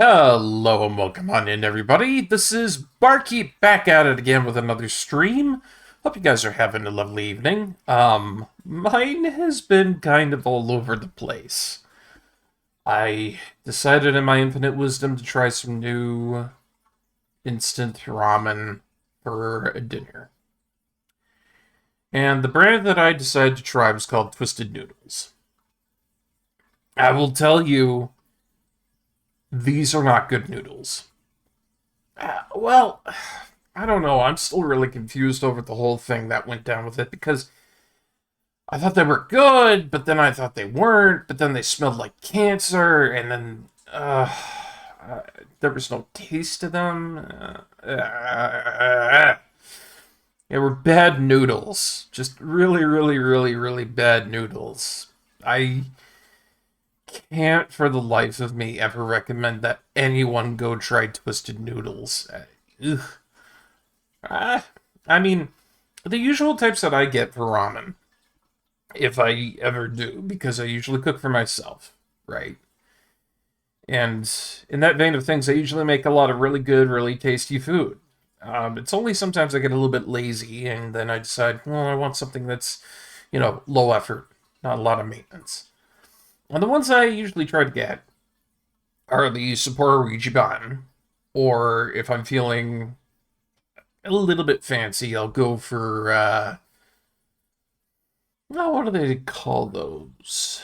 Hello and welcome on in, everybody. This is Barkeep back at it again with another stream. Hope you guys are having a lovely evening. Mine has been kind of all over the place. I decided in my infinite wisdom to try some new instant ramen for dinner. And the brand that I decided to try was called Twisted Noodles. I will tell you, these are not good noodles. Well, I don't know. I'm still really confused over the whole thing that went down with it because I thought they were good, but then I thought they weren't, but then they smelled like cancer, and then there was no taste to them. They were bad noodles. Just really, really, really, really bad noodles. I can't for the life of me ever recommend that anyone go try Twisted Noodles. I mean, the usual types that I get for ramen, if I ever do, because I usually cook for myself, right? And in that vein of things, I usually make a lot of really good, really tasty food. It's only sometimes I get a little bit lazy, and then I decide, well, I want something that's, low effort, not a lot of maintenance. And the ones I usually try to get are the Sapporo Ichiban, or if I'm feeling a little bit fancy, I'll go for, what do they call those?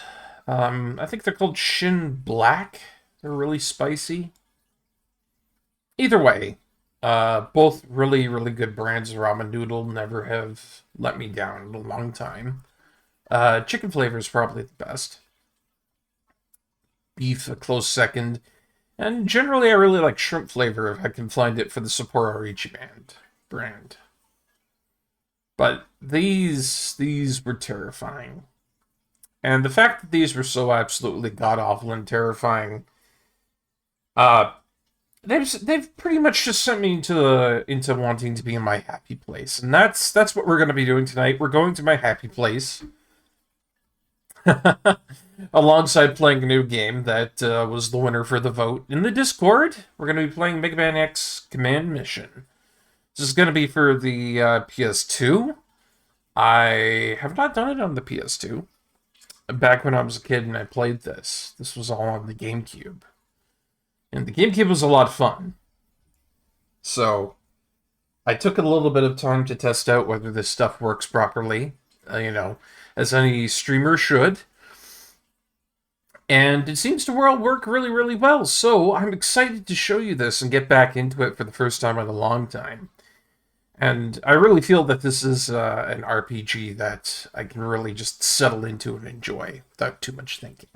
I think they're called Shin Black. They're really spicy. Either way, both really, really good brands of ramen noodle, never have let me down in a long time. Chicken flavor is probably the best. Beef a close second, and generally I really like shrimp flavor if I can find it for the Sapporo Ichiban brand. But these were terrifying. And the fact that these were so absolutely god-awful and terrifying, they've pretty much just sent me into wanting to be in my happy place. And that's what we're going to be doing tonight. We're going to my happy place. Alongside playing a new game that was the winner for the vote in the Discord. We're going to be playing Megaman X Command Mission. This is going to be for the PS2. I have not done it on the PS2. Back when I was a kid and I played this was all on the GameCube. And the GameCube was a lot of fun. So, I took a little bit of time to test out whether this stuff works properly. As any streamer should. And it seems to work really, really well. So I'm excited to show you this and get back into it for the first time in a long time. And I really feel that this is an RPG that I can really just settle into and enjoy without too much thinking.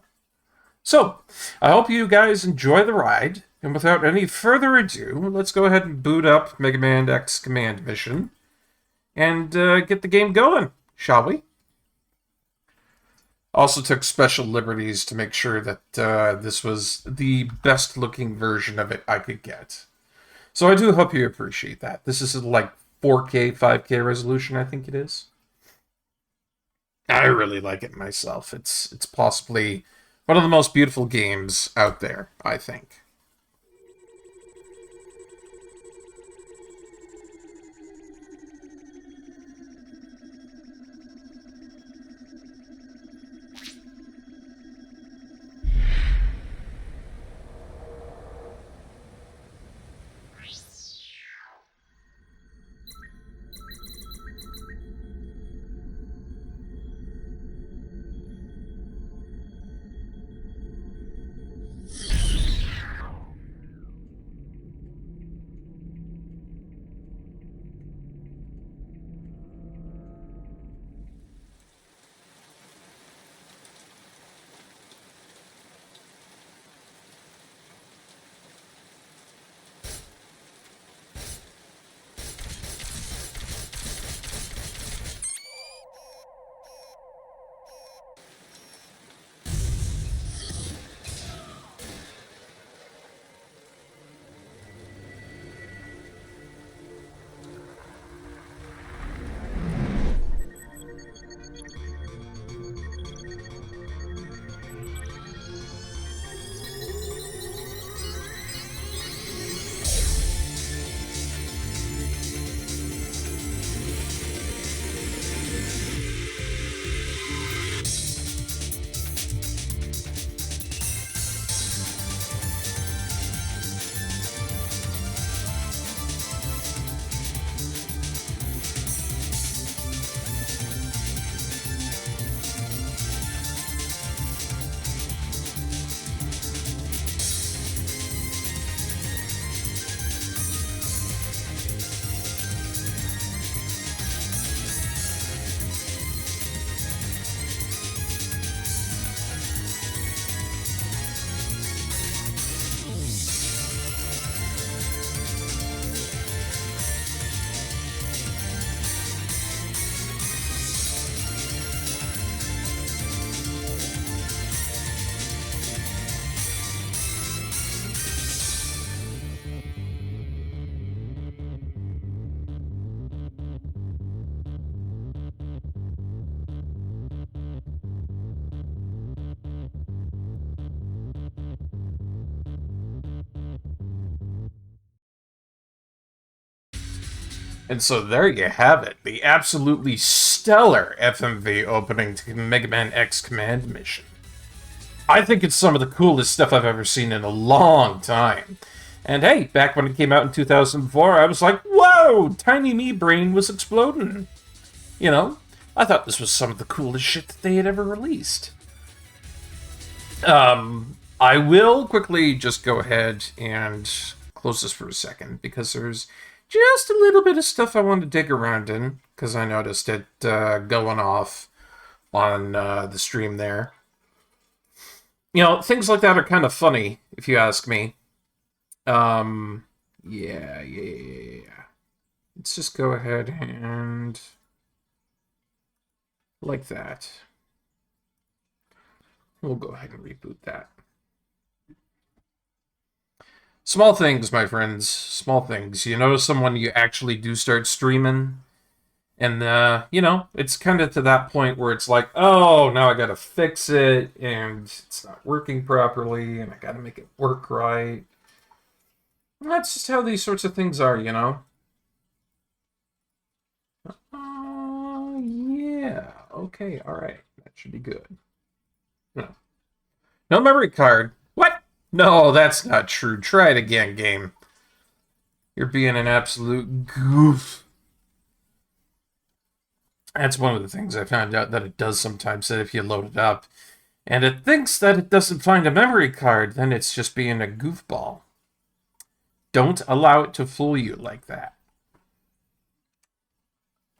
So, I hope you guys enjoy the ride. And without any further ado, let's go ahead and boot up Megaman X Command Mission and get the game going, shall we? Also took special liberties to make sure that this was the best looking version of it I could get. So I do hope you appreciate that. This is like 4K, 5K resolution, I think it is. I really like it myself. It's possibly one of the most beautiful games out there, I think. And so there you have it, the absolutely stellar FMV opening to Megaman X Command Mission. I think it's some of the coolest stuff I've ever seen in a long time. And hey, back when it came out in 2004, I was like, whoa, tiny me brain was exploding. You know, I thought this was some of the coolest shit that they had ever released. I will quickly just go ahead and close this for a second, because there's just a little bit of stuff I want to dig around in, because I noticed it going off on the stream there. You know, things like that are kind of funny, if you ask me. Yeah. Let's just go ahead and... like that. We'll go ahead and reboot that. Small things, my friends. Small things. You notice them when you actually do start streaming. And, you know, it's kind of to that point where it's like, oh, now I gotta fix it, and it's not working properly, and I gotta make it work right. And that's just how these sorts of things are, you know? Yeah. Okay, alright. That should be good. No. No memory card. What? No, that's not true. Try it again, game. You're being an absolute goof. That's one of the things I found out that it does sometimes, that if you load it up and it thinks that it doesn't find a memory card, then it's just being a goofball. Don't allow it to fool you like that.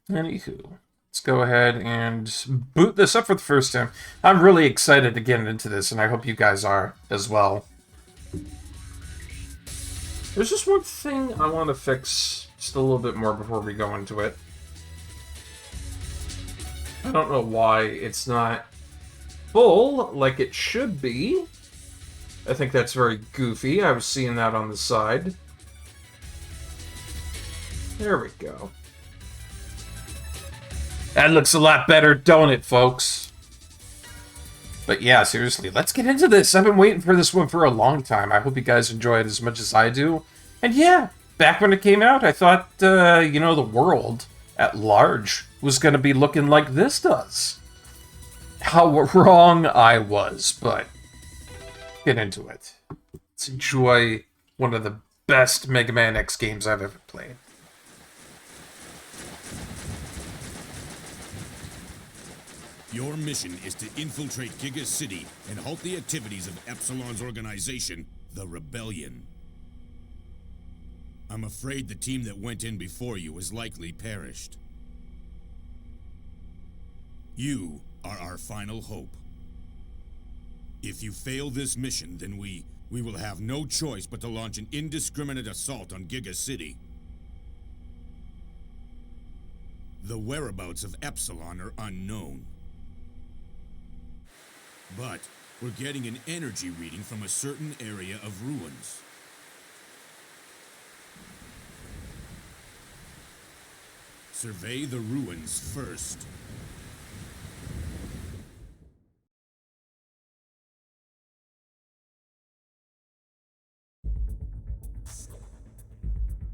Anywho, let's go ahead and boot this up for the first time. I'm really excited to get into this, and I hope you guys are as well. There's just one thing I want to fix just a little bit more before we go into it. I don't know why it's not full like it should be. I think that's very goofy. I was seeing that on the side. There we go. That looks a lot better, don't it, folks? But yeah, seriously, let's get into this. I've been waiting for this one for a long time. I hope you guys enjoy it as much as I do. And yeah, back when it came out, I thought, you know, the world at large was going to be looking like this does. How wrong I was, but get into it. Let's enjoy one of the best Mega Man X games I've ever played. Your mission is to infiltrate Giga City and halt the activities of Epsilon's organization, the Rebellion. I'm afraid the team that went in before you has likely perished. You are our final hope. If you fail this mission, then we will have no choice but to launch an indiscriminate assault on Giga City. The whereabouts of Epsilon are unknown. But we're getting an energy reading from a certain area of ruins. Survey the ruins first.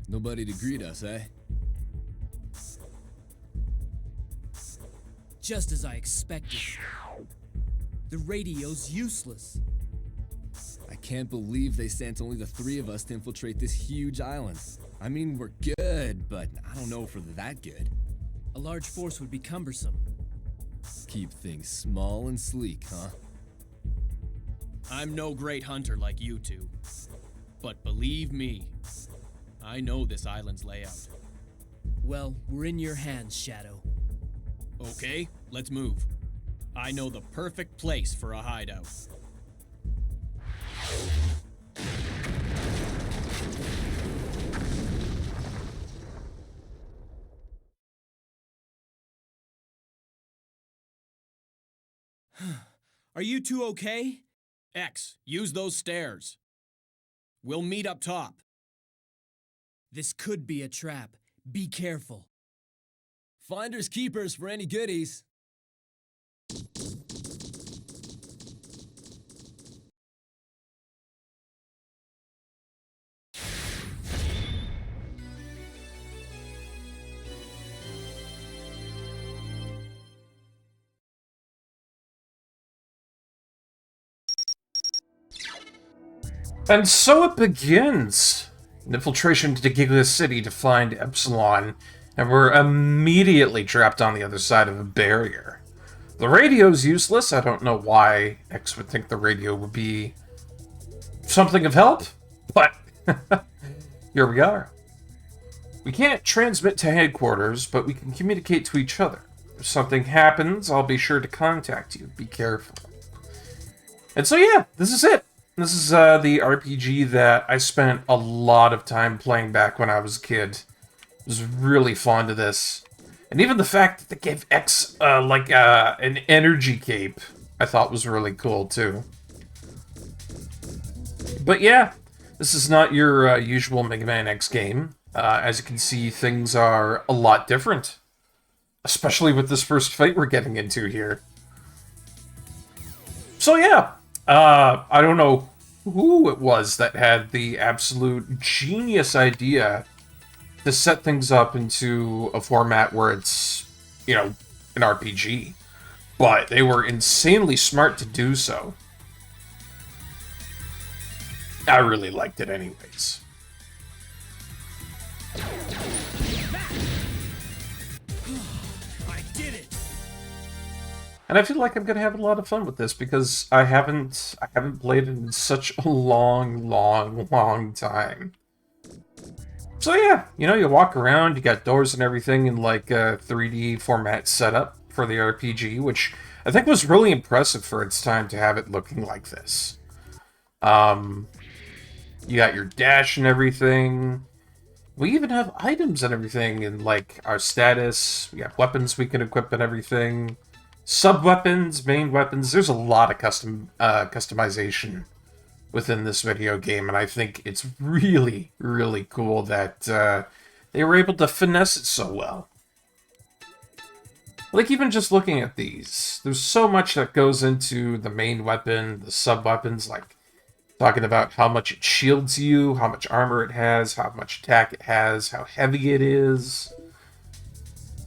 Nobody to greet us, eh? Just as I expected. The radio's useless. I can't believe they sent only the three of us to infiltrate this huge island. I mean, we're good, but I don't know if we're that good. A large force would be cumbersome. Keep things small and sleek, huh? I'm no great hunter like you two. But believe me, I know this island's layout. Well, we're in your hands, Shadow. Okay, let's move. I know the perfect place for a hideout. Are you two okay? X, use those stairs. We'll meet up top. This could be a trap. Be careful. Finders keepers for any goodies. And so it begins. An infiltration to Giga City to find Epsilon, and we're immediately trapped on the other side of a barrier. The radio's useless. I don't know why X would think the radio would be something of help, but here we are. We can't transmit to headquarters, but we can communicate to each other. If something happens, I'll be sure to contact you. Be careful. And so yeah, this is it. This is the RPG that I spent a lot of time playing back when I was a kid. I was really fond of this. And even the fact that they gave X an energy cape, I thought was really cool too. But yeah, this is not your usual Mega Man X game. As you can see, things are a lot different. Especially with this first fight we're getting into here. So yeah, I don't know who it was that had the absolute genius idea to set things up into a format where it's, you know, an RPG. But they were insanely smart to do so. I really liked it anyways. I did it. And I feel like I'm gonna have a lot of fun with this because I haven't played it in such a long time. So yeah, you know, you walk around, you got doors and everything in like a 3D format setup for the RPG, which I think was really impressive for its time to have it looking like this. You got your dash and everything. We even have items and everything in like our status. We got weapons we can equip and everything. Sub-weapons, main weapons. There's a lot of customization within this video game, and I think it's really, really cool that they were able to finesse it so well. Like, even just looking at these, there's so much that goes into the main weapon, the sub-weapons, like talking about how much it shields you, how much armor it has, how much attack it has, how heavy it is.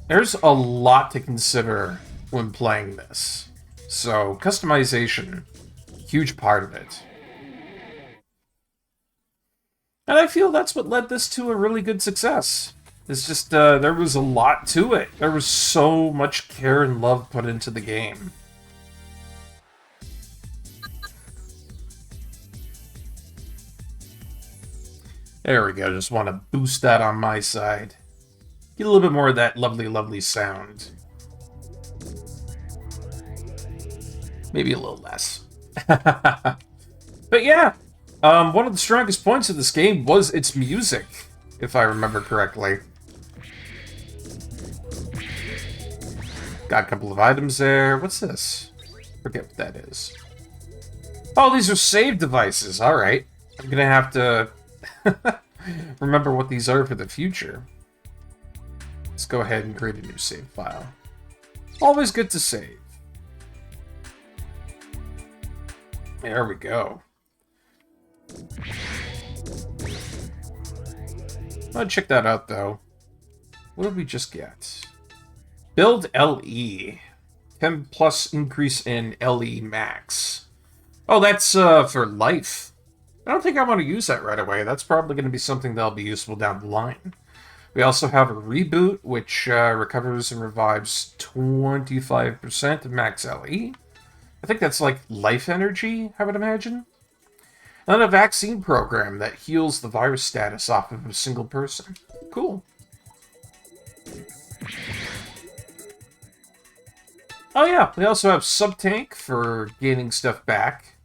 There's a lot to consider when playing this. So, customization, huge part of it. And I feel that's what led this to a really good success. It's just, there was a lot to it. There was so much care and love put into the game. There we go, just want to boost that on my side. Get a little bit more of that lovely, lovely sound. Maybe a little less. But yeah, one of the strongest points of this game was its music, if I remember correctly. Got a couple of items there. What's this? Forget what that is. Oh, these are save devices. Alright. I'm gonna have to remember what these are for the future. Let's go ahead and create a new save file. Always good to save. There we go. I'll check that out, though. What did we just get? Build LE. 10 plus increase in LE max. Oh, that's for life. I don't think I want to use that right away. That's probably going to be something that'll be useful down the line. We also have a reboot, which recovers and revives 25% of max LE. I think that's like life energy, I would imagine. And then a vaccine program that heals the virus status off of a single person. Cool. Oh yeah, we also have Sub-Tank for gaining stuff back.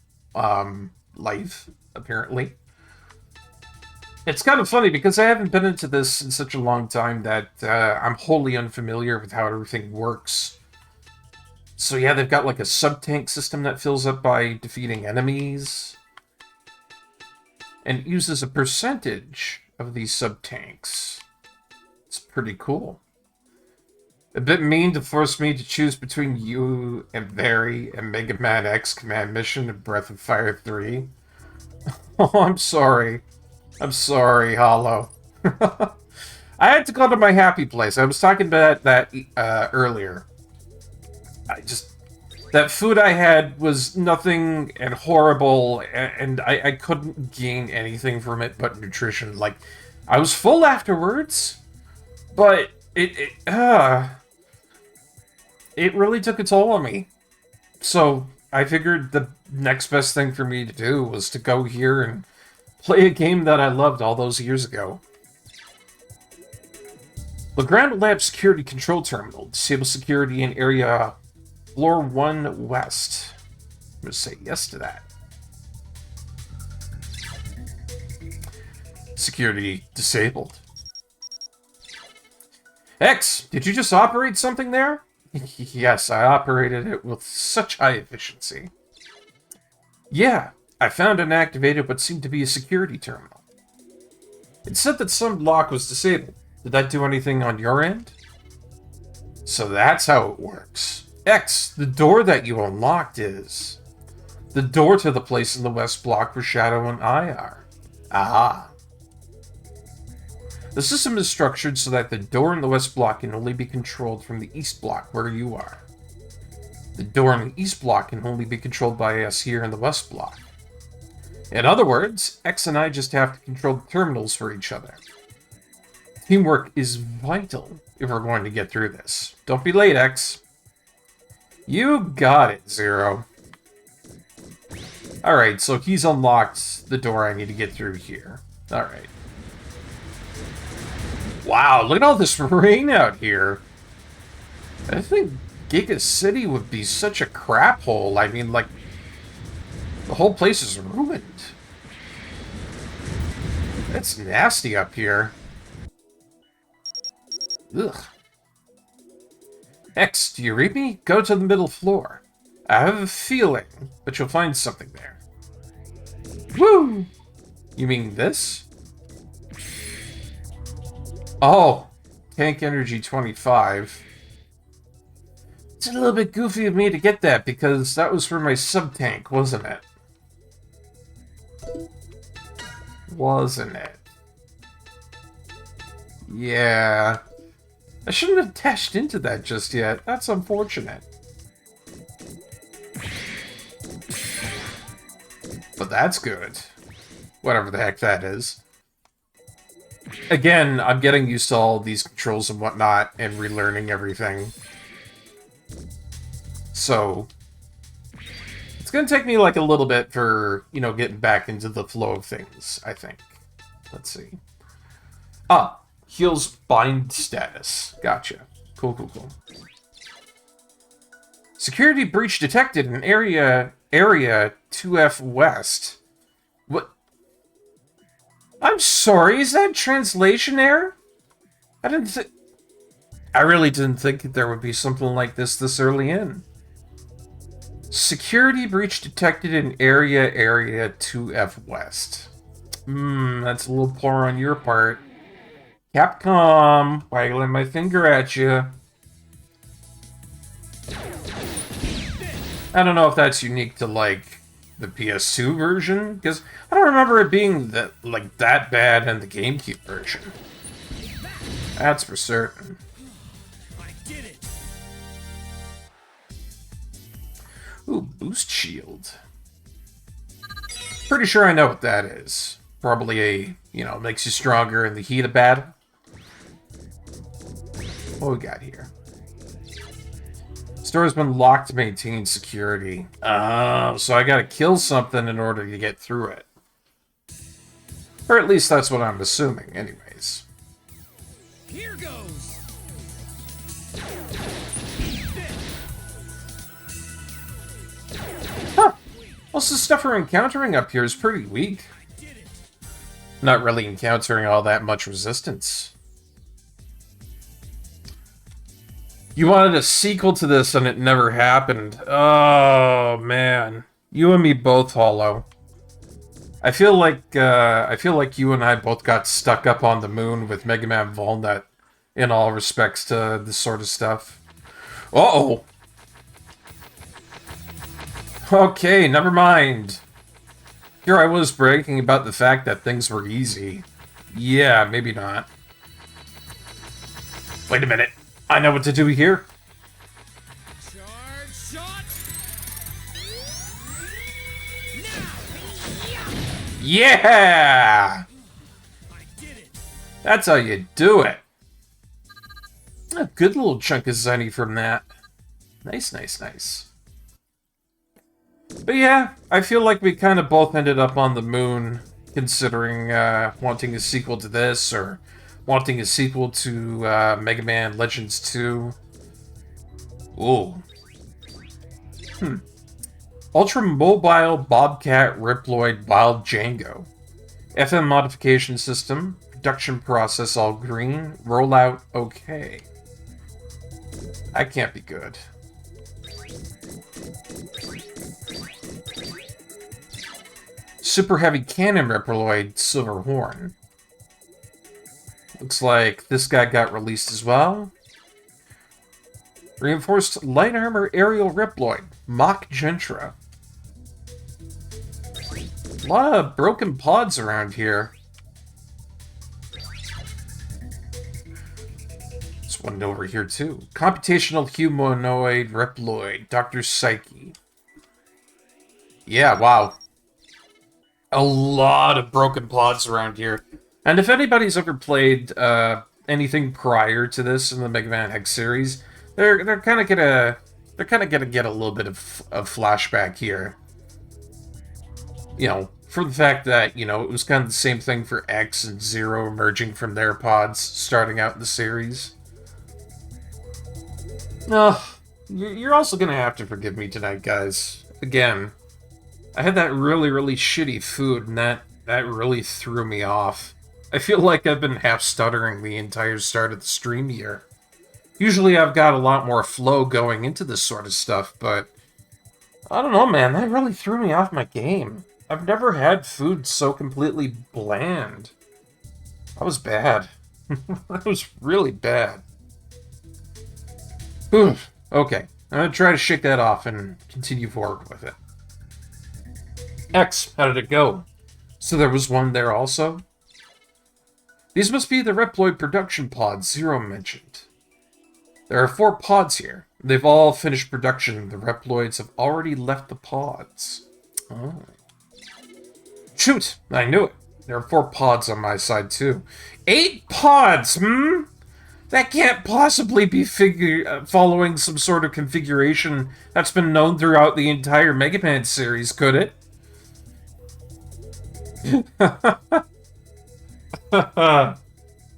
Life, apparently. It's kind of funny because I haven't been into this in such a long time that I'm wholly unfamiliar with how everything works. So yeah, they've got like a sub-tank system that fills up by defeating enemies. And it uses a percentage of these sub-tanks. It's pretty cool. A bit mean to force me to choose between you and Barry and Megaman X Command Mission and Breath of Fire 3. Oh, I'm sorry. I'm sorry, Hollow. I had to go to my happy place. I was talking about that earlier. that food I had was nothing and horrible, and I couldn't gain anything from it but nutrition. Like, I was full afterwards, but it really took a toll on me. So I figured the next best thing for me to do was to go here and play a game that I loved all those years ago. Legrand Lab Security Control Terminal. Disable security in area floor 1 west. I'm going to say yes to that. Security disabled. X, did you just operate something there? Yes, I operated it with such high efficiency. Yeah, I found and activated what seemed to be a security terminal. It said that some lock was disabled. Did that do anything on your end? So that's how it works. X, the door that you unlocked is the door to the place in the west block where Shadow and I are. Aha. The system is structured so that the door in the west block can only be controlled from the east block where you are. The door in the east block can only be controlled by us here in the west block. In other words, X and I just have to control the terminals for each other. Teamwork is vital if we're going to get through this. Don't be late, X. You got it, Zero. Alright, so he's unlocked the door I need to get through here. Alright. Wow, look at all this rain out here. I think Giga City would be such a crap hole. I mean, like, the whole place is ruined. It's nasty up here. Ugh. X, do you read me? Go to the middle floor. I have a feeling, but you'll find something there. Woo! You mean this? Oh, tank energy 25. It's a little bit goofy of me to get that, because that was for my sub-tank, wasn't it? Wasn't it? Yeah. I shouldn't have dashed into that just yet. That's unfortunate. But that's good. Whatever the heck that is. Again, I'm getting used to all these controls and whatnot, and relearning everything. So, it's gonna take me like a little bit for, you know, getting back into the flow of things, I think. Let's see. Ah, heals bind status. Gotcha. Cool, cool, cool. Security breach detected in area 2F West. What? I'm sorry, is that translation error? I really didn't think there would be something like this early in. Security breach detected in area 2F West. That's a little poor on your part. Capcom, waggling my finger at you. I don't know if that's unique to, like, the PS2 version, because I don't remember it being that bad in the GameCube version. That's for certain. I did it. Ooh, boost shield. Pretty sure I know what that is. Probably a, you know, makes you stronger in the heat of battle. What we got here? Store has been locked to maintain security. Oh, so I gotta kill something in order to get through it. Or at least that's what I'm assuming, anyways. Here goes. Huh. Most of the stuff we're encountering up here is pretty weak. Not really encountering all that much resistance. You wanted a sequel to this and it never happened. Oh, man. You and me both, Hollow. I feel like you and I both got stuck up on the moon with Mega Man Volnut in all respects to this sort of stuff. Uh-oh. Okay, never mind. Here I was bragging about the fact that things were easy. Yeah, maybe not. Wait a minute. I know what to do here. Charge shot. Yeah! That's how you do it. A good little chunk of Zenny from that. Nice, nice, nice. But yeah, I feel like we kind of both ended up on the moon, considering wanting a sequel to this, or wanting a sequel to Mega Man Legends 2. Ooh. Ultra Mobile Bobcat Riploid Wild Django. FM modification system. Production process all green. Rollout okay. That can't be good. Super Heavy Cannon Riploid Silver Horn. Looks like this guy got released as well. Reinforced Light Armor Aerial Riploid Mach Gentra. A lot of broken pods around here. There's one over here too. Computational Humanoid Riploid Dr. Psyche. Yeah, wow. A lot of broken pods around here. And if anybody's ever played anything prior to this in the Mega Man X series, they're kind of gonna get a little bit of flashback here. You know, for the fact that, you know, it was kind of the same thing for X and Zero emerging from their pods starting out in the series. You're also gonna have to forgive me tonight, guys. Again, I had that really, really shitty food, and that really threw me off. I feel like I've been half stuttering the entire start of the stream here. Usually I've got a lot more flow going into this sort of stuff, but I don't know, man, that really threw me off my game. I've never had food so completely bland. That was bad. That was really bad. Oof. Okay, I'm gonna try to shake that off and continue forward with it. X, how did it go? So there was one there also? These must be the Reploid production pods Zero mentioned. There are 4 pods here. They've all finished production. The Reploids have already left the pods. Oh. Shoot! I knew it. There are 4 pods on my side, too. 8 pods, That can't possibly be following some sort of configuration that's been known throughout the entire Mega Man series, could it?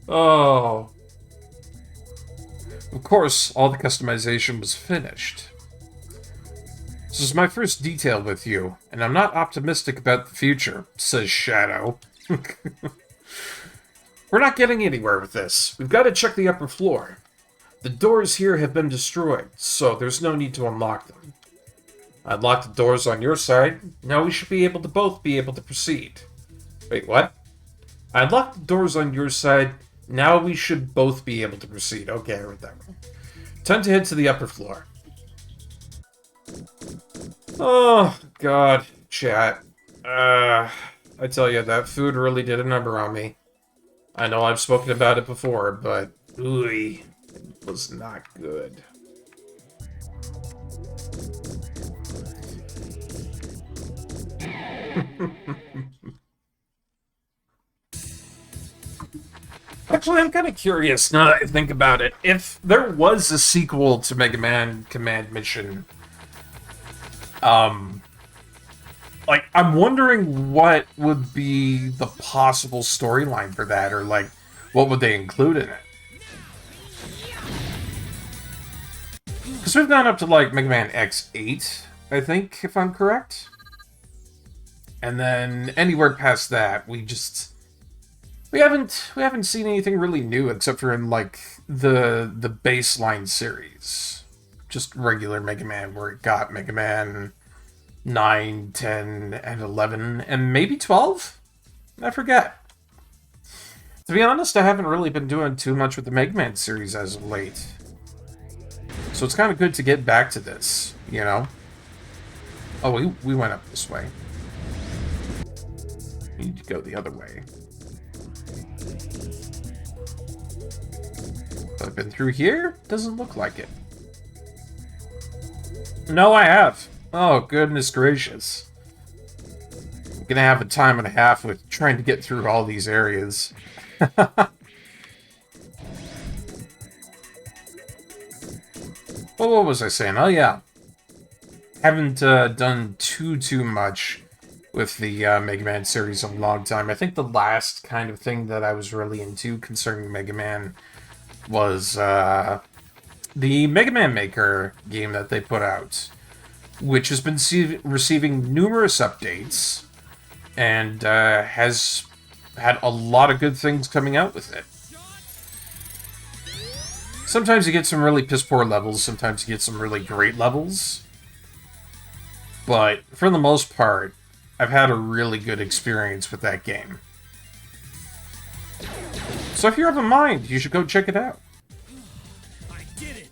Oh. Of course, all the customization was finished. This is my first detail with you, and I'm not optimistic about the future, says Shadow. We're not getting anywhere with this. We've got to check the upper floor. The doors here have been destroyed, so there's no need to unlock them. I unlocked the doors on your side. Now we should be able to both be able to proceed. Wait, what? I unlocked the doors on your side. Now we should both be able to proceed. Okay, I read that wrong. Time to head to the upper floor. Oh, God, chat. I tell you, that food really did a number on me. I know I've spoken about it before, but ooh, it was not good. Actually, I'm kind of curious, now that I think about it, if there was a sequel to Mega Man Command Mission, like, I'm wondering what would be the possible storyline for that, or, like, what would they include in it? Because we've gone up to, like, Mega Man X8, I think, if I'm correct. And then anywhere past that, we haven't seen anything really new except for in like the baseline series. Just regular Mega Man, where it got Mega Man 9, 10, and 11, and maybe 12? I forget. To be honest, I haven't really been doing too much with the Mega Man series as of late. So it's kind of good to get back to this, you know? Oh, we went up this way. We need to go the other way. I've been through here? Doesn't look like it. No, I have. Oh, goodness gracious. gonna have a time and a half with trying to get through all these areas. Well, what was I saying? Oh, yeah. Haven't done too much with the Mega Man series in a long time. I think the last kind of thing that I was really into concerning Mega Man was the Mega Man Maker game that they put out, which has been receiving numerous updates and has had a lot of good things coming out with it. Sometimes you get some really piss-poor levels, sometimes you get some really great levels. But for the most part, I've had a really good experience with that game. So if you have a mind, you should go check it out. I did it.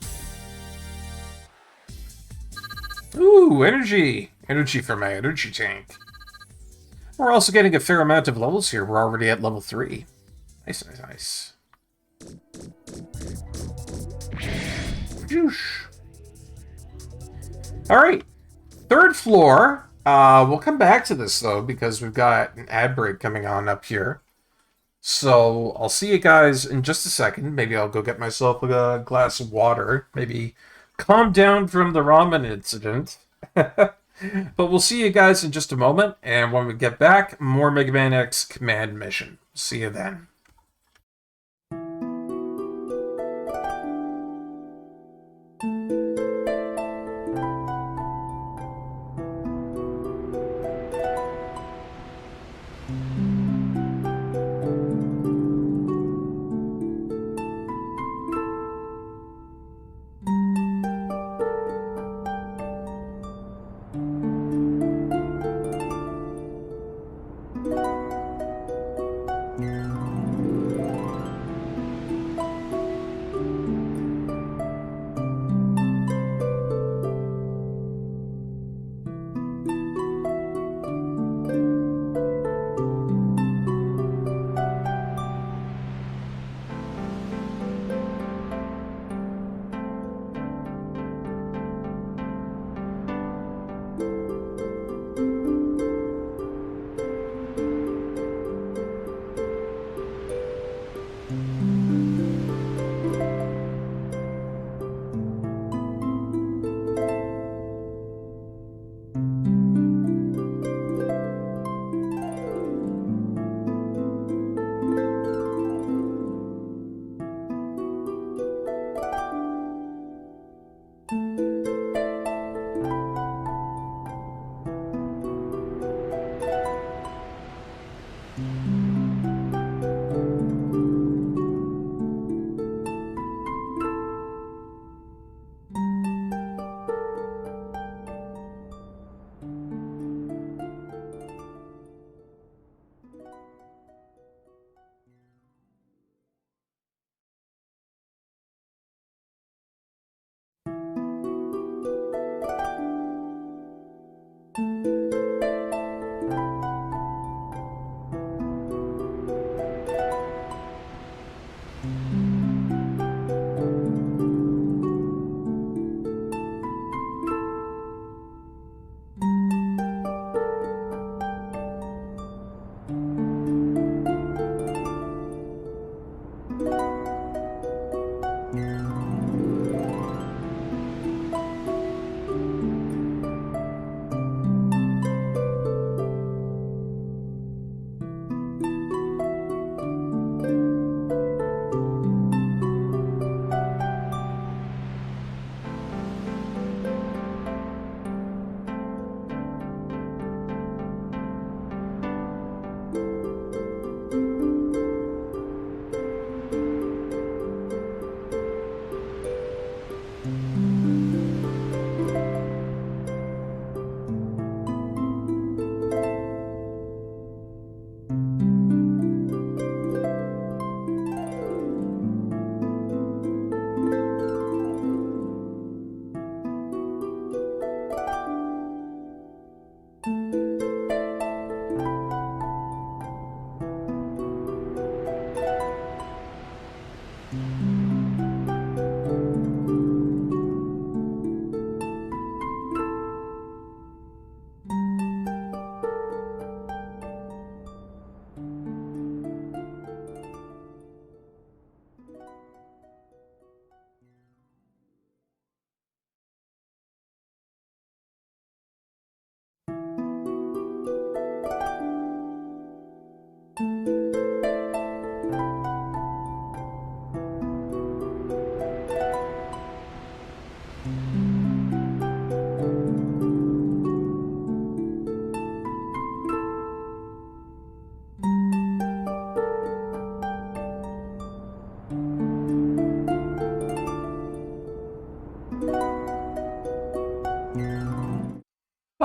Ooh, energy! Energy for my energy tank. We're also getting a fair amount of levels here. We're already at level 3. Nice, nice, nice. Alright, third floor. We'll come back to this, though, because we've got an ad break coming on up here. So, I'll see you guys in just a second. Maybe I'll go get myself a glass of water. Maybe calm down from the ramen incident. But we'll see you guys in just a moment. And when we get back, more Mega Man X Command Mission. See you then.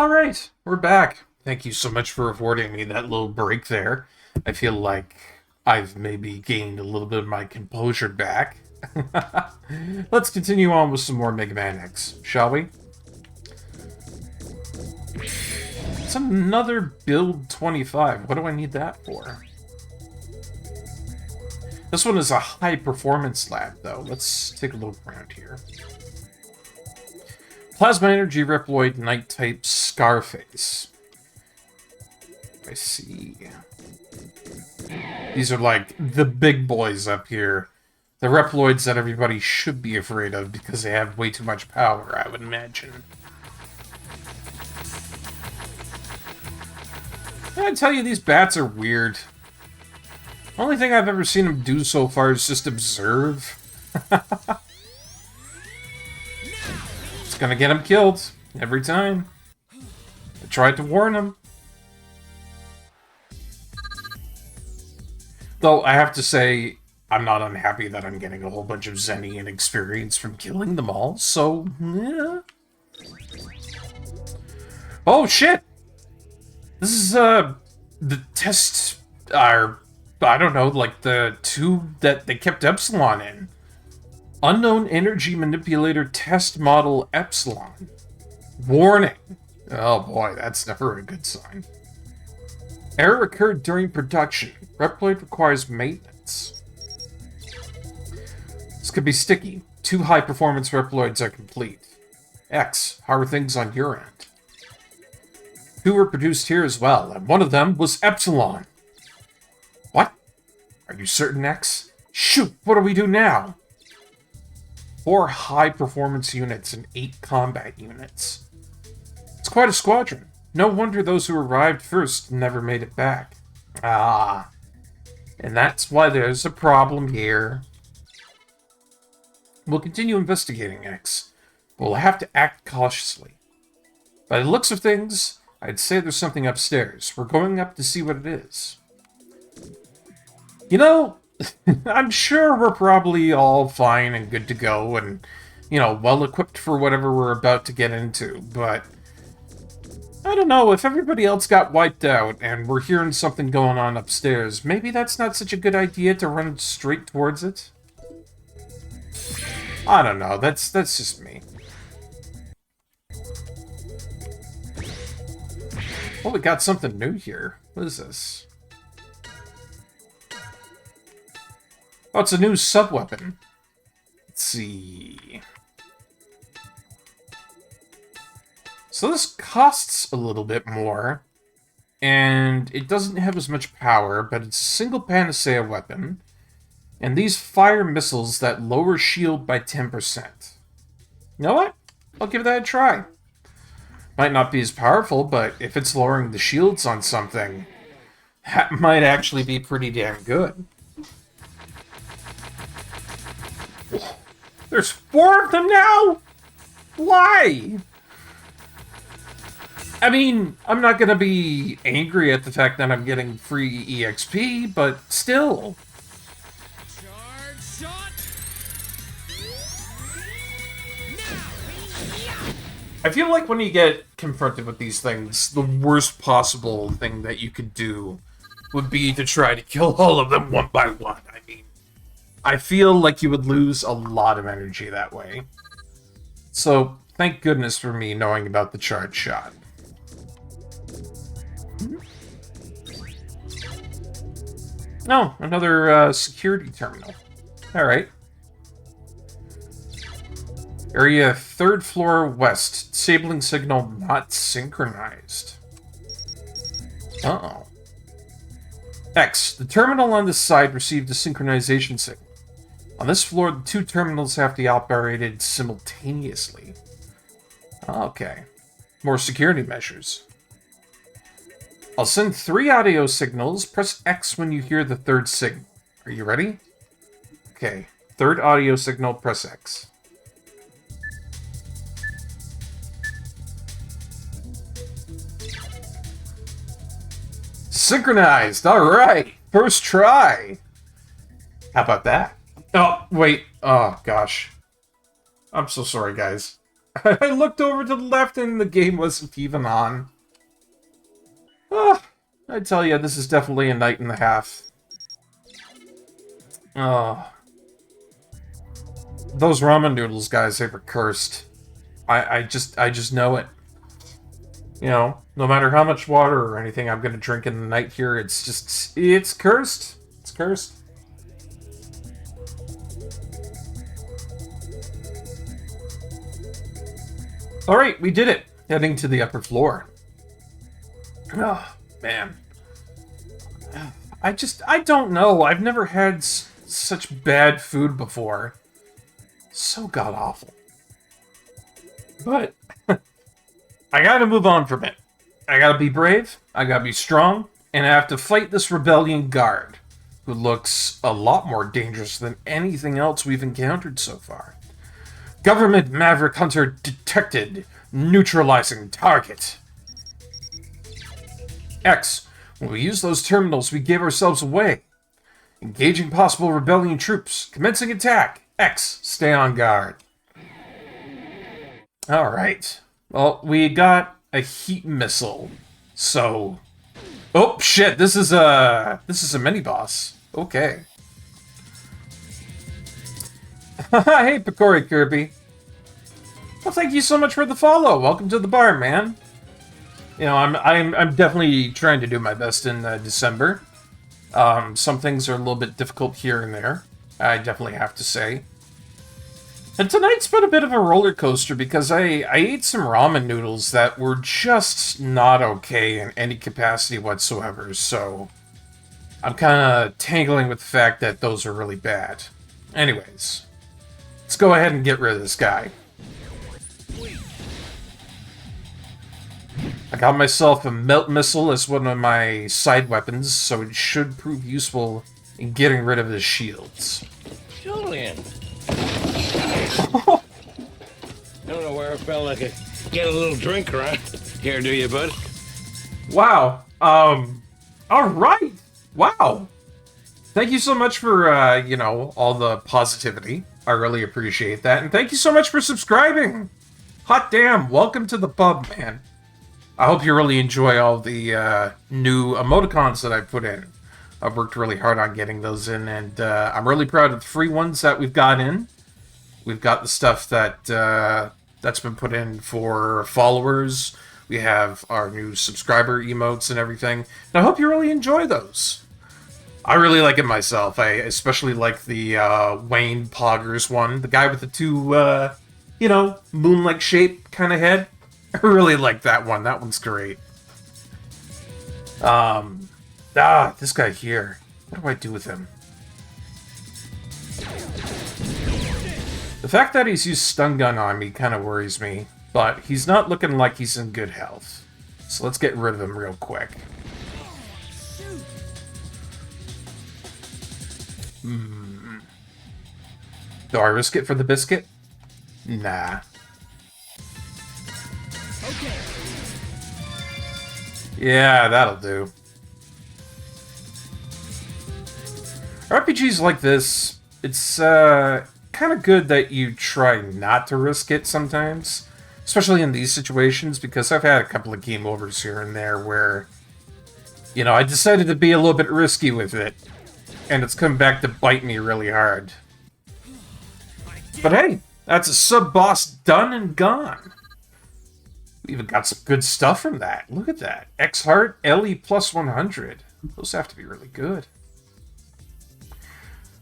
Alright, we're back. Thank you so much for affording me that little break there. I feel like I've maybe gained a little bit of my composure back. Let's continue on with some more Megaman X, shall we? It's another build 25. What do I need that for? This one is a high performance lab, though. Let's take a look around here. Plasma Energy Reploid Night Type Scarface. I see. These are like the big boys up here. The Reploids that everybody should be afraid of because they have way too much power, I would imagine. I tell you, these bats are weird. Only thing I've ever seen them do so far is just observe. It's gonna get him killed every time. I tried to warn him. Though I have to say, I'm not unhappy that I'm getting a whole bunch of Zenian experience from killing them all, so yeah. Oh shit! This is the test, I don't know, like the tube that they kept Epsilon in. Unknown Energy Manipulator Test Model Epsilon. Warning. Oh boy, that's never a good sign. Error occurred during production. Reploid requires maintenance. This could be sticky. 2 high-performance Reploids are complete. X, how are things on your end? 2 were produced here as well, and one of them was Epsilon. What? Are you certain, X? Shoot, what do we do now? 4 high-performance units and 8 combat units. It's quite a squadron. No wonder those who arrived first never made it back. Ah. And that's why there's a problem here. We'll continue investigating, X. But we'll have to act cautiously. By the looks of things, I'd say there's something upstairs. We're going up to see what it is. You know, I'm sure we're probably all fine and good to go and, you know, well-equipped for whatever we're about to get into, but I don't know, if everybody else got wiped out and we're hearing something going on upstairs, maybe that's not such a good idea to run straight towards it? I don't know, that's just me. Oh, we got something new here. What is this? Oh, it's a new sub-weapon. Let's see. So this costs a little bit more, and it doesn't have as much power, but it's a single panacea weapon, and these fire missiles that lower shield by 10%. You know what? I'll give that a try. Might not be as powerful, but if it's lowering the shields on something, that might actually be pretty damn good. There's 4 of them now? Why? I mean, I'm not gonna be angry at the fact that I'm getting free EXP, but still. Charge shot! I feel like when you get confronted with these things, the worst possible thing that you could do would be to try to kill all of them one by one. I mean, I feel like you would lose a lot of energy that way. So, thank goodness for me knowing about the charge shot. Oh, another security terminal. Alright. Area 3rd floor west. Disabling signal not synchronized. Uh-oh. X. The terminal on this side received a synchronization signal. On this floor, the 2 terminals have to be operated simultaneously. Okay. More security measures. I'll send 3 audio signals. Press X when you hear the 3rd signal. Are you ready? Okay. 3rd audio signal, press X. Synchronized! Alright! First try! How about that? Oh, wait. Oh, gosh. I'm so sorry, guys. I looked over to the left and the game wasn't even on. I tell you, this is definitely a night and a half. Those ramen noodles, guys, they were cursed. I just know it. You know, no matter how much water or anything I'm gonna drink in the night here, it's cursed. It's cursed. Alright, we did it. Heading to the upper floor. Oh, man. I don't know. I've never had such bad food before. So god-awful. But, I gotta move on from it. I gotta be brave, I gotta be strong, and I have to fight this rebellion guard, who looks a lot more dangerous than anything else we've encountered so far. Government Maverick Hunter detected. Neutralizing target. X. When we use those terminals, we gave ourselves away. Engaging possible rebellion troops. Commencing attack. X. Stay on guard. Alright. Well, we got a heat missile. So... Oh, shit. This is a mini-boss. Okay. Hey, Picori Kirby. Well, thank you so much for the follow. Welcome to the bar, man. You know, I'm definitely trying to do my best in December. Some things are a little bit difficult here and there. I definitely have to say. And tonight's been a bit of a roller coaster because I ate some ramen noodles that were just not okay in any capacity whatsoever. So I'm kind of tangling with the fact that those are really bad. Anyways, let's go ahead and get rid of this guy. I got myself a melt missile as one of my side weapons, so it should prove useful in getting rid of his shields. Julian! I don't know where I felt like I get a little drink around here, do you, bud? Wow. Alright. Wow. Thank you so much for, you know, all the positivity. I really appreciate that. And thank you so much for subscribing. Hot damn. Welcome to the pub, man. I hope you really enjoy all the new emoticons that I put in. I've worked really hard on getting those in, and I'm really proud of the free ones that we've got in. We've got the stuff that that's been put in for followers. We have our new subscriber emotes and everything. And I hope you really enjoy those. I really like it myself. I especially like the Wayne Poggers one. The guy with the two, you know, moon-like shape kind of head. I really like that one. That one's great. This guy here. What do I do with him? The fact that he's used stun gun on me kind of worries me, but he's not looking like he's in good health. So let's get rid of him real quick. Do I risk it for the biscuit? Nah. Okay. Yeah, that'll do. RPGs like this, it's kind of good that you try not to risk it sometimes. Especially in these situations, because I've had a couple of game overs here and there where, you know, I decided to be a little bit risky with it. And it's come back to bite me really hard. But hey, that's a sub-boss done and gone. We even got some good stuff from that. Look at that. X-Heart, LE plus 100. Those have to be really good.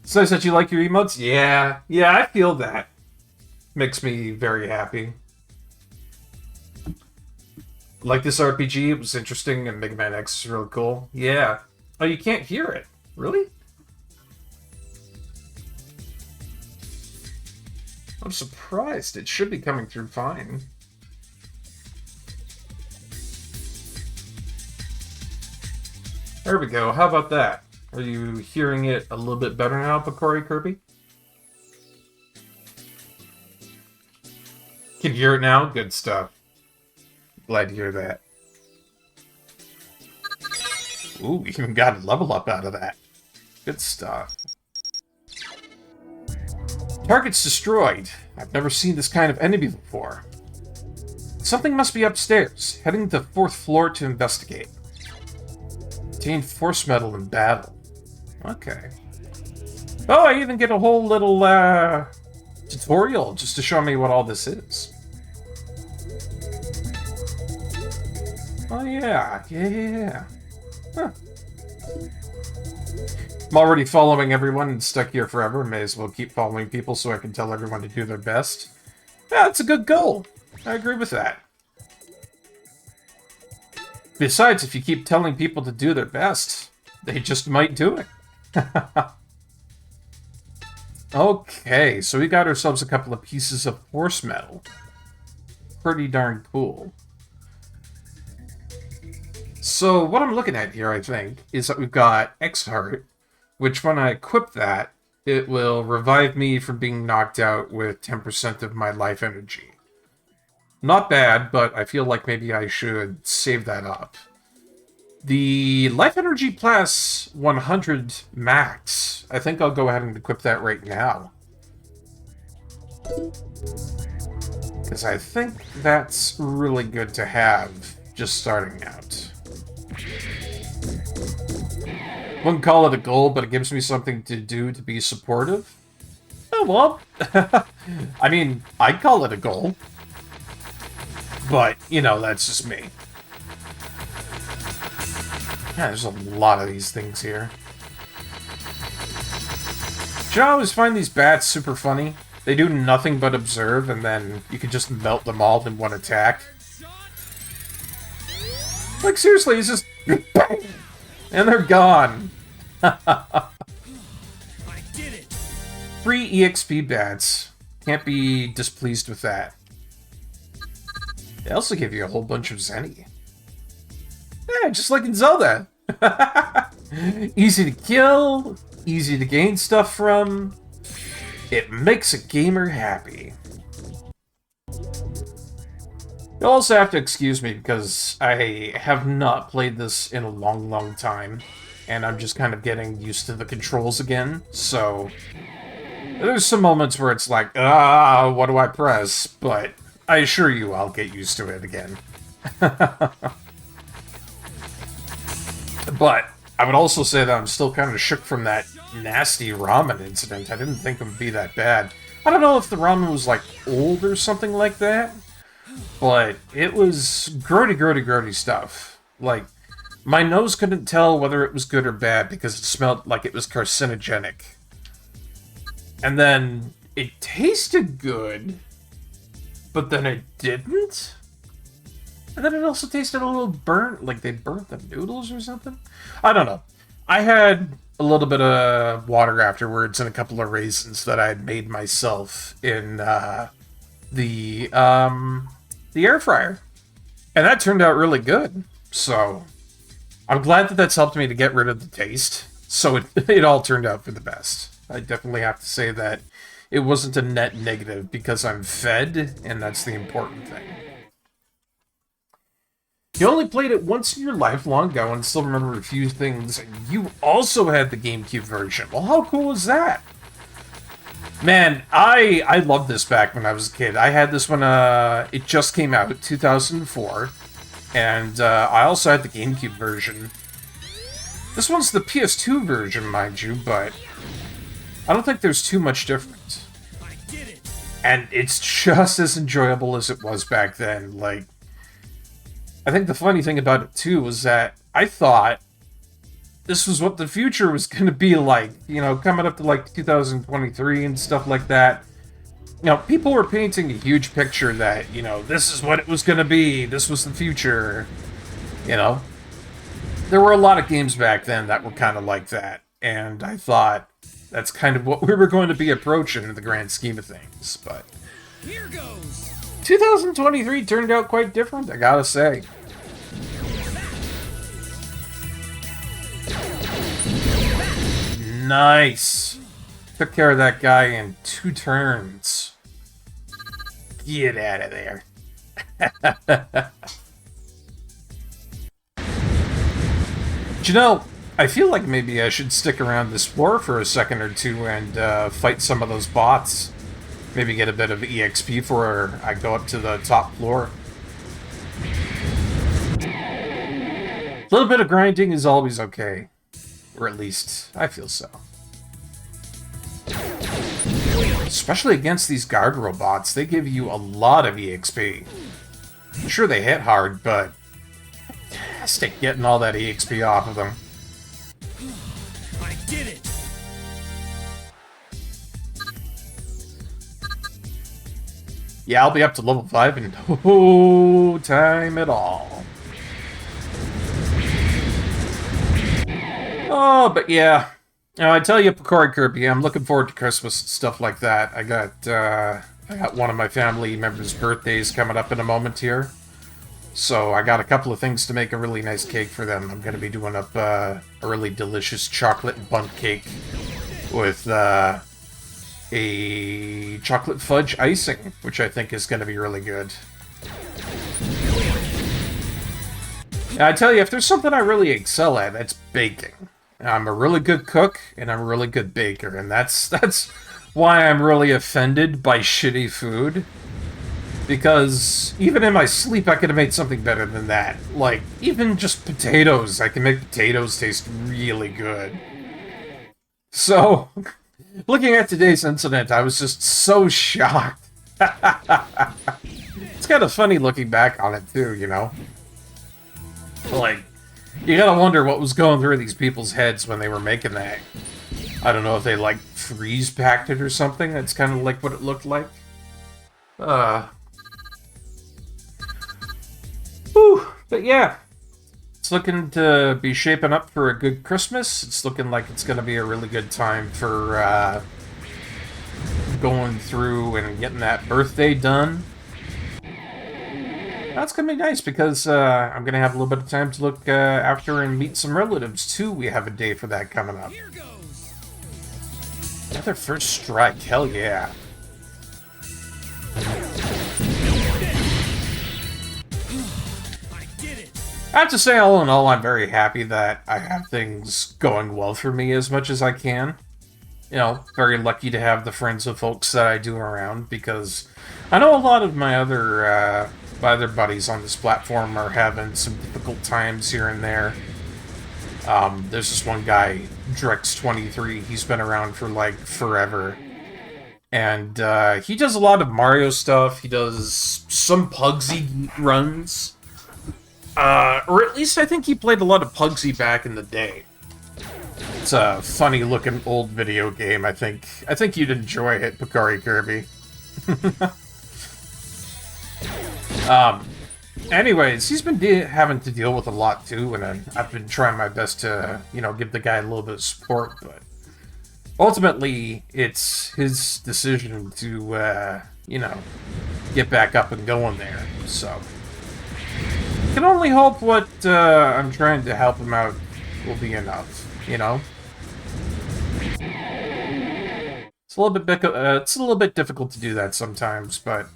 It's nice that you like your emotes. Yeah, I feel that. Makes me very happy. Like this RPG, it was interesting, and Megaman X is really cool. Yeah. Oh, you can't hear it. Really? I'm surprised. It should be coming through fine. There we go. How about that? Are you hearing it a little bit better now, Picori Kirby? Can you hear it now? Good stuff. Glad to hear that. Ooh, we even got a level up out of that. Good stuff. Target's destroyed. I've never seen this kind of enemy before. Something must be upstairs. Heading to the 4th floor to investigate. Obtain force metal in battle. Okay. Oh, I even get a whole little tutorial just to show me what all this is. Oh yeah, yeah. Huh. I'm already following everyone and stuck here forever. May as well keep following people so I can tell everyone to do their best. Yeah, that's a good goal. I agree with that. Besides, if you keep telling people to do their best, they just might do it. Okay, so we got ourselves a couple of pieces of force metal. Pretty darn cool. So what I'm looking at here, I think, is that we've got X Heart, which when I equip that, it will revive me from being knocked out with 10% of my life energy. Not bad, but I feel like maybe I should save that up. The life energy plus 100 max, I think I'll go ahead and equip that right now. Because I think that's really good to have just starting out. Wouldn't call it a goal, but it gives me something to do to be supportive. Oh, well. I mean, I'd call it a goal. But, you know, that's just me. Yeah, there's a lot of these things here. Do you know, I always find these bats super funny? They do nothing but observe, and then you can just melt them all in one attack. Like, seriously, it's just... bang! And they're gone. I did it. Free EXP bats. Can't be displeased with that. They also give you a whole bunch of Zenny. Yeah, just like in Zelda. Easy to kill, easy to gain stuff from. It makes a gamer happy. You'll also have to excuse me because I have not played this in a long, long time. And I'm just kind of getting used to the controls again. So there's some moments where it's like, what do I press? But I assure you I'll get used to it again. But I would also say that I'm still kind of shook from that nasty ramen incident. I didn't think it would be that bad. I don't know if the ramen was, like, old or something like that, but it was grody stuff. Like, my nose couldn't tell whether it was good or bad because it smelled like it was carcinogenic. And then it tasted good, but then it didn't? And then it also tasted a little burnt, like they burnt the noodles or something? I don't know. I had a little bit of water afterwards and a couple of raisins that I had made myself in the air fryer. And that turned out really good. So I'm glad that that's helped me to get rid of the taste. So it all turned out for the best. I definitely have to say that it wasn't a net negative because I'm fed, and that's the important thing. You only played it once in your life long ago and still remember a few things. You also had the GameCube version. Well, how cool is that? Man, I loved this back when I was a kid. I had this when it just came out, 2004. And I also had the GameCube version. This one's the PS2 version, mind you, but I don't think there's too much difference. And it's just as enjoyable as it was back then. Like, I think the funny thing about it, too, was that I thought this was what the future was going to be like. You know, coming up to, like, 2023 and stuff like that. You know, people were painting a huge picture that, you know, this is what it was going to be. This was the future. You know? There were a lot of games back then that were kind of like that. And I thought that's kind of what we were going to be approaching in the grand scheme of things. But Here goes. 2023 turned out quite different, I gotta say. Nice. Took care of that guy in 2 turns. Get out of there. But you know, I feel like maybe I should stick around this floor for a second or two and fight some of those bots. Maybe get a bit of EXP before I go up to the top floor. little bit of grinding is always okay. Or at least, I feel so. Especially against these guard robots, they give you a lot of EXP. Sure, they hit hard, but stick getting all that EXP off of them. I did it! Yeah, I'll be up to level 5 in no time at all. Oh, but yeah. Now, I tell you, Picori Kirby, I'm looking forward to Christmas and stuff like that. I got one of my family members' birthdays coming up in a moment here. So I got a couple of things to make a really nice cake for them. I'm going to be doing up a really delicious chocolate bundt cake with a chocolate fudge icing, which I think is going to be really good. And I tell you, if there's something I really excel at, it's baking. I'm a really good cook, and I'm a really good baker, and that's why I'm really offended by shitty food. Because even in my sleep, I could have made something better than that. Like, even just potatoes. I can make potatoes taste really good. So, looking at today's incident, I was just so shocked. It's kind of funny looking back on it, too, you know? Like, you gotta wonder what was going through these people's heads when they were making that. I don't know if they, like, freeze-packed it or something. That's kind of like what it looked like. Whew, but yeah, it's looking to be shaping up for a good Christmas. It's looking like it's going to be a really good time for going through and getting that birthday done. That's going to be nice because I'm going to have a little bit of time to look after and meet some relatives too. We have a day for that coming up. Here goes! Another first strike, hell yeah. I have to say, all in all, I'm very happy that I have things going well for me as much as I can. You know, very lucky to have the friends and folks that I do around, because I know a lot of my other buddies on this platform are having some difficult times here and there. There's this one guy, Drex23, he's been around for, like, forever. And he does a lot of Mario stuff, he does some Pugsy runs. Or at least I think he played a lot of Pugsy back in the day. It's a funny-looking old video game. I think you'd enjoy it, Picori Kirby. Anyways, he's been having to deal with a lot too, and I've been trying my best to, you know, give the guy a little bit of support. But ultimately, it's his decision to, you know, get back up and going there. So. I can only hope what I'm trying to help him out will be enough, you know? It's a little bit difficult to do that sometimes, but,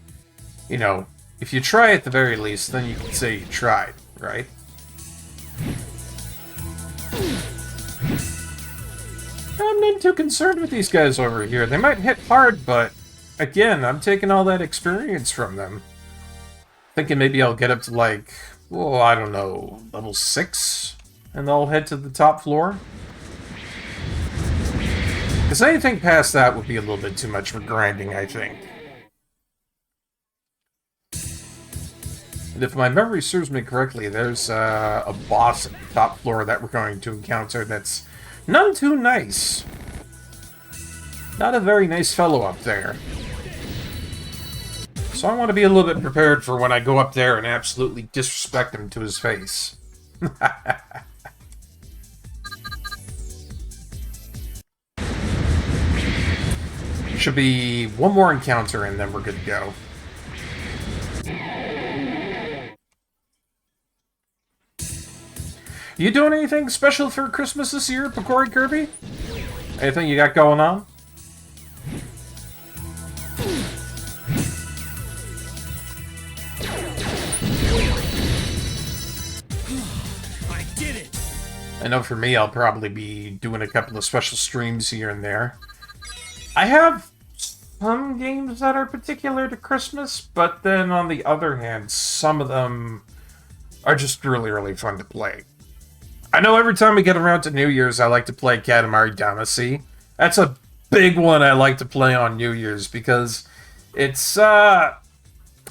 you know, if you try at the very least, then you can say you tried, right? I'm not too concerned with these guys over here. They might hit hard, but, again, I'm taking all that experience from them. Thinking maybe I'll get up to, like, well, I don't know, level 6? And I'll head to the top floor? Because anything past that would be a little bit too much for grinding, I think. And if my memory serves me correctly, there's a boss at the top floor that we're going to encounter that's none too nice. Not a very nice fellow up there. So I want to be a little bit prepared for when I go up there and absolutely disrespect him to his face. Should be one more encounter and then we're good to go. You doing anything special for Christmas this year, Picori Kirby? Anything you got going on? I know for me, I'll probably be doing a couple of special streams here and there. I have some games that are particular to Christmas, but then on the other hand, some of them are just really, really fun to play. I know every time we get around to New Year's, I like to play Katamari Damacy. That's a big one I like to play on New Year's because it's, I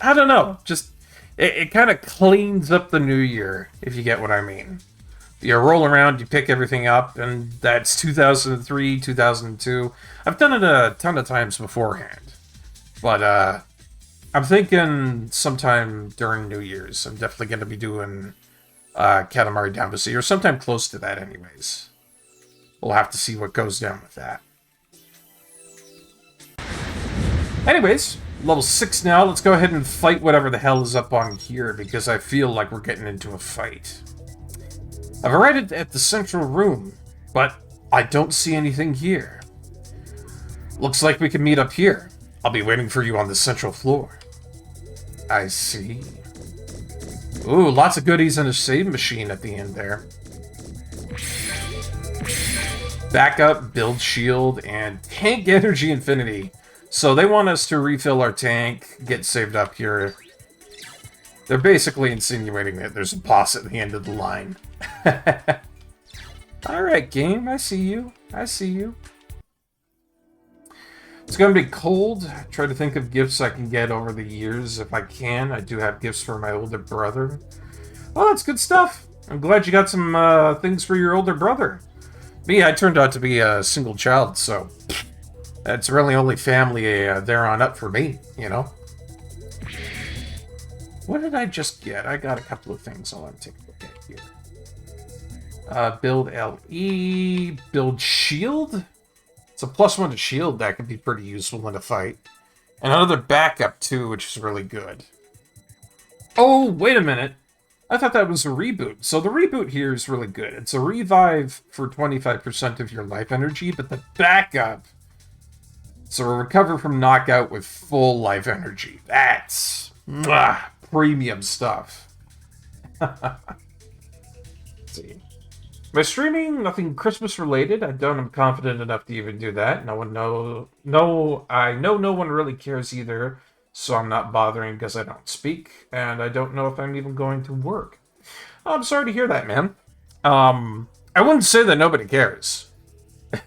don't know, just, it kind of cleans up the new year, if you get what I mean. You roll around, you pick everything up, and that's 2003, 2002. I've done it a ton of times beforehand. But, I'm thinking sometime during New Year's, I'm definitely going to be doing Katamari Damacy, or sometime close to that anyways. We'll have to see what goes down with that. Anyways, level 6 now. Let's go ahead and fight whatever the hell is up on here, because I feel like we're getting into a fight. I've arrived at the central room, but I don't see anything here. Looks like we can meet up here. I'll be waiting for you on the central floor. I see. Ooh, lots of goodies in a save machine at the end there. Backup, build shield, and tank energy infinity. So they want us to refill our tank, get saved up here. They're basically insinuating that there's a boss at the end of the line. Alright, game, I see you. I see you. It's going to be cold. Try to think of gifts I can get over the years if I can. I do have gifts for my older brother. Oh, that's good stuff. I'm glad you got some things for your older brother. Me, I turned out to be a single child, so that's really only family there on up for me, you know? What did I just get? I got a couple of things I'll have to take a look at here. Build LE, build shield? It's a +1 to shield that could be pretty useful in a fight. And another backup too, which is really good. Oh, wait a minute. I thought that was a reboot. So the reboot here is really good. It's a revive for 25% of your life energy, but the backup, so a recover from knockout with full life energy. That's premium stuff. Let's see. My streaming, nothing Christmas related. I don't am confident enough to even do that. I know no one really cares either, so I'm not bothering because I don't speak, and I don't know if I'm even going to work. I'm sorry to hear that, man. I wouldn't say that nobody cares.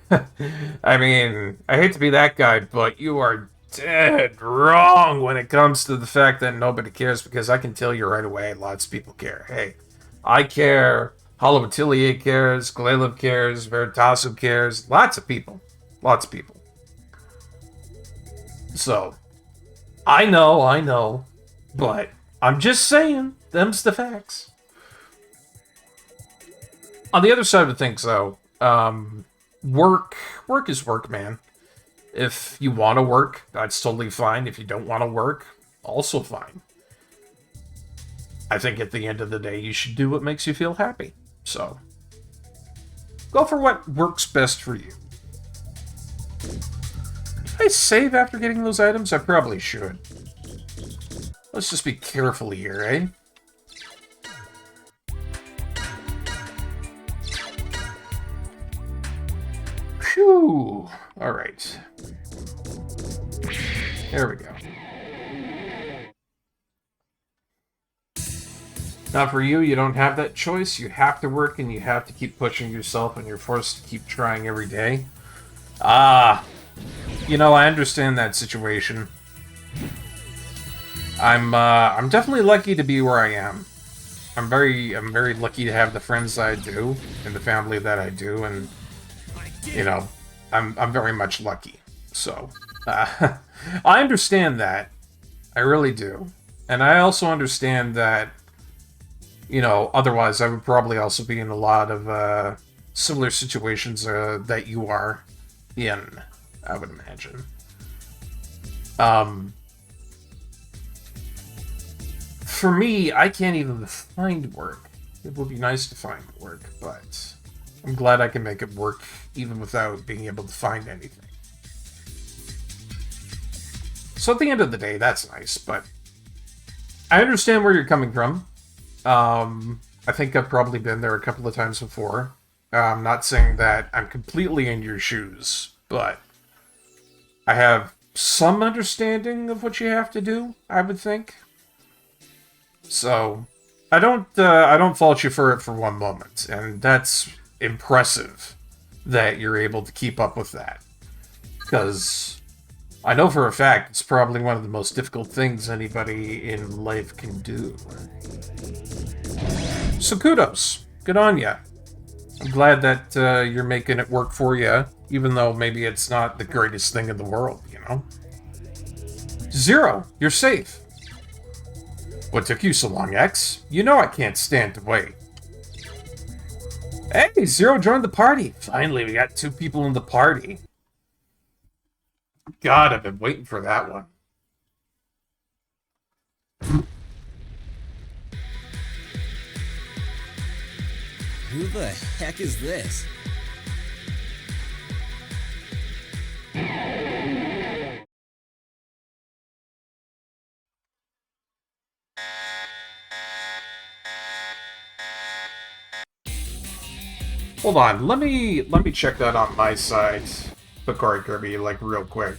I mean, I hate to be that guy, but you are dead wrong when it comes to the fact that nobody cares, because I can tell you right away lots of people care. Hey, I care, Hollow Atelier cares, Glailev cares, Veritasu cares, lots of people. Lots of people. So, I know, but I'm just saying, them's the facts. On the other side of things, though, work is work, man. If you want to work, that's totally fine. If you don't want to work, also fine. I think at the end of the day, you should do what makes you feel happy. So, go for what works best for you. Did I save after getting those items? I probably should. Let's just be careful here, eh? Phew! Alright. There we go. Now for you, you don't have that choice. You have to work and you have to keep pushing yourself, and you're forced to keep trying every day. You know, I understand that situation. I'm definitely lucky to be where I am. I'm very lucky to have the friends that I do and the family that I do, and you know, I'm very much lucky. So, I understand that. I really do. And I also understand that, you know, otherwise I would probably also be in a lot of similar situations that you are in, I would imagine. For me, I can't even find work. It would be nice to find work, but I'm glad I can make it work even without being able to find anything. So at the end of the day, that's nice, but I understand where you're coming from. I think I've probably been there a couple of times before. I'm not saying that I'm completely in your shoes, but I have some understanding of what you have to do, I would think. So, I don't fault you for it for one moment, and that's impressive that you're able to keep up with that. Because I know for a fact it's probably one of the most difficult things anybody in life can do. So kudos. Good on ya. I'm glad that you're making it work for you, even though maybe it's not the greatest thing in the world, you know? Zero, you're safe. What took you so long, X? You know I can't stand to wait. Hey, Zero joined the party. Finally, we got 2 people in the party. God, I've been waiting for that one. Who the heck is this? Hold on, let me check that on my side, Bakari Kirby, like real quick.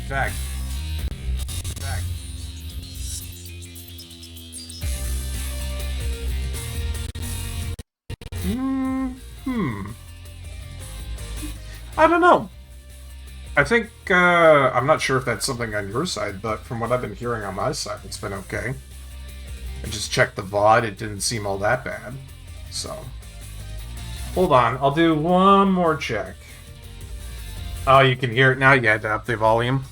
Fact. I don't know. I think, I'm not sure if that's something on your side, but from what I've been hearing on my side, it's been okay. I just checked the VOD, it didn't seem all that bad. So, hold on, I'll do one more check. Oh, you can hear it now? You had to up the volume?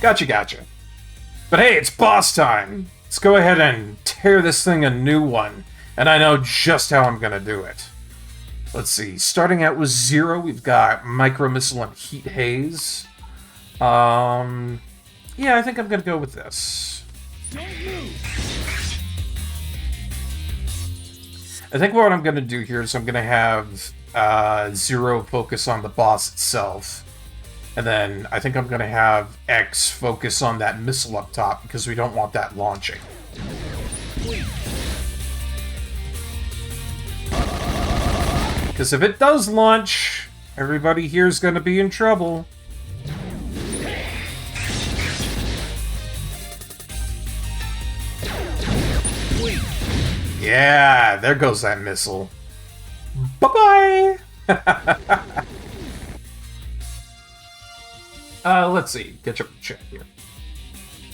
Gotcha. But hey, it's boss time! Let's go ahead and tear this thing a new one. And I know just how I'm gonna do it. Let's see, starting out with Zero, we've got Micro Missile and Heat Haze. Yeah, I think I'm gonna go with this. I think what I'm gonna do here is I'm gonna have Zero focus on the boss itself. And then I think I'm gonna have X focus on that missile up top, because we don't want that launching. Because if it does launch, everybody here is going to be in trouble. Yeah, there goes that missile. Bye-bye! Let's see. Catch up with chat here.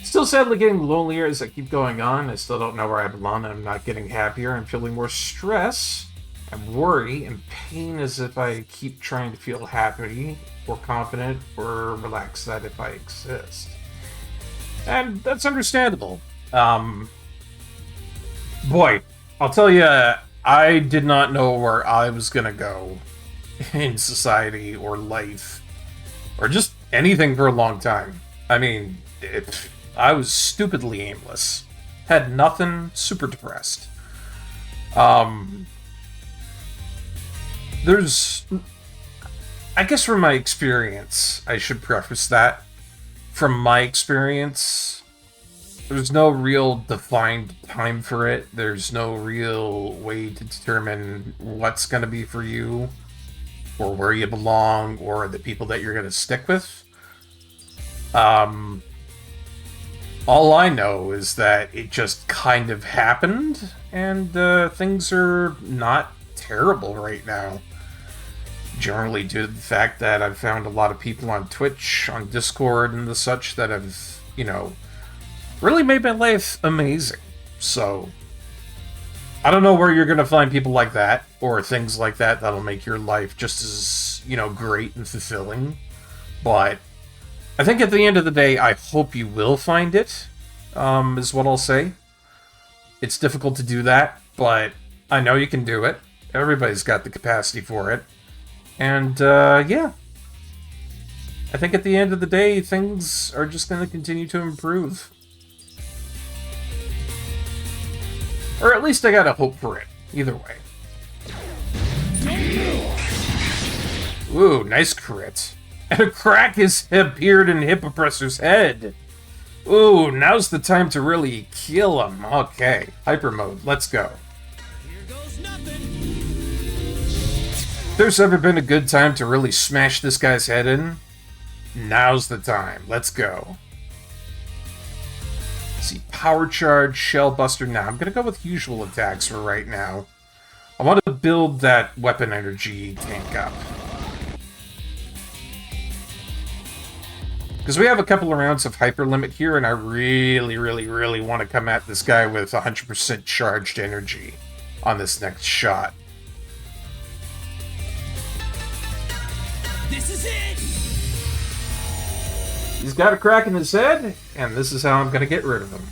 Still sadly getting lonelier as I keep going on. I still don't know where I belong. I'm not getting happier. I'm feeling more stress. And worry and pain as if I keep trying to feel happy or confident or relaxed that if I exist. And that's understandable. Boy, I'll tell you, I did not know where I was gonna go in society or life or just anything for a long time. I mean, I was stupidly aimless. Had nothing, super depressed. I guess from my experience, I should preface that. From my experience, there's no real defined time for it. There's no real way to determine what's going to be for you, or where you belong, or the people that you're going to stick with. All I know is that it just kind of happened, and things are not terrible right now. Generally due to the fact that I've found a lot of people on Twitch, on Discord, and the such that have, you know, really made my life amazing. So, I don't know where you're going to find people like that, or things like that that'll make your life just as, you know, great and fulfilling. But I think at the end of the day, I hope you will find it, is what I'll say. It's difficult to do that, but I know you can do it. Everybody's got the capacity for it. And, yeah. I think at the end of the day, things are just going to continue to improve. Or at least I gotta hope for it. Either way. Ooh, nice crit. And a crack has appeared in Hippopressor's head. Ooh, now's the time to really kill him. Okay. Hyper mode, let's go. If there's ever been a good time to really smash this guy's head in, Now's the time. Let's go. Let's see, power charge, shell buster. Now I'm gonna go with usual attacks for right now. I want to build that weapon energy tank up. Because we have a couple of rounds of hyper limit here, and I really want to come at this guy with 100% charged energy on this next shot. This is it! He's got a crack in his head, and this is how I'm going to get rid of him.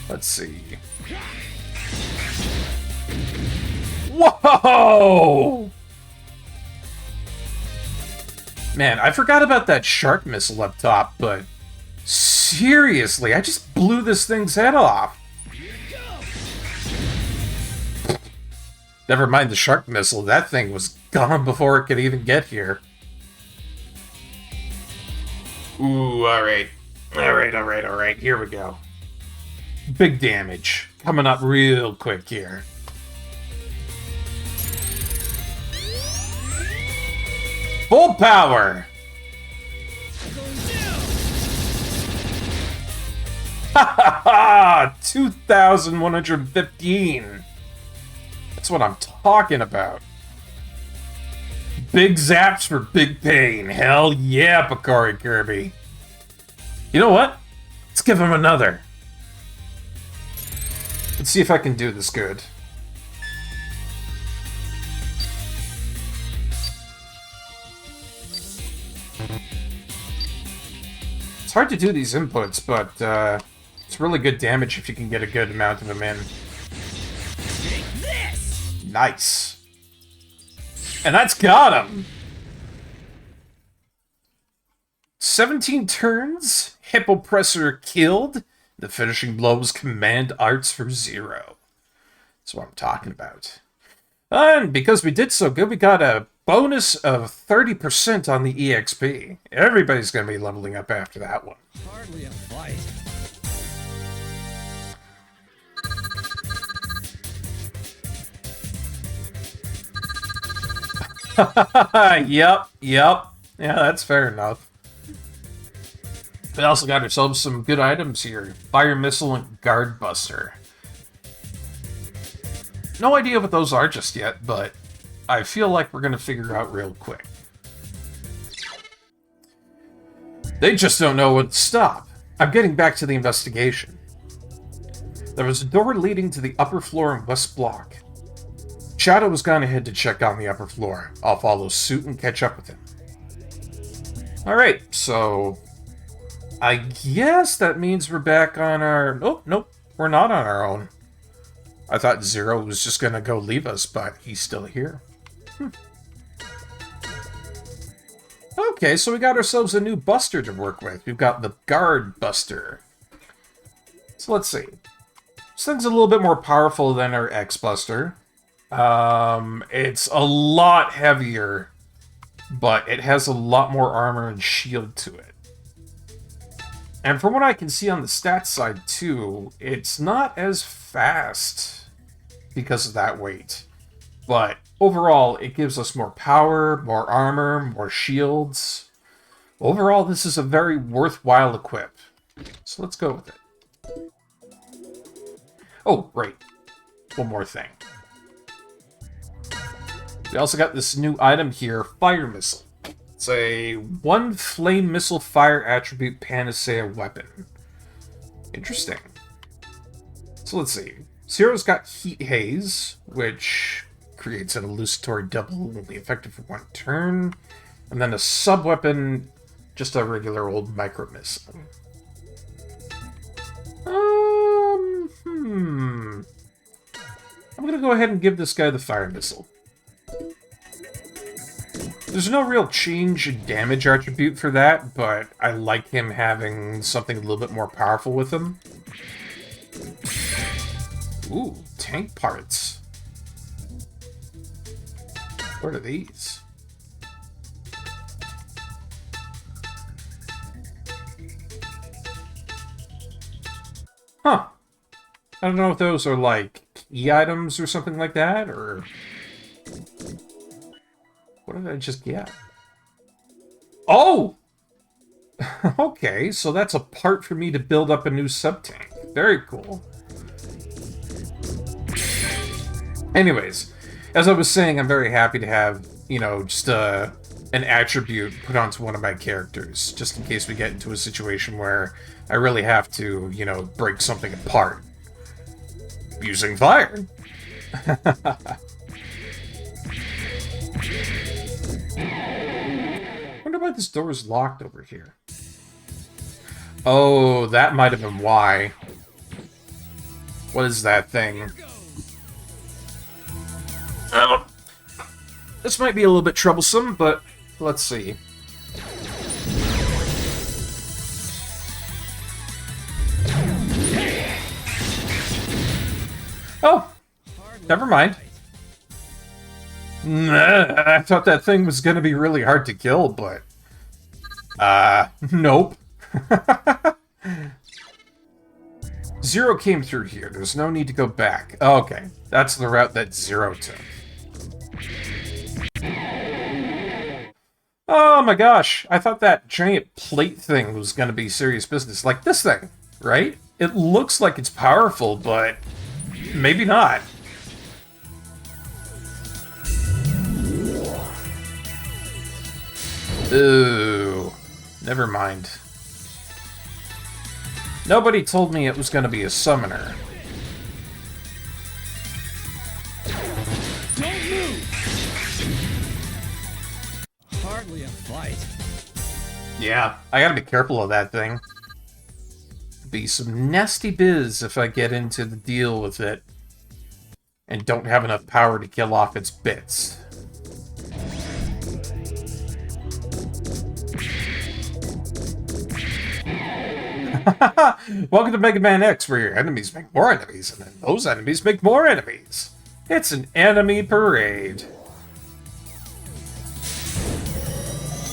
Let's see. Whoa! Man, I forgot about that shark missile up top, but seriously, I just blew this thing's head off. Never mind the shark missile, that thing was gone before it could even get here. Ooh, alright. Alright, here we go. Big damage. Coming up real quick here. Full power! Ha ha ha! 2,115! That's what I'm talking about. Big zaps for big pain. Hell yeah, Bakari Kirby. You know what? Let's give him another. Let's see if I can do this good. It's hard to do these inputs, but it's really good damage if you can get a good amount of them in. Nice. And that's got him. 17 turns, Hippopressor killed. The finishing blow was Command Arts for 0. That's what I'm talking about. And because we did so good, we got a bonus of 30% on the EXP. Everybody's going to be leveling up after that one. Hardly a fight. Yep. Yeah, that's fair enough. We also got ourselves some good items here. Fire Missile and Guard Buster. No idea what those are just yet, but I feel like we're going to figure out real quick. They just don't know when to stop. I'm getting back to the investigation. There was a door leading to the upper floor in West Block. Shadow has gone ahead to check on the upper floor. I'll follow suit and catch up with him. Alright, so I guess that means we're back on our... Oh, nope, we're not on our own. I thought Zero was just going to go leave us, but he's still here. Okay, so we got ourselves a new Buster to work with. We've got the Guard Buster. So let's see. This thing's a little bit more powerful than our X-Buster. It's a lot heavier, but it has a lot more armor and shield to it. And from what I can see on the stats side too, it's not as fast because of that weight. But overall, it gives us more power, more armor, more shields. Overall, this is a very worthwhile equip. So let's go with it. Oh, right. One more thing. We also got this new item here, Fire Missile. It's a 1 Flame Missile Fire Attribute Panacea weapon. Interesting. So let's see. Zero's got Heat Haze, which creates an illusory double, only effective for 1 turn. And then a sub-weapon, just a regular old micro missile. I'm gonna go ahead and give this guy the Fire Missile. There's no real change in damage attribute for that, but I like him having something a little bit more powerful with him. Ooh, tank parts. What are these? Huh. I don't know if those are like key items or something like that, or... What did I just get? Oh! Okay, so that's a part for me to build up a new sub-tank. Very cool. Anyways, as I was saying, I'm very happy to have, you know, just an attribute put onto one of my characters, just in case we get into a situation where I really have to, you know, break something apart. Using fire. Wonder why this door is locked over here. Oh, that might have been why. What is that thing? This might be a little bit troublesome, but let's see. Oh, never mind. Nah, I thought that thing was gonna be really hard to kill, but... nope. Zero came through here. There's no need to go back. Okay, that's the route that Zero took. Oh my gosh, I thought that giant plate thing was gonna be serious business. Like this thing, right? It looks like it's powerful, but maybe not. Ooh, never mind. Nobody told me it was gonna be a summoner. Don't move! Hardly a fight. Yeah, I gotta be careful of that thing. Be some nasty biz if I get into the deal with it and don't have enough power to kill off its bits. Welcome to Megaman X, where your enemies make more enemies, and then those enemies make more enemies. It's an enemy parade.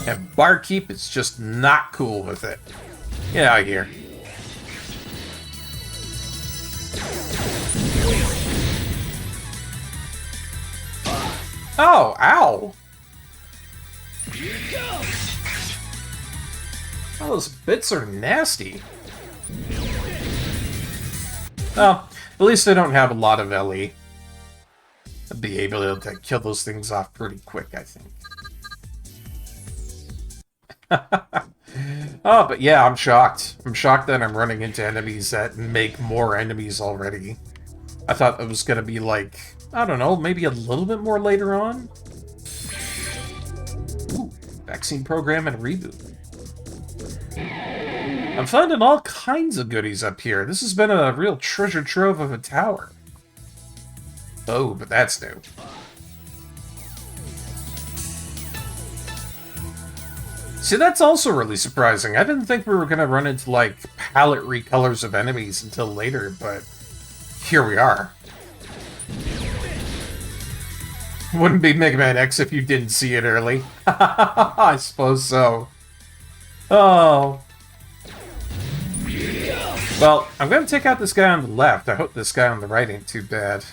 And Barkeep is just not cool with it. Get out of here. Oh, ow! Oh, those bits are nasty. Well, at least I don't have a lot of LE. I'll be able to kill those things off pretty quick, I think. Oh, but yeah, I'm shocked. I'm shocked that I'm running into enemies that make more enemies already. I thought it was gonna be like, I don't know, maybe a little bit more later on? Ooh, vaccine program and reboot. I'm finding all kinds of goodies up here. This has been a real treasure trove of a tower. Oh, but that's new. See, that's also really surprising. I didn't think we were going to run into, like, palette recolors of enemies until later, but here we are. Wouldn't be Megaman X if you didn't see it early. I suppose so. Oh. Well, I'm going to take out this guy on the left. I hope this guy on the right ain't too bad.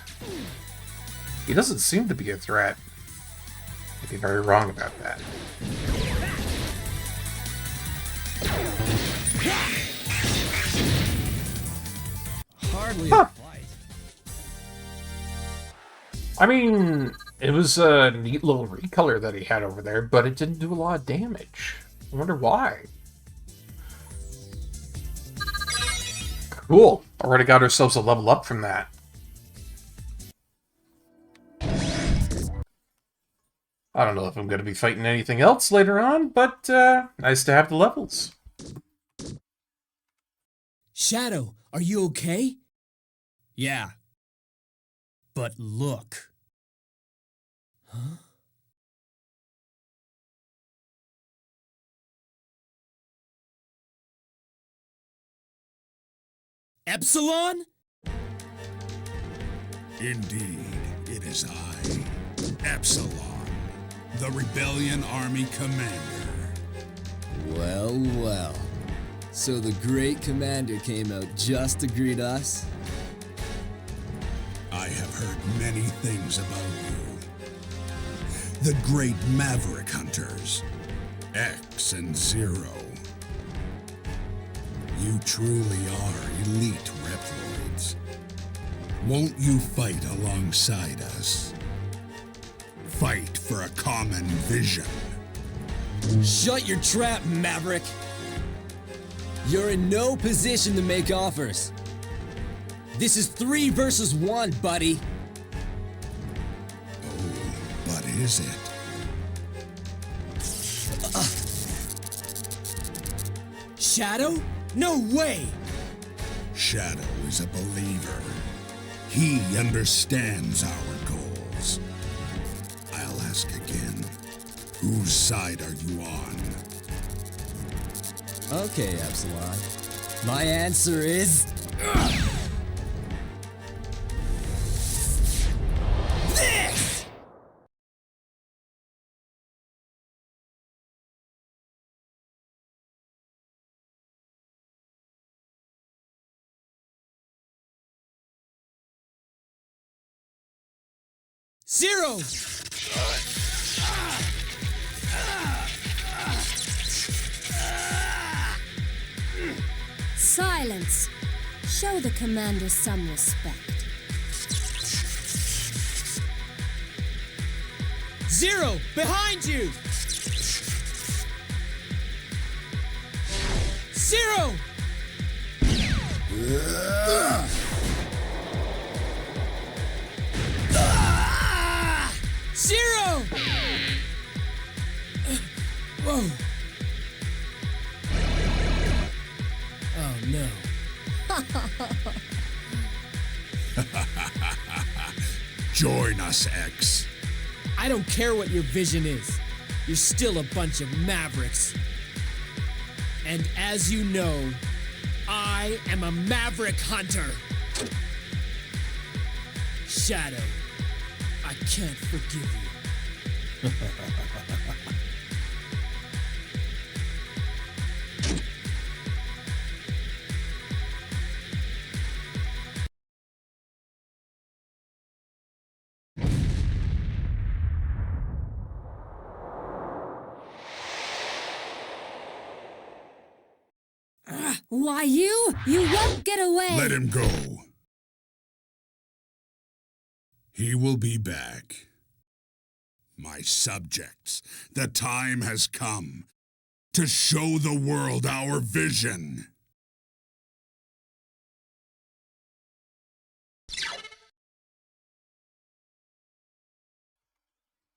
He doesn't seem to be a threat. I'd be very wrong about that. Hardly a fight. I mean, it was a neat little recolor that he had over there, but it didn't do a lot of damage. I wonder why. Cool. Already got ourselves a level up from that. I don't know if I'm going to be fighting anything else later on, but nice to have the levels. Shadow, are you okay? Yeah. But look. Huh? Epsilon? Indeed, it is I, Epsilon, the Rebellion Army Commander. Well, well. So the great commander came out just to greet us? I have heard many things about you. The great maverick hunters, X and Zero. You truly are elite Reploids. Won't you fight alongside us? Fight for a common vision. Shut your trap, Maverick! You're in no position to make offers. This is 3 versus 1, buddy. Oh, but is it? Shadow? No way! Shadow is a believer. He understands our goals. I'll ask again. Whose side are you on? Okay, Epsilon. My answer is... this! Zero! Silence. Show the commander some respect. Zero! Behind you! Zero! Zero! Whoa! Oh no. Join us, X. I don't care what your vision is. You're still a bunch of mavericks. And as you know, I am a maverick hunter. Shadow, I can't forgive you. Why you? You won't get away! Let him go. He will be back. My subjects, the time has come to show the world our vision.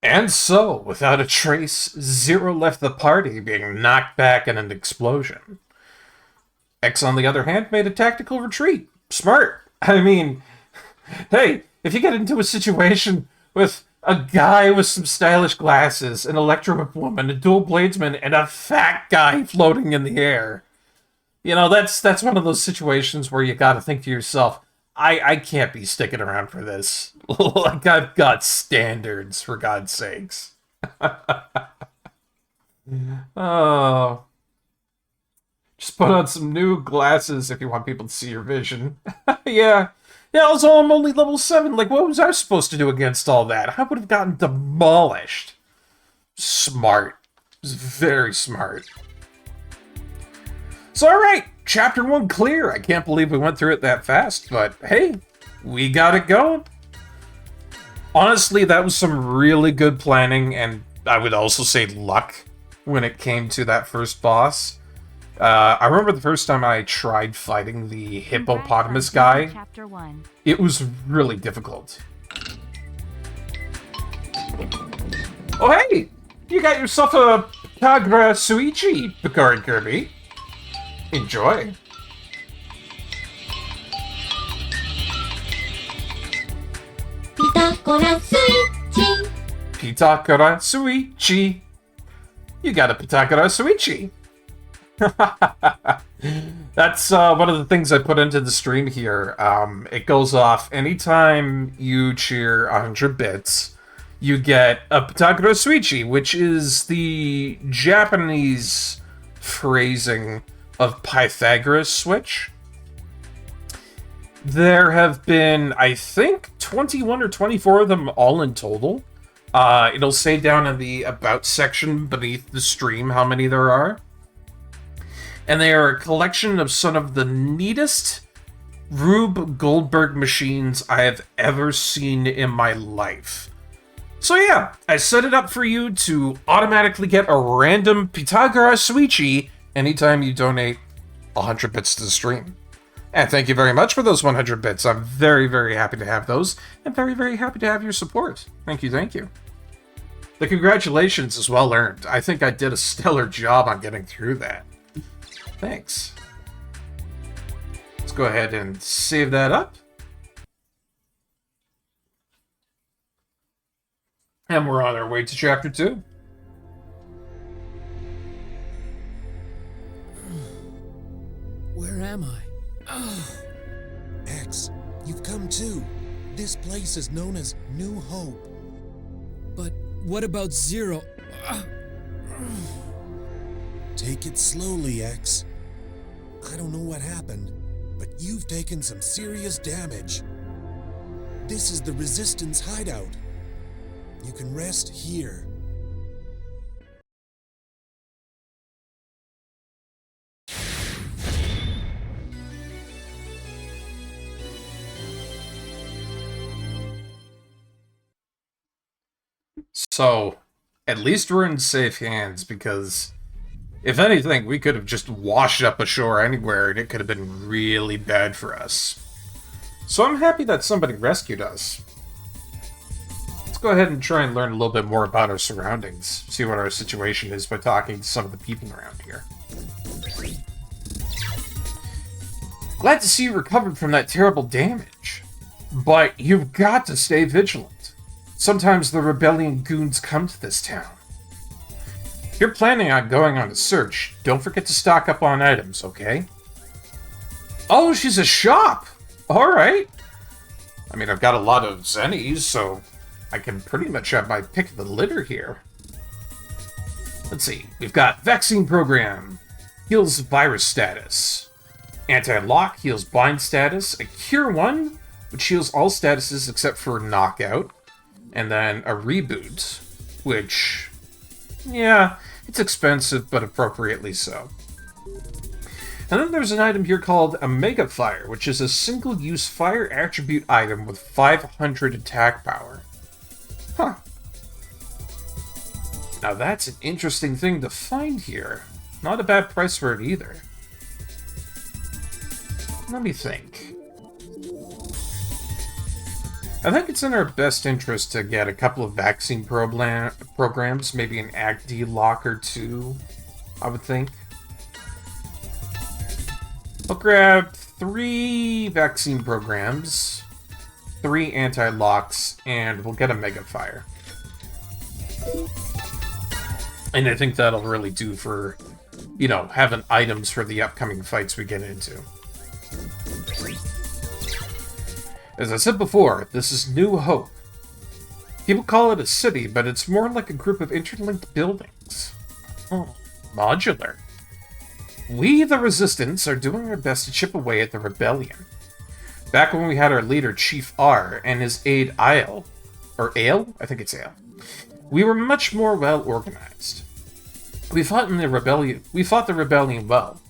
And so, without a trace, Zero left the party, being knocked back in an explosion. X, on the other hand, made a tactical retreat. Smart. I mean, hey, if you get into a situation with a guy with some stylish glasses, an electro woman, a dual bladesman, and a fat guy floating in the air, you know, that's one of those situations where you gotta think to yourself, I can't be sticking around for this. Like, I've got standards, for God's sakes. Oh. Just put on some new glasses if you want people to see your vision. Yeah. Yeah, also, I'm only level 7. Like, what was I supposed to do against all that? I would have gotten demolished. Smart. It was very smart. So, alright. Chapter 1 clear. I can't believe we went through it that fast, but hey, we got it going. Honestly, that was some really good planning, and I would also say luck when it came to that first boss. I remember the first time I tried fighting the hippopotamus guy. Chapter 1. It was really difficult. Oh hey! You got yourself a Kagra Suichi, Picard Kirby. Enjoy. Pitakora Suichi. Pitakara Suichi. You got a Pitakara Suichi. That's one of the things I put into the stream here. It goes off anytime you cheer 100 bits. You get a Pitakara Suichi, which is the Japanese phrasing of Pythagoras switch. There have been, I think, 21 or 24 of them all in total. It'll say down in the About section beneath the stream how many there are. And they are a collection of some of the neatest Rube Goldberg machines I have ever seen in my life. So yeah, I set it up for you to automatically get a random Pythagoras Suichi anytime you donate 100 bits to the stream. And thank you very much for those 100 bits. I'm very, very happy to have those, and very, very happy to have your support. Thank you, thank you. The congratulations is well earned. I think I did a stellar job on getting through that. Thanks. Let's go ahead and save that up. And we're on our way to Chapter 2. Where am I? X, you've come too. This place is known as New Hope. But what about Zero? Take it slowly, X. I don't know what happened, but you've taken some serious damage. This is the Resistance hideout. You can rest here. So, at least we're in safe hands, because if anything, we could have just washed up ashore anywhere and it could have been really bad for us. So I'm happy that somebody rescued us. Let's go ahead and try and learn a little bit more about our surroundings, see what our situation is by talking to some of the people around here. Glad to see you recovered from that terrible damage, but you've got to stay vigilant. Sometimes the rebellion goons come to this town. If you're planning on going on a search, don't forget to stock up on items, okay? Oh, she's a shop! Alright. I mean, I've got a lot of zennies, so I can pretty much have my pick of the litter here. Let's see. We've got Vaccine Program. Heals virus status. Anti-lock heals bind status. A Cure 1, which heals all statuses except for Knockout. And then a Reboot, which, yeah, it's expensive, but appropriately so. And then there's an item here called a Mega Fire, which is a single-use fire attribute item with 500 attack power. Huh. Now that's an interesting thing to find here. Not a bad price for it either. Let me think. I think it's in our best interest to get a couple of vaccine programs, maybe an ACT-D lock or two, I would think. I'll grab 3 vaccine programs, 3 anti-locks, and we'll get a Mega Fire. And I think that'll really do for, you know, having items for the upcoming fights we get into. As I said before, this is New Hope. People call it a city, but it's more like a group of interlinked buildings. Oh, modular. We, the Resistance, are doing our best to chip away at the rebellion. Back when we had our leader, Chief R, and his aide, Ale, or Ale? I think it's Ale. We were much more well organized. We fought the rebellion well.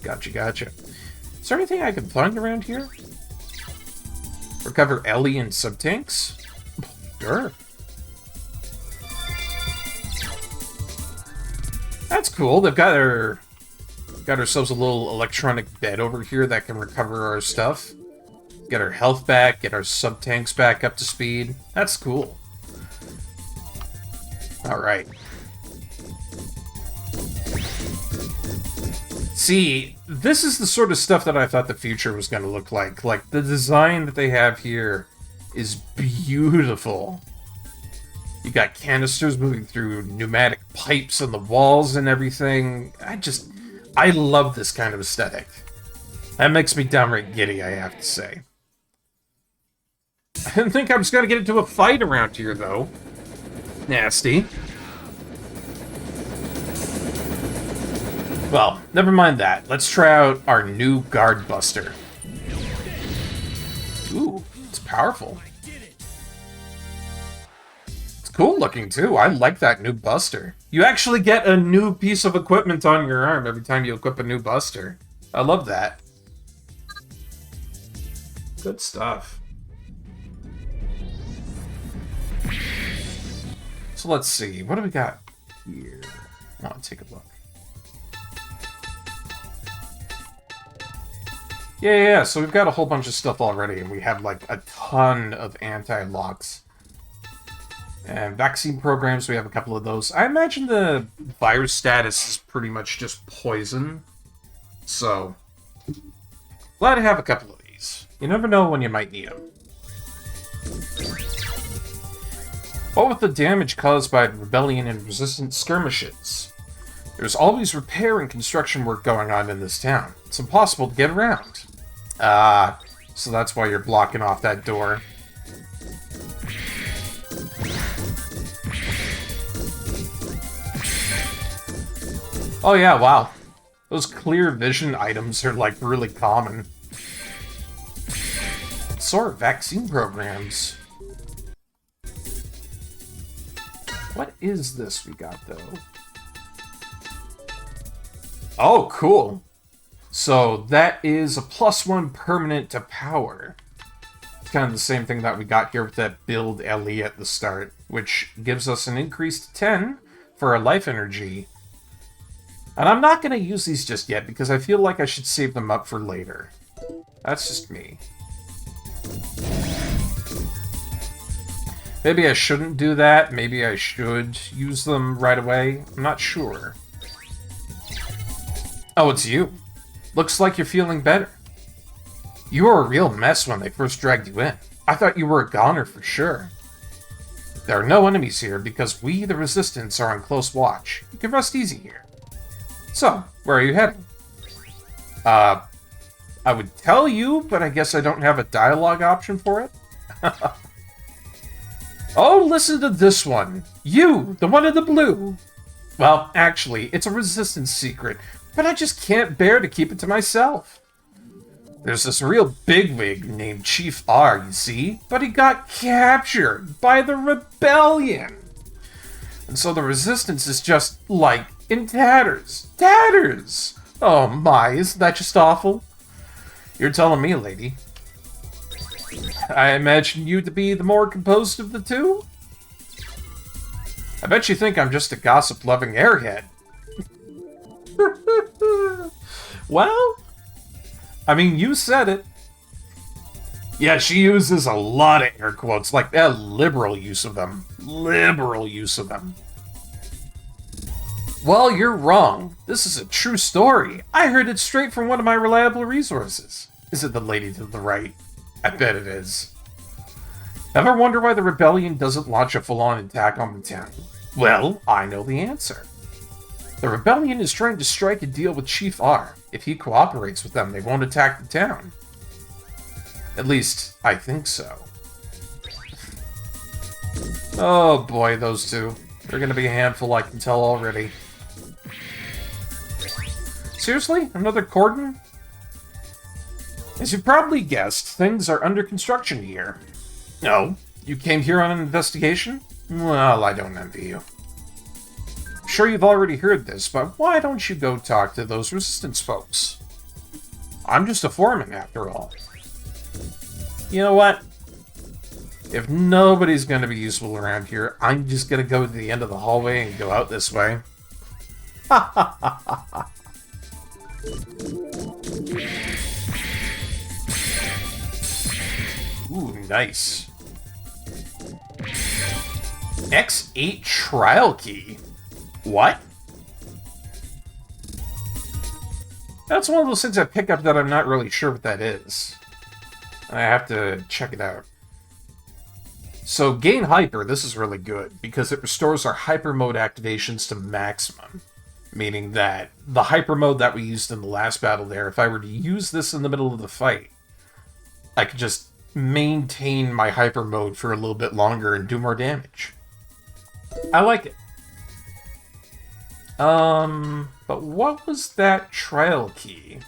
Gotcha. Is there anything I can find around here? Recover Ellie and sub-tanks? Sure. That's cool. They've got ourselves a little electronic bed over here that can recover our stuff. Get our health back, get our sub-tanks back up to speed. That's cool. Alright. See, this is the sort of stuff that I thought the future was going to look like. Like, the design that they have here is beautiful. You got canisters moving through pneumatic pipes on the walls and everything. I love this kind of aesthetic. That makes me downright giddy, I have to say. I didn't think I was going to get into a fight around here, though. Nasty. Well, never mind that. Let's try out our new Guard Buster. Ooh, it's powerful. cool looking too. I like that new Buster. You actually get a new piece of equipment on your arm every time you equip a new Buster. I love that. Good stuff. So let's see. What do we got here? I want to take a look. Yeah. So we've got a whole bunch of stuff already, and we have like a ton of anti-locks. And vaccine programs, we have a couple of those. I imagine the virus status is pretty much just poison. So, glad to have a couple of these. You never know when you might need them. What with the damage caused by rebellion and resistant skirmishes? There's always repair and construction work going on in this town. It's impossible to get around. So that's why you're blocking off that door. Oh yeah, wow. Those clear vision items are like really common. So are vaccine programs. What is this we got though? Oh, cool. So that is a +1 permanent to power. It's kind of the same thing that we got here with that build Ellie at the start, which gives us an increase to 10 for our life energy. And I'm not going to use these just yet, because I feel like I should save them up for later. That's just me. Maybe I shouldn't do that. Maybe I should use them right away. I'm not sure. Oh, it's you. Looks like you're feeling better. You were a real mess when they first dragged you in. I thought you were a goner for sure. There are no enemies here, because we, the Resistance, are on close watch. You can rest easy here. So, where are you heading? I would tell you, but I guess I don't have a dialogue option for it. Oh, listen to this one. You, the one in the blue. Well, actually, it's a Resistance secret, but I just can't bear to keep it to myself. There's this real bigwig named Chief R, you see, but he got captured by the rebellion. And so the Resistance is just, like, in tatters. Tatters! Oh my, isn't that just awful? You're telling me, lady. I imagine you to be the more composed of the two? I bet you think I'm just a gossip-loving airhead. Well, I mean, you said it. Yeah, she uses a lot of air quotes, like a liberal use of them. Liberal use of them. Well, you're wrong. This is a true story. I heard it straight from one of my reliable resources. Is it the lady to the right? I bet it is. Ever wonder why the rebellion doesn't launch a full-on attack on the town? Well, I know the answer. The rebellion is trying to strike a deal with Chief R. If he cooperates with them, they won't attack the town. At least, I think so. Oh boy, those two. They're gonna be a handful, I can tell already. Seriously? Another cordon? As you probably guessed, things are under construction here. No? You came here on an investigation? Well, I don't envy you. Sure you've already heard this, but why don't you go talk to those Resistance folks? I'm just a foreman, after all. You know what? If nobody's gonna be useful around here, I'm just gonna go to the end of the hallway and go out this way. Ha ha ha ha ha. Ooh, nice. X8 trial key. What? That's one of those things I pick up that I'm not really sure what that is. I have to check it out. So, gain hyper, this is really good, because it restores our hyper mode activations to maximum. Meaning that the hyper mode that we used in the last battle there, if I were to use this in the middle of the fight, I could just maintain my hyper mode for a little bit longer and do more damage. I like it. But what was that trial key?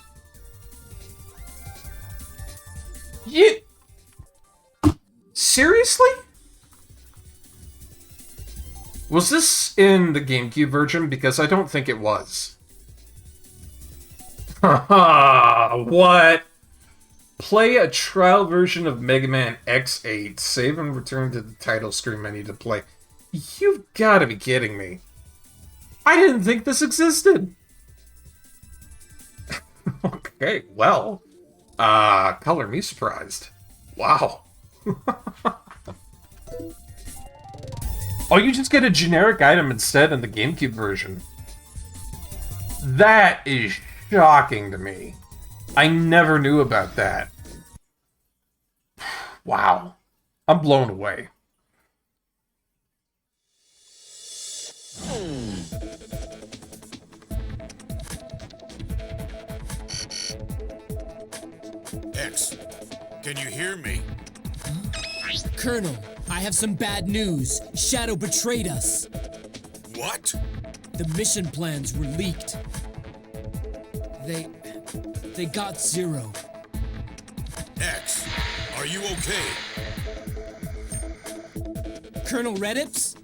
You... Seriously? Was this in the GameCube version? Because I don't think it was. Haha, what? Play a trial version of Megaman X8. Save and return to the title screen menu to play. You've got to be kidding me. I didn't think this existed. Okay, well. Color me surprised. Wow. Oh, you just get a generic item instead in the GameCube version. That is shocking to me. I never knew about that. Wow. I'm blown away. X, can you hear me? Colonel, I have some bad news. Shadow betrayed us. What? The mission plans were leaked. They got Zero. X, are you okay? Colonel Redips?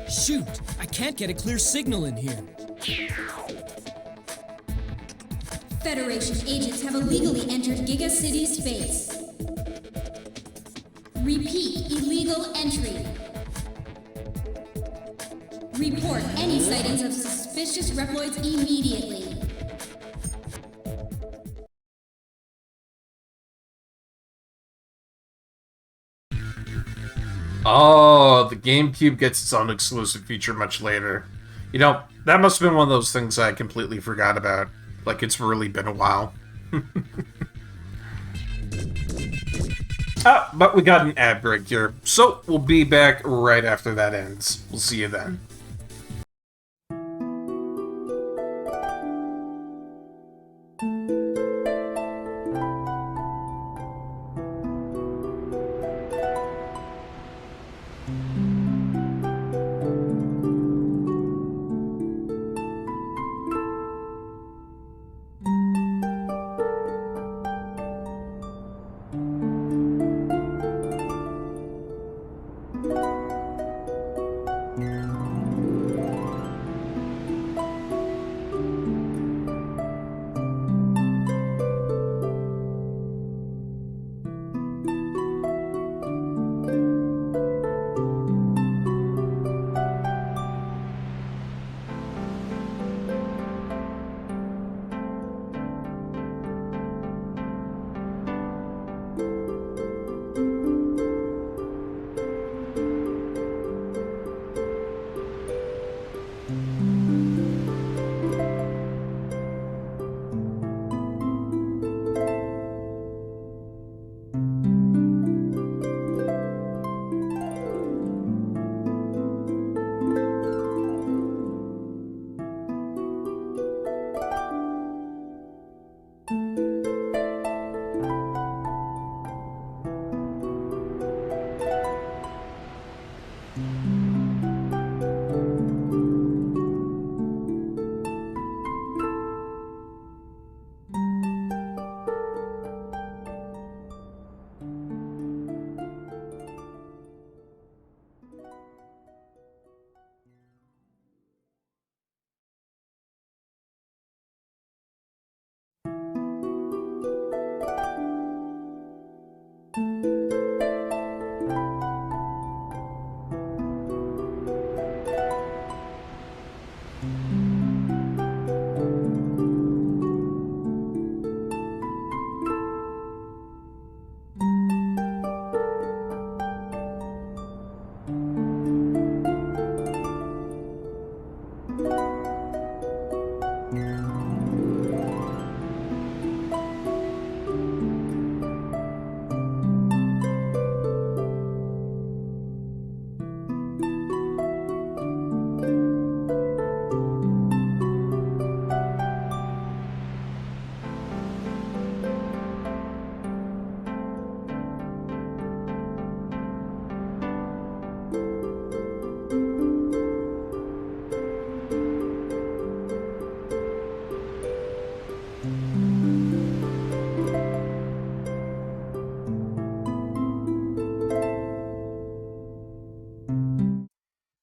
Shoot, I can't get a clear signal in here. Federation agents have illegally entered Giga City space. Repeat, illegal entry. Report any sightings of suspicious Reploids immediately. Oh, the GameCube gets its own exclusive feature much later. You know, that must have been one of those things I completely forgot about. Like, it's really been a while. But we got an ad break here. So, we'll be back right after that ends. We'll see you then.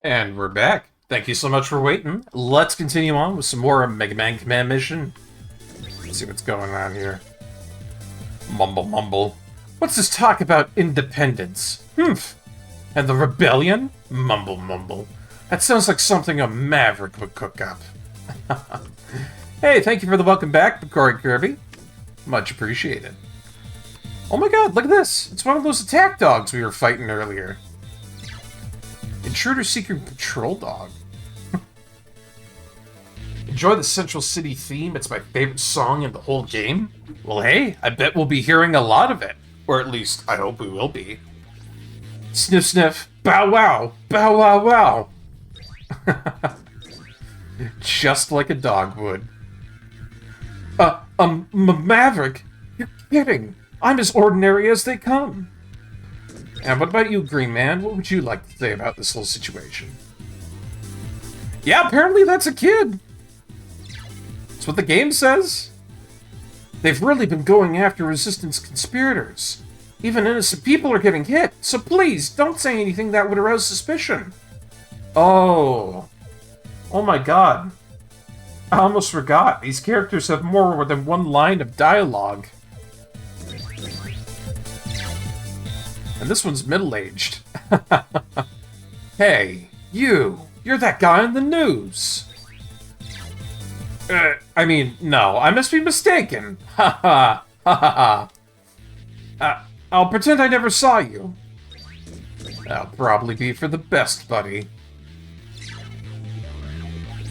And we're back. Thank you so much for waiting. Let's continue on with some more Megaman Command Mission. Let's see what's going on here. Mumble mumble. What's this talk about independence? Humph. And the rebellion? Mumble mumble. That sounds like something a maverick would cook up. Hey, thank you for the welcome back, Corey Kirby. Much appreciated. Oh my god, look at this! It's one of those attack dogs we were fighting earlier. Intruder Seeker Patrol Dog. Enjoy the Central City theme. It's my favorite song in the whole game. Well, hey, I bet we'll be hearing a lot of it. Or at least, I hope we will be. Sniff sniff, bow wow, bow wow wow. Just like a dog would. Maverick? You're kidding. I'm as ordinary as they come. And what about you, Green Man? What would you like to say about this whole situation? Yeah, apparently that's a kid. That's what the game says. They've really been going after Resistance conspirators. Even innocent people are getting hit, so please, don't say anything that would arouse suspicion. Oh. Oh my god. I almost forgot. These characters have more than one line of dialogue. And this one's middle-aged. Hey, you're that guy on the news. I mean, no, I must be mistaken. Ha ha, ha ha. I'll pretend I never saw you. That'll probably be for the best, buddy.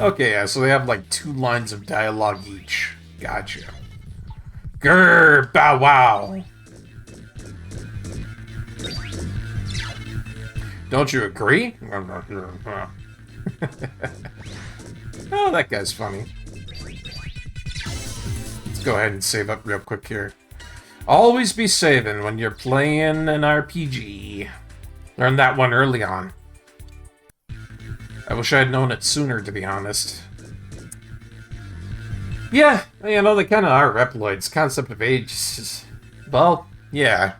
Okay, yeah, so they have like 2 lines of dialogue each. Gotcha. Grr, bow wow. Don't you agree? Oh, that guy's funny. Let's go ahead and save up real quick here. Always be saving when you're playing an RPG. Learned that one early on. I wish I had known it sooner, to be honest. Yeah, you know, they kind of are Reploids. Concept of age is... Well, yeah.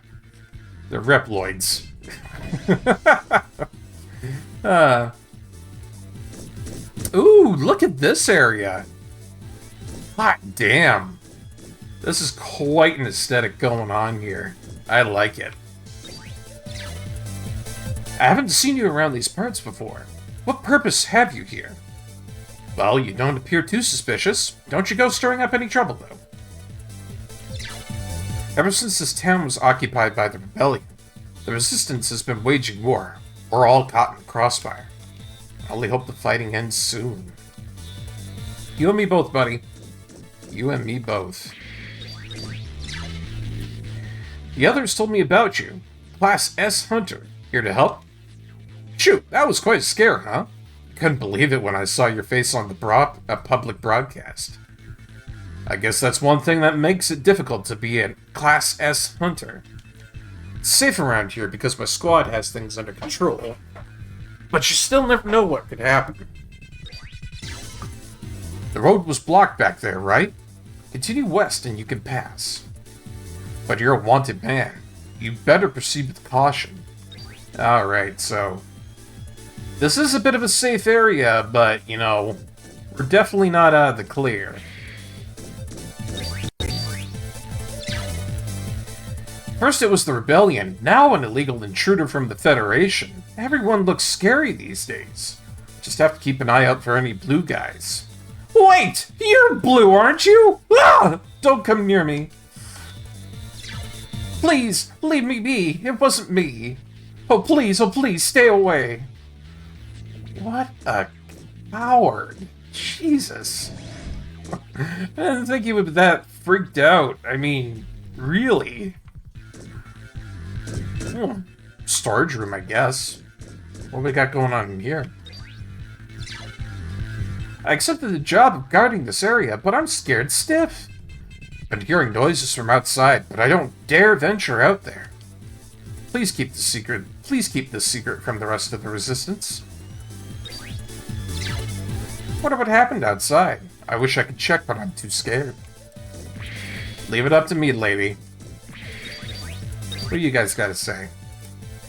They're Reploids. Ooh, look at this area. Hot damn. This is quite an aesthetic going on here. I like it. I haven't seen you around these parts before. What purpose have you here? Well, you don't appear too suspicious. Don't you go stirring up any trouble, though. Ever since this town was occupied by the rebellion, the Resistance has been waging war. We're all caught in the crossfire. I only hope the fighting ends soon. You and me both, buddy. You and me both. The others told me about you. Class S Hunter. Here to help? Shoot, that was quite a scare, huh? Couldn't believe it when I saw your face on the public broadcast. I guess that's one thing that makes it difficult to be a Class S Hunter. It's safe around here because my squad has things under control. But you still never know what could happen. The road was blocked back there, right? Continue west and you can pass. But you're a wanted man. You better proceed with caution. Alright, so... This is a bit of a safe area, but, you know, we're definitely not out of the clear. First it was the rebellion, now an illegal intruder from the Federation. Everyone looks scary these days. Just have to keep an eye out for any blue guys. Wait! You're blue, aren't you? Ah! Don't come near me. Please, leave me be. It wasn't me. Oh please, stay away. What a coward. Jesus. I didn't think he would be that freaked out. I mean, really? Storage room, I guess. What do we got going on in here? I accepted the job of guarding this area, but I'm scared stiff. I've been hearing noises from outside, but I don't dare venture out there. Please keep this secret. Please keep this secret from the rest of the Resistance. Wonder what happened outside. I wish I could check, but I'm too scared. Leave it up to me, lady. What do you guys gotta say?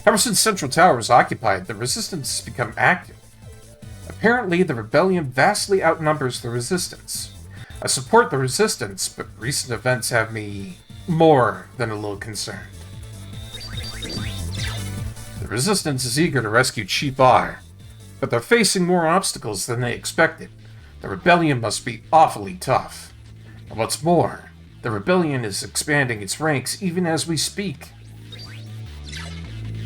Ever since Central Tower was occupied, the Resistance has become active. Apparently, the rebellion vastly outnumbers the resistance. I support the resistance, but recent events have me more than a little concerned. The resistance is eager to rescue Chief R, but they're facing more obstacles than they expected. The rebellion must be awfully tough. And what's more, the rebellion is expanding its ranks even as we speak.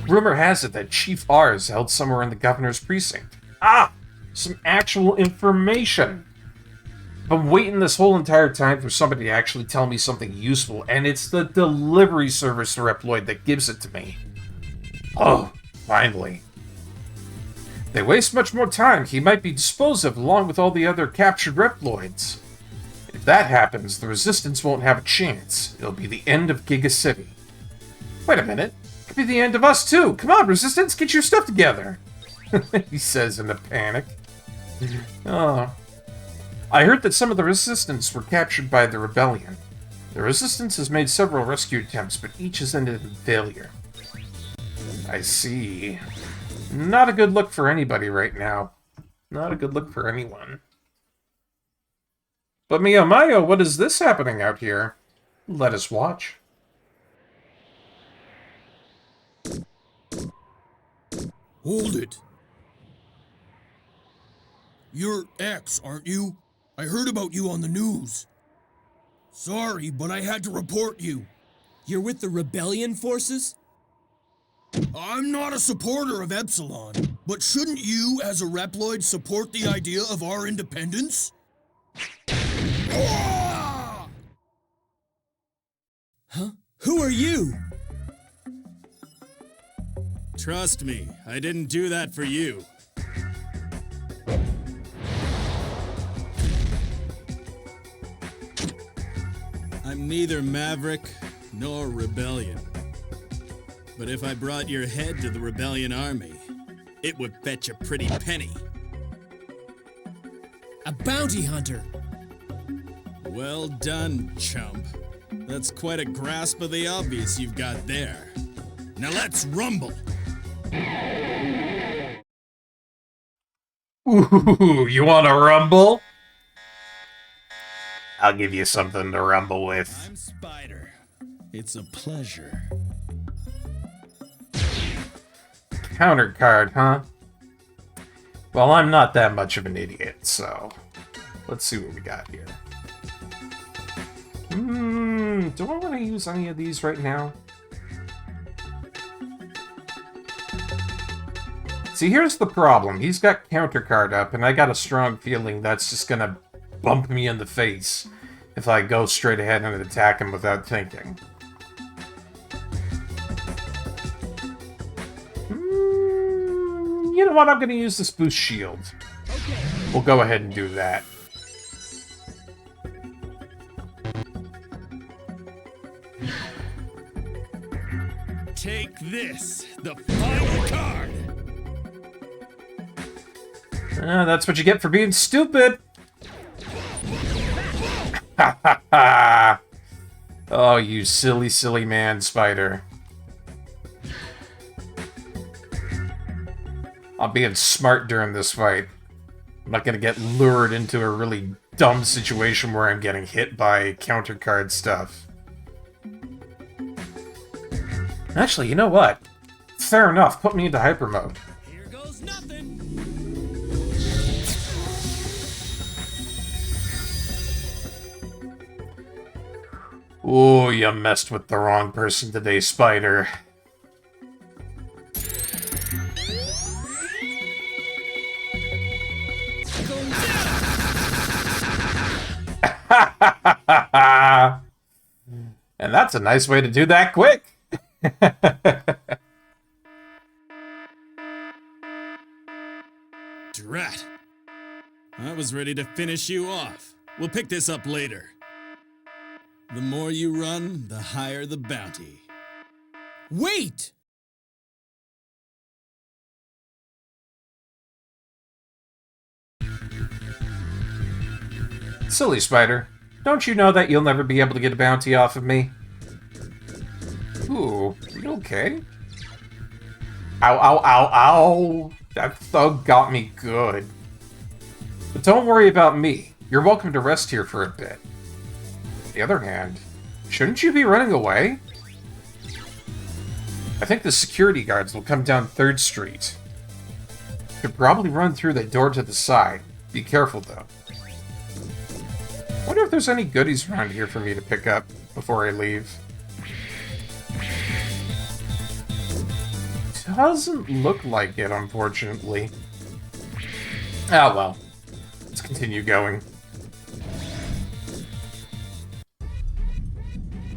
Rumor has it that Chief R is held somewhere in the governor's precinct. Ah! Some actual information! I've been waiting this whole entire time for somebody to actually tell me something useful, and it's the delivery service Reploid that gives it to me. Oh, finally. If they waste much more time, he might be disposed of along with all the other captured Reploids. If that happens, the Resistance won't have a chance. It'll be the end of Giga City. Wait a minute. It could be the end of us too. Come on, Resistance, get your stuff together. He says in a panic. Oh. I heard that some of the Resistance were captured by the Rebellion. The Resistance has made several rescue attempts, but each has ended in failure. I see. Not a good look for anybody right now. Not a good look for anyone. But Mio, what is this happening out here? Let us watch. Hold it. You're X, aren't you? I heard about you on the news. Sorry, but I had to report you. You're with the rebellion forces? I'm not a supporter of Epsilon, but shouldn't you, as a Reploid, support the idea of our independence? Huh? Who are you? Trust me, I didn't do that for you. I'm neither Maverick nor Rebellion. But if I brought your head to the Rebellion army, it would fetch a pretty penny. A bounty hunter. Well done, chump. That's quite a grasp of the obvious you've got there. Now let's rumble! Ooh, you want to rumble? I'll give you something to rumble with. I'm Spider. It's a pleasure. Counter card, huh? Well, I'm not that much of an idiot, so let's see what we got here. Do I want to use any of these right now? See, here's the problem. He's got counter card up, and I got a strong feeling that's just gonna bump me in the face if I go straight ahead and attack him without thinking. You know what? I'm going to use this boost shield. We'll go ahead and do that. Take this, the final card! That's what you get for being stupid. Ha ha ha! Oh, you silly, silly man, Spider. I'm being smart during this fight. I'm not gonna get lured into a really dumb situation where I'm getting hit by counter card stuff. Actually, you know what? Fair enough, put me into hyper mode. Here goes nothing. Ooh, you messed with the wrong person today, Spider. And that's a nice way to do that quick. Drat. I was ready to finish you off. We'll pick this up later. The more you run, the higher the bounty. Wait! Silly Spider. Don't you know that you'll never be able to get a bounty off of me? Ooh, you okay? Ow, ow, ow, ow! That thug got me good. But don't worry about me. You're welcome to rest here for a bit. On the other hand, shouldn't you be running away? I think the security guards will come down 3rd Street. Could probably run through the door to the side. Be careful, though. Wonder if there's any goodies around here for me to pick up before I leave. Doesn't look like it, unfortunately. Ah, well. Let's continue going.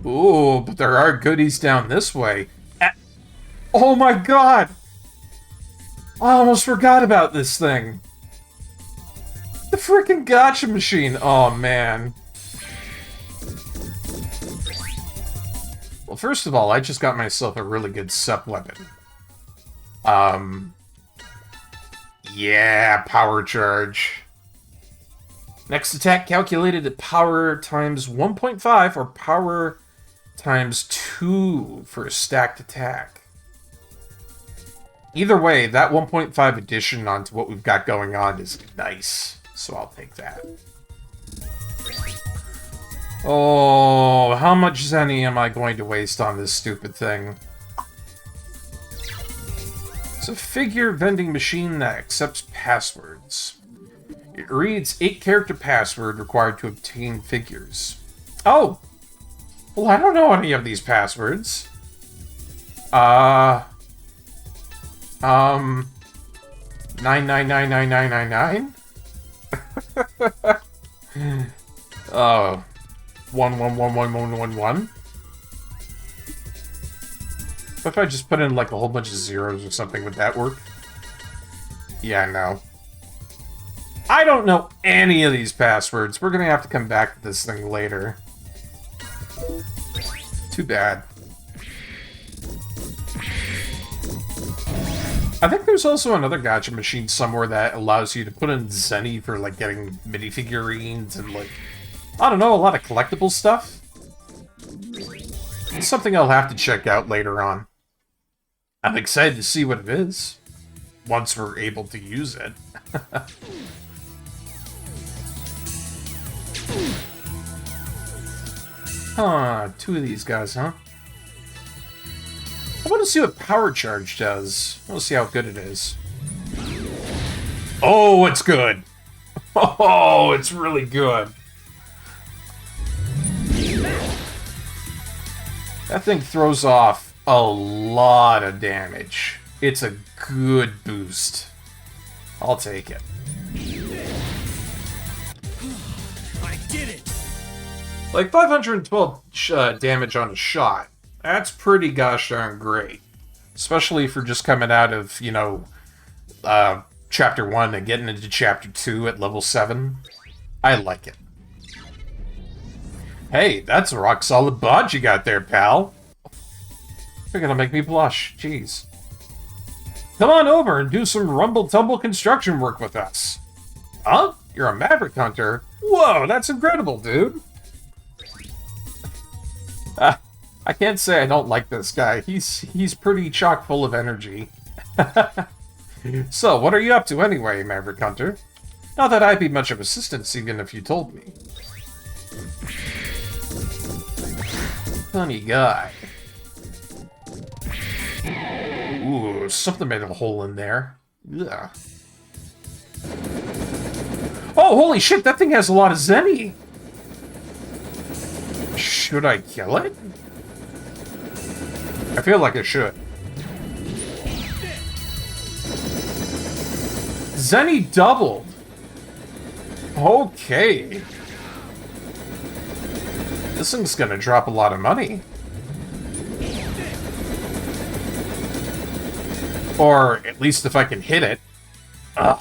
Ooh, but there are goodies down this way. Oh my god! I almost forgot about this thing. The freaking gacha machine. Oh, man. Well, first of all, I just got myself a really good sup weapon. Yeah, power charge. Next attack calculated at power times 1.5 or power times 2 for a stacked attack. Either way, that 1.5 addition onto what we've got going on is nice, so I'll take that. Oh, how much zenny am I going to waste on this stupid thing? It's a figure vending machine that accepts passwords. It reads 8-character password required to obtain figures. Oh! Well, I don't know any of these passwords. 9999999? Oh. 11111111? What if I just put in like a whole bunch of zeros or something? Would that work? Yeah, no. I don't know any of these passwords. We're gonna have to come back to this thing later. Too bad. I think there's also another gacha machine somewhere that allows you to put in zenny for like getting minifigurines and like, I don't know, a lot of collectible stuff. It's something I'll have to check out later on. I'm excited to see what it is, once we're able to use it. Huh, 2 of these guys, huh? I want to see what power charge does. I want to see how good it is. Oh, it's good! Oh, it's really good! That thing throws off a lot of damage. It's a good boost. I'll take it. I did it! Like 512 damage on a shot. That's pretty gosh darn great. Especially for just coming out of, you know, Chapter 1 and getting into Chapter 2 at level 7. I like it. Hey, that's a rock-solid bod you got there, pal. You're gonna make me blush. Jeez. Come on over and do some rumble-tumble construction work with us. Huh? You're a Maverick Hunter? Whoa, that's incredible, dude. I can't say I don't like this guy. He's pretty chock full of energy. So, what are you up to anyway, Maverick Hunter? Not that I'd be much of assistance even if you told me. Funny guy. Ooh, something made a hole in there. Ugh. Oh, holy shit, that thing has a lot of zenny! Should I kill it? I feel like I should. Zenny doubled! Okay. This thing's gonna drop a lot of money. Or at least if I can hit it. Ugh.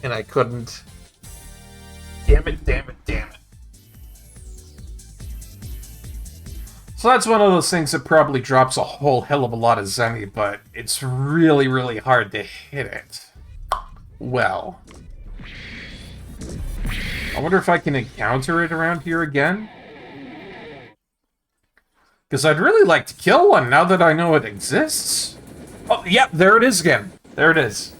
And I couldn't. Damn it, damn it, damn it. So that's one of those things that probably drops a whole hell of a lot of zenny, but it's really, really hard to hit it. Well. I wonder if I can encounter it around here again? Because I'd really like to kill one now that I know it exists. Oh, yep, there it is again. There it is.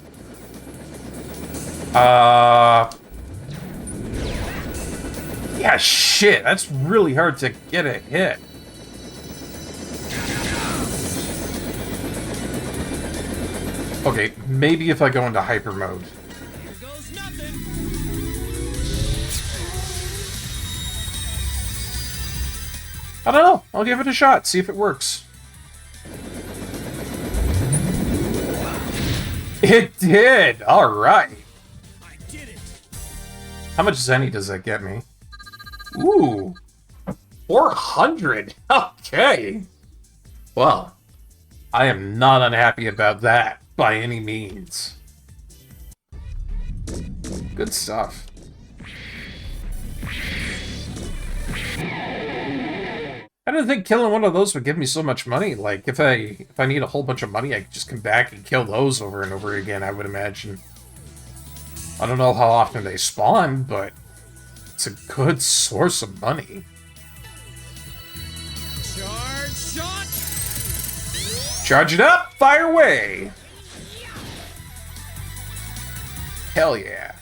Yeah, shit, that's really hard to get a hit. Okay, maybe if I go into hyper mode. Here goes nothing. I don't know. I'll give it a shot, see if it works. It did! Alright. I did it. How much zenny does that get me? Ooh. 400! Okay. Well, I am not unhappy about that, by any means. Good stuff. I didn't think killing one of those would give me so much money. Like, if I need a whole bunch of money, I could just come back and kill those over and over again, I would imagine. I don't know how often they spawn, but it's a good source of money. Charge shot. Charge it up! Fire away! Hell yeah.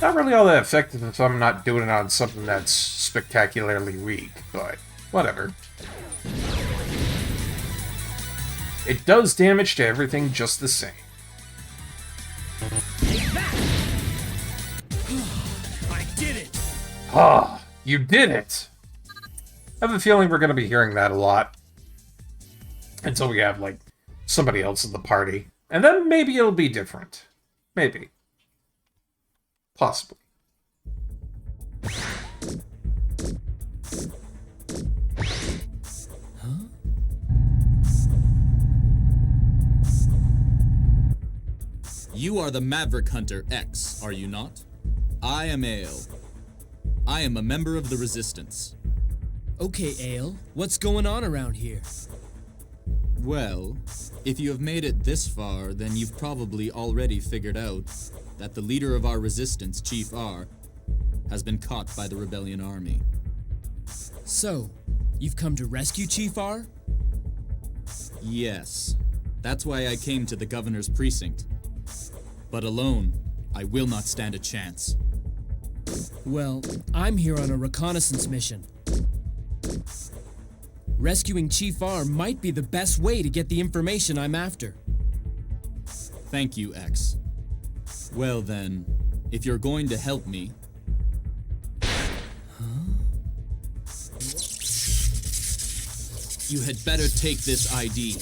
Not really all that effective if I'm not doing it on something that's spectacularly weak, but whatever. It does damage to everything just the same. I did it. Ah, you did it! I have a feeling we're going to be hearing that a lot. Until we have, like, somebody else in the party. And then maybe it'll be different. Maybe. Possibly. You are the Maverick Hunter X, are you not? I am Ale. I am a member of the Resistance. Okay, Ale, what's going on around here? Well, if you have made it this far, then you've probably already figured out that the leader of our resistance, Chief R, has been caught by the rebellion army. So, you've come to rescue Chief R? Yes. That's why I came to the governor's precinct. But alone, I will not stand a chance. Well, I'm here on a reconnaissance mission. Rescuing Chief R might be the best way to get the information I'm after. Thank you, X. Well then, if you're going to help me... You had better take this ID.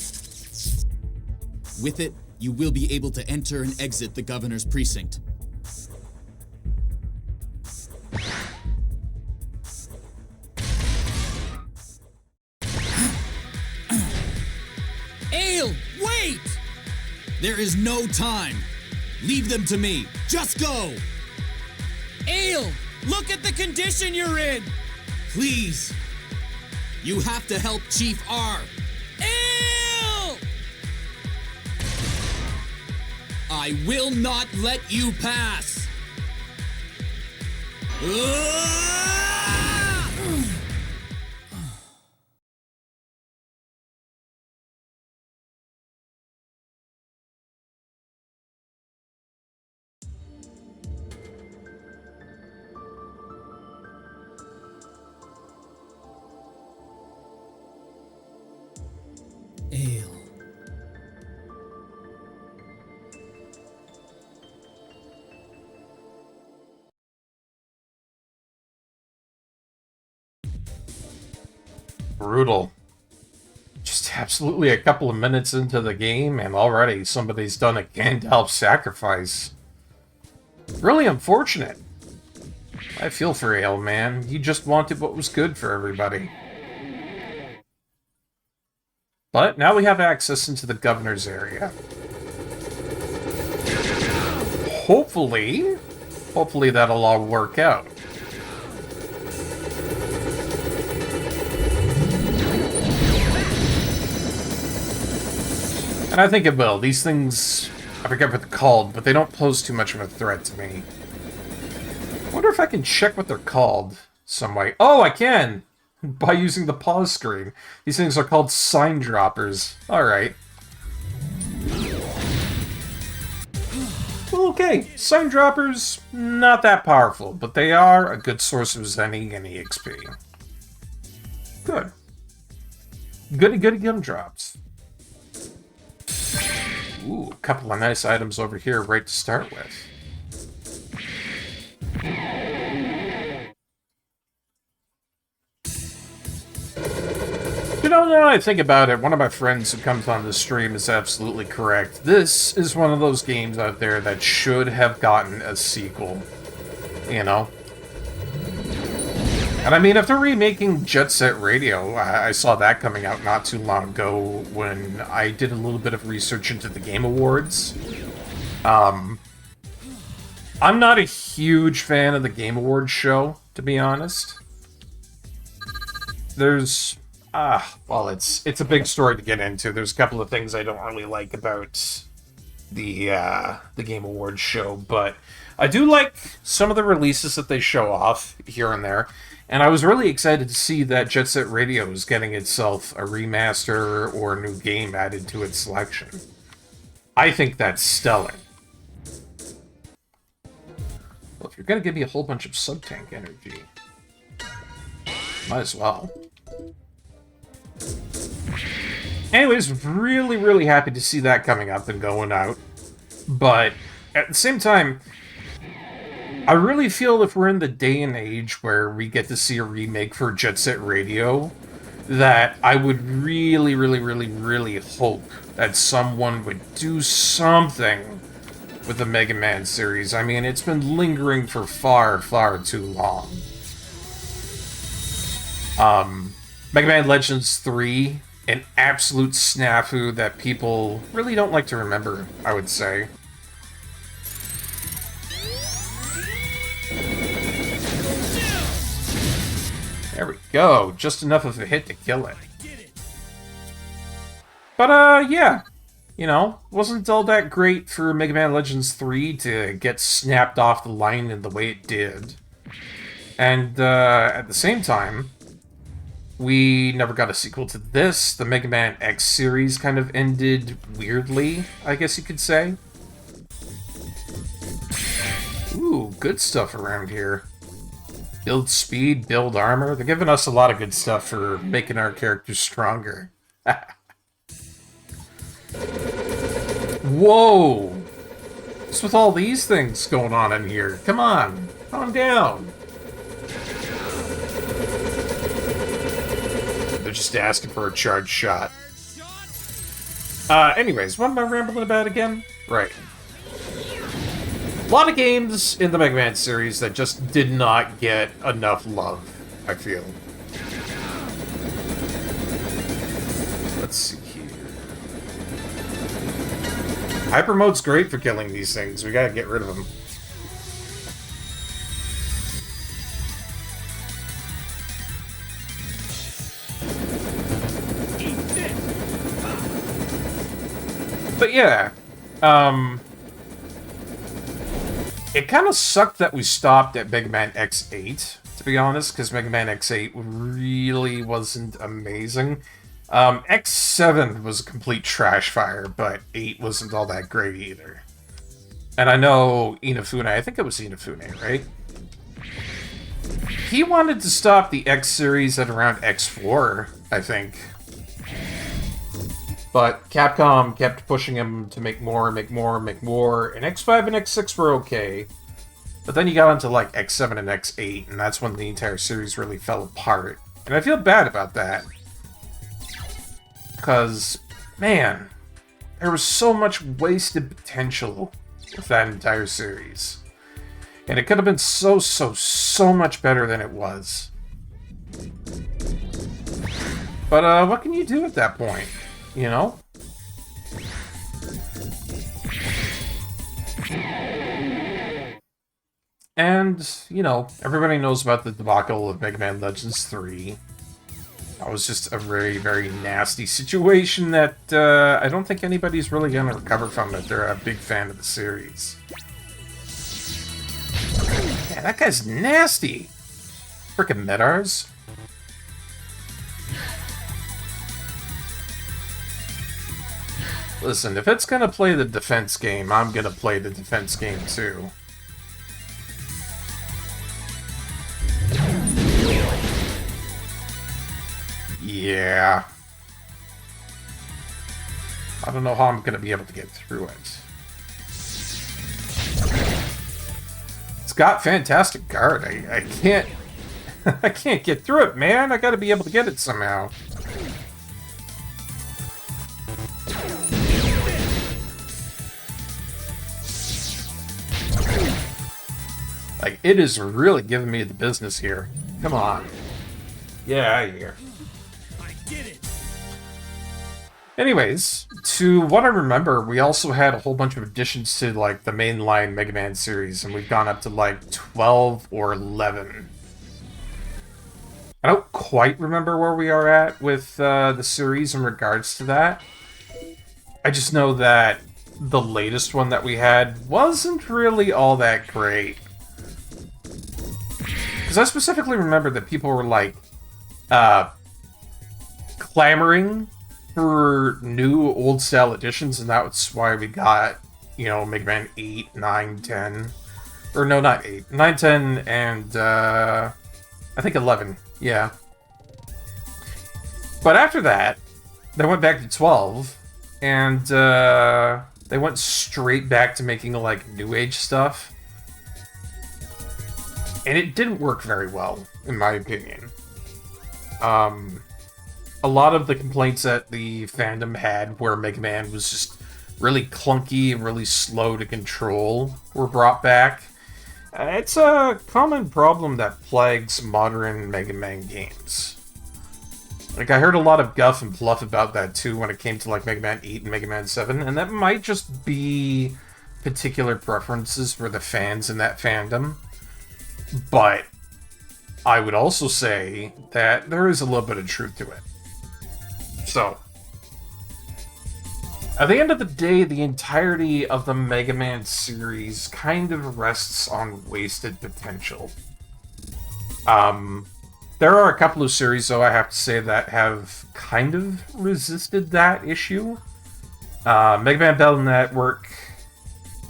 With it, you will be able to enter and exit the governor's precinct. Ale, wait! There is no time. Leave them to me. Just go! Ale, look at the condition you're in! Please. You have to help Chief R. Ale! I will not let you pass. Ale. Brutal. Just absolutely a couple of minutes into the game, and already somebody's done a Gandalf sacrifice. Really unfortunate. I feel for Ale, man. He just wanted what was good for everybody. But now we have access into the governor's area. Hopefully that'll all work out. And I think it will. These things, I forget what they're called, but they don't pose too much of a threat to me. I wonder if I can check what they're called some way. Oh, I can! By using the pause screen. These things are called sign droppers. Alright. Well, okay. Sign droppers, not that powerful, but they are a good source of Zenny and EXP. Good. Goody gumdrops. Ooh, a couple of nice items over here right to start with. You know, now I think about it, one of my friends who comes on this stream is absolutely correct. This is one of those games out there that should have gotten a sequel. You know? And I mean, if they're remaking Jet Set Radio, I saw that coming out not too long ago when I did a little bit of research into the Game Awards. I'm not a huge fan of the Game Awards show, to be honest. There's... well, it's a big story to get into. There's a couple of things I don't really like about the Game Awards show, but I do like some of the releases that they show off here and there, and I was really excited to see that Jet Set Radio is getting itself a remaster or a new game added to its selection. I think that's stellar. Well, if you're gonna give me a whole bunch of sub-tank energy, might as well. Anyways, really, really happy to see that coming up and going out. But at the same time, I really feel if we're in the day and age where we get to see a remake for Jet Set Radio, that I would really, really, really, really hope that someone would do something with the Mega Man series. I mean, it's been lingering for far, far too long. Mega Man Legends 3, an absolute snafu that people really don't like to remember, I would say. There we go, just enough of a hit to kill it. But, yeah, you know, wasn't all that great for Mega Man Legends 3 to get snapped off the line in the way it did. And, at the same time, we never got a sequel to this. The Mega Man X series kind of ended weirdly, I guess you could say. Ooh, good stuff around here. Build speed, build armor. They're giving us a lot of good stuff for making our characters stronger. Whoa! What's with all these things going on in here? Come on, calm down. They're just asking for a charged shot. Anyways, what am I rambling about again? Right. A lot of games in the Mega Man series that just did not get enough love, I feel. Let's see here. Hyper mode's great for killing these things. We gotta get rid of them. But yeah, it kind of sucked that we stopped at Mega Man X8, to be honest, because Mega Man X8 really wasn't amazing. X7 was a complete trash fire, but 8 wasn't all that great either. And I know Inafune, I think it was Inafune, right? He wanted to stop the X series at around X4, I think. But Capcom kept pushing him to make more, make more, make more, and X5 and X6 were okay. But then you got onto like X7 and X8, and that's when the entire series really fell apart. And I feel bad about that. Because, man, there was so much wasted potential with that entire series. And it could have been so much better than it was. But, what can you do at that point? You know? And, you know, everybody knows about the debacle of Mega Man Legends 3. That was just a very, very nasty situation that I don't think anybody's really going to recover from it. They're a big fan of the series. Yeah, that guy's nasty! Frickin' Medars. Listen, if it's gonna play the defense game, I'm gonna play the defense game too. Yeah. I don't know how I'm gonna be able to get through it. It's got fantastic guard. I can't... I can't get through it, man. I gotta be able to get it somehow. Like, it is really giving me the business here. Come on. Get out of here. I did it! Anyways, to what I remember, we also had a whole bunch of additions to, like, the mainline Mega Man series, and we've gone up to, like, 12 or 11. I don't quite remember where we are at with the series in regards to that. I just know that the latest one that we had wasn't really all that great. Because I specifically remember that people were, like, clamoring for new old-style editions, and that's why we got, you know, Mega Man 8, 9, 10... Or, no, not 8. 9, 10, and, I think 11. Yeah. But after that, they went back to 12, and they went straight back to making, like, New Age stuff. And it didn't work very well, in my opinion. A lot of the complaints that the fandom had where Mega Man was just really clunky and really slow to control were brought back. It's a common problem that plagues modern Mega Man games. Like, I heard a lot of guff and fluff about that, too, when it came to, like, Mega Man 8 and Mega Man 7, and that might just be particular preferences for the fans in that fandom. But I would also say that there is a little bit of truth to it. So, at the end of the day, the entirety of the Mega Man series kind of rests on wasted potential. There are a couple of series, though, I have to say, that have kind of resisted that issue. Mega Man Battle Network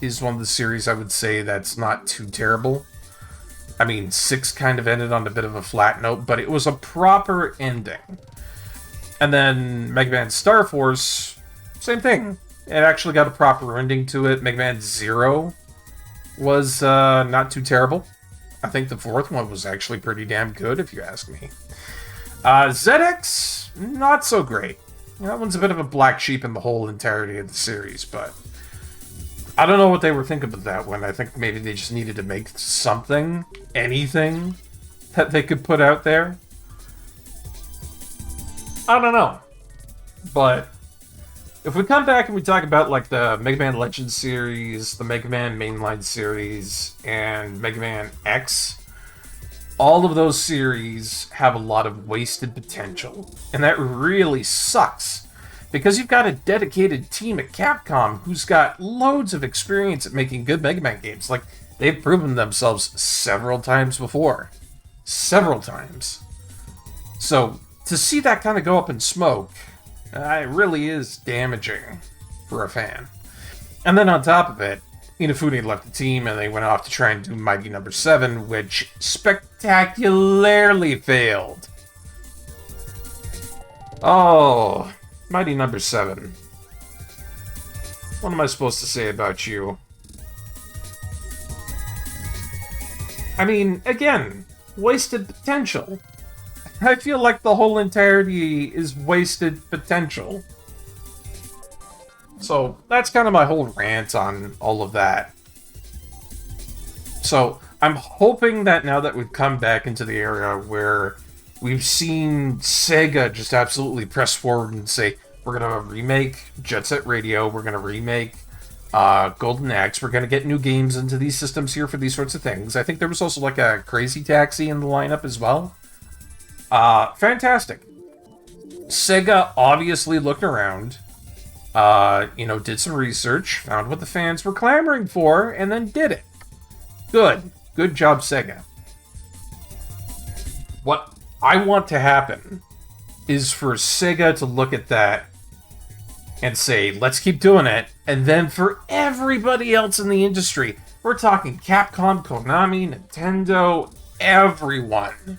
is one of the series I would say that's not too terrible. I mean, 6 kind of ended on a bit of a flat note, but it was a proper ending. And then Mega Man Star Force, same thing. It actually got a proper ending to it. Mega Man Zero was not too terrible. I think the 4th one was actually pretty damn good, if you ask me. ZX, not so great. That one's a bit of a black sheep in the whole entirety of the series, but I don't know what they were thinking with that one. I think maybe they just needed to make something, anything, that they could put out there. I don't know. But if we come back and we talk about, like, the Mega Man Legends series, the Mega Man Mainline series, and Mega Man X, all of those series have a lot of wasted potential. And that really sucks. Because you've got a dedicated team at Capcom who's got loads of experience at making good Mega Man games. Like, they've proven themselves several times before. Several times. So, to see that kind of go up in smoke, it really is damaging for a fan. And then on top of it, Inafune left the team and they went off to try and do Mighty No. 7, which spectacularly failed. Oh, Mighty No. 7. What am I supposed to say about you? I mean, again, wasted potential. I feel like the whole entirety is wasted potential. So, that's kind of my whole rant on all of that. So, I'm hoping that now that we've come back into the era where we've seen Sega just absolutely press forward and say, we're going to remake Jet Set Radio, we're going to remake Golden Axe, we're going to get new games into these systems here for these sorts of things. I think there was also like a Crazy Taxi in the lineup as well. Fantastic. Sega obviously looked around, did some research, found what the fans were clamoring for, and then did it. Good. Good job, Sega. What I want to happen is for Sega to look at that and say, let's keep doing it. And then for everybody else in the industry, we're talking Capcom, Konami, Nintendo, everyone.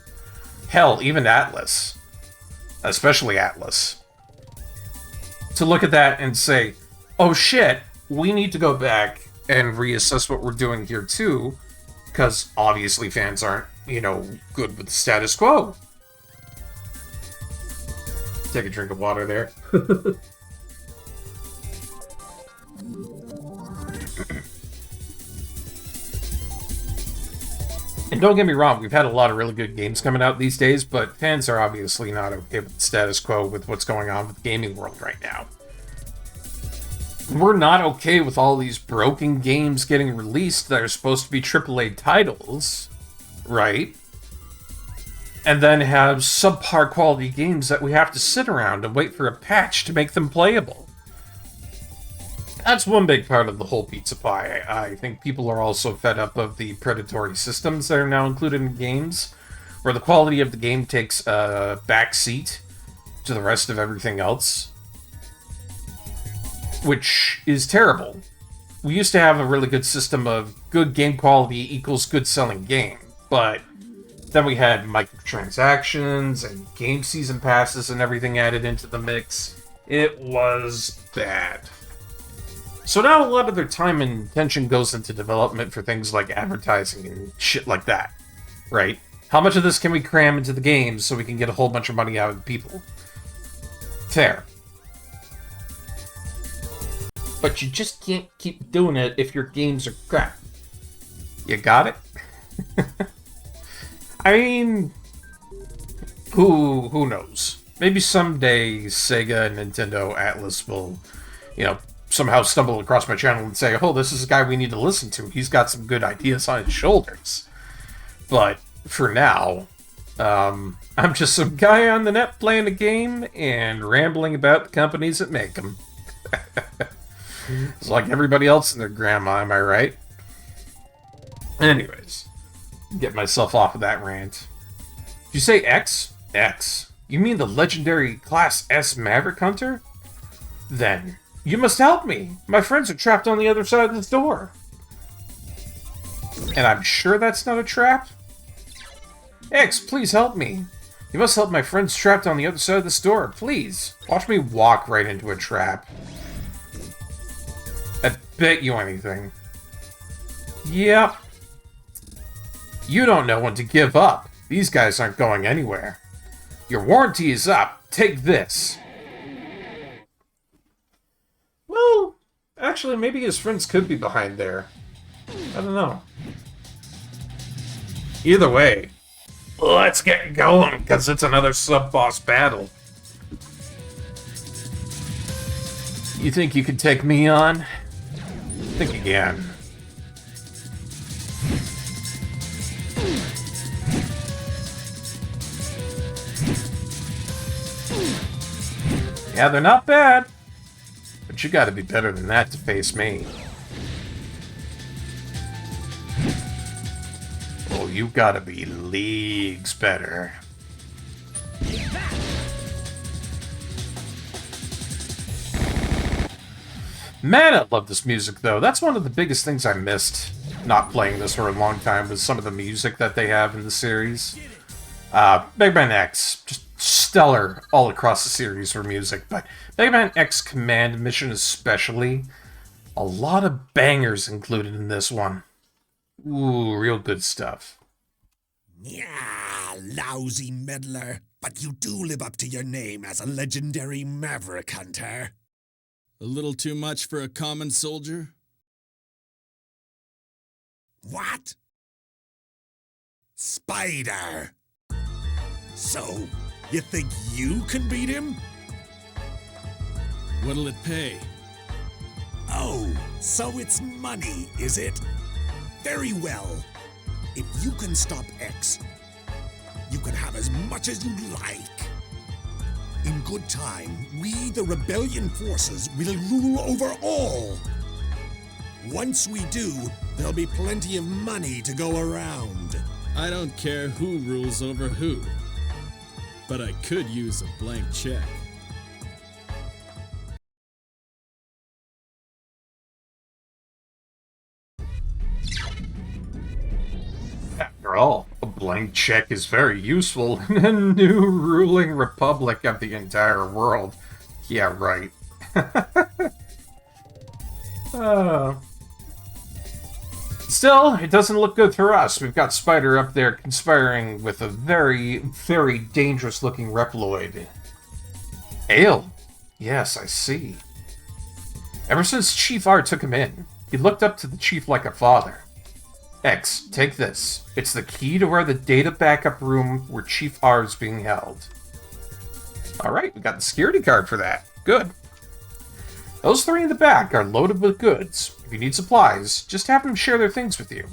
Hell, even Atlas. Especially Atlas. To look at that and say, oh shit, we need to go back and reassess what we're doing here too, because obviously fans aren't, good with the status quo. Take a drink of water there. And don't get me wrong, we've had a lot of really good games coming out these days, but fans are obviously not okay with the status quo with what's going on with the gaming world right now. We're not okay with all these broken games getting released that are supposed to be AAA titles, right? And then have subpar quality games that we have to sit around and wait for a patch to make them playable. That's one big part of the whole pizza pie. I think people are also fed up of the predatory systems that are now included in games, where the quality of the game takes a backseat to the rest of everything else, which is terrible. We used to have a really good system of good game quality equals good selling game, but then we had microtransactions and game season passes and everything added into the mix. It was bad. So now a lot of their time and attention goes into development for things like advertising and shit like that, right? How much of this can we cram into the games so we can get a whole bunch of money out of the people? Fair. But you just can't keep doing it if your games are crap. You got it? I mean, who knows? Maybe someday Sega, Nintendo, Atlas will, somehow stumble across my channel and say, oh, this is a guy we need to listen to. He's got some good ideas on his shoulders. But for now, I'm just some guy on the net playing a game and rambling about the companies that make them. It's like everybody else and their grandma, am I right? Anyways, get myself off of that rant. Did you say X? X. You mean the legendary Class S Maverick Hunter? Then you must help me. My friends are trapped on the other side of this door. And I'm sure that's not a trap? X, please help me. You must help my friends trapped on the other side of this door. Please. Watch me walk right into a trap. I bet you anything. Yep. You don't know when to give up. These guys aren't going anywhere. Your warranty is up. Take this. Well, actually, maybe his friends could be behind there. I don't know. Either way, let's get going, because it's another sub-boss battle. You think you could take me on? Think again. Yeah, they're not bad. But you gotta be better than that to face me. Oh, you gotta be leagues better. Man, I love this music, though. That's one of the biggest things I missed not playing this for a long time, was some of the music that they have in the series. Megaman X, just stellar all across the series for music, but Megaman X Command Mission especially, a lot of bangers included in this one. Ooh, real good stuff. Yeah, lousy meddler. But you do live up to your name as a legendary maverick hunter. A little too much for a common soldier? What? Spider. So, you think you can beat him? What'll it pay? Oh, so it's money, is it? Very well. If you can stop X, you can have as much as you like. In good time, we, the rebellion forces, will rule over all. Once we do, there'll be plenty of money to go around. I don't care who rules over who, but I could use a blank check. After all, a blank check is very useful in a new ruling republic of the entire world. Yeah, right. Still, it doesn't look good for us. We've got Spider up there conspiring with a very, very dangerous-looking Reploid. Ale. Yes, I see. Ever since Chief R took him in, he looked up to the Chief like a father. X, take this. It's the key to where the data backup room where Chief R is being held. Alright, we got the security card for that. Good. Those three in the back are loaded with goods. If you need supplies, just have them share their things with you.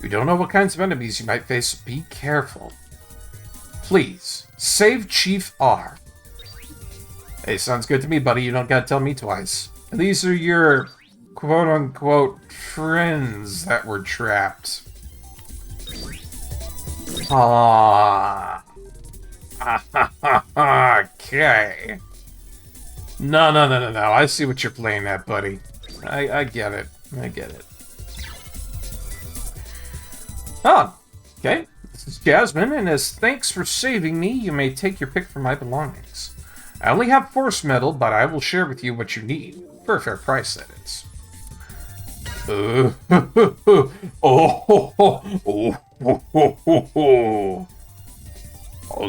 We don't know what kinds of enemies you might face, so be careful. Please, save Chief R. Hey, sounds good to me, buddy. You don't gotta tell me twice. And these are your quote-unquote friends that were trapped. Ah. Okay. No. I see what you're playing at, buddy. I get it. I get it. Oh, okay. This is Jasmine, and as thanks for saving me, you may take your pick from my belongings. I only have force metal, but I will share with you what you need. For a fair price, that is. Oh,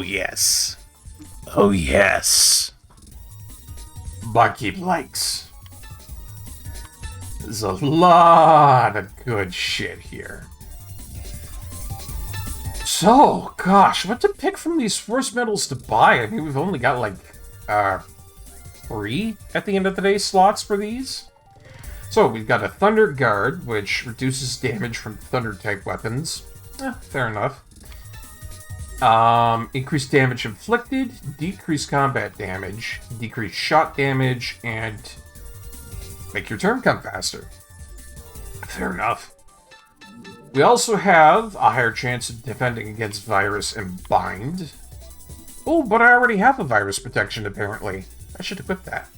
yes. Oh, yes. Barkeep likes. There's a lot of good shit here. So, gosh, what to pick from these force metals to buy? I mean, we've only got, like, 3 at the end of the day slots for these. So, we've got a Thunder Guard, which reduces damage from Thunder-type weapons. Fair enough. Increased damage inflicted, decreased combat damage, decreased shot damage, and make your turn come faster. Fair enough. We also have a higher chance of defending against virus and bind. Oh, but I already have a virus protection, apparently. I should equip that.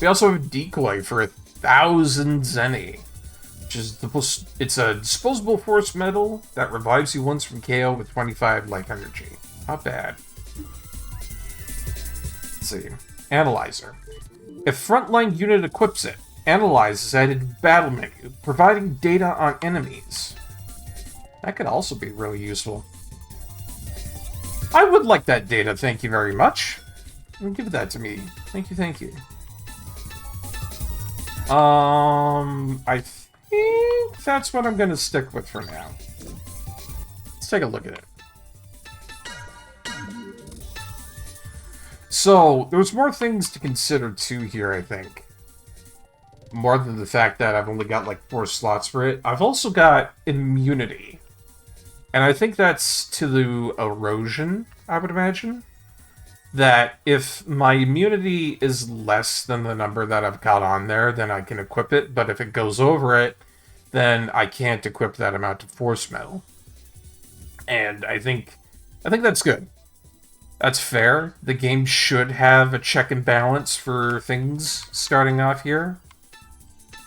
We also have a decoy for 1,000 Zenny, which is it's a disposable force metal that revives you once from KO with 25 life energy. Not bad. Let's see. Analyzer. If frontline unit equips it, Analyze is added to battle menu, providing data on enemies. That could also be really useful. I would like that data, thank you very much. Give that to me. Thank you, thank you. I think that's what I'm going to stick with for now. Let's take a look at it. So, there's more things to consider too here, I think. More than the fact that I've only got like 4 slots for it. I've also got immunity. And I think that's to the erosion, I would imagine. That if my immunity is less than the number that I've got on there, then I can equip it. But if it goes over it, then I can't equip that amount of force metal. And I think that's good. That's fair. The game should have a check and balance for things starting off here.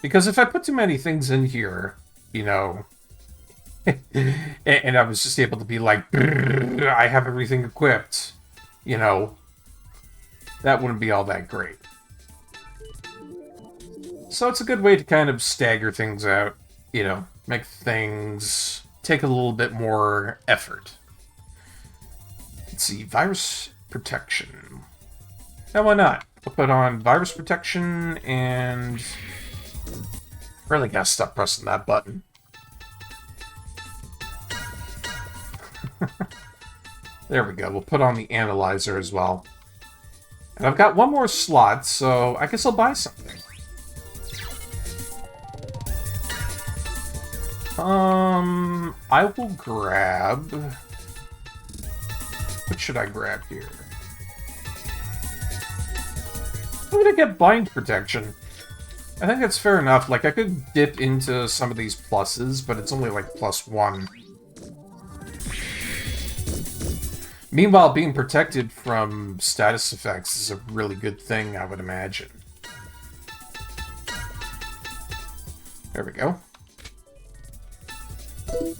Because if I put too many things in here, you know, and I was just able to be like, I have everything equipped, you know, that wouldn't be all that great. So it's a good way to kind of stagger things out, you know, make things take a little bit more effort. Let's see, virus protection. Now, why not? We'll put on virus protection and... really gotta stop pressing that button. There we go. We'll put on the analyzer as well. And I've got one more slot, so I guess I'll buy something. I will grab... what should I grab here? I'm gonna get bind protection. I think that's fair enough. Like, I could dip into some of these pluses, but it's only like +1. Meanwhile, being protected from status effects is a really good thing, I would imagine. There we go.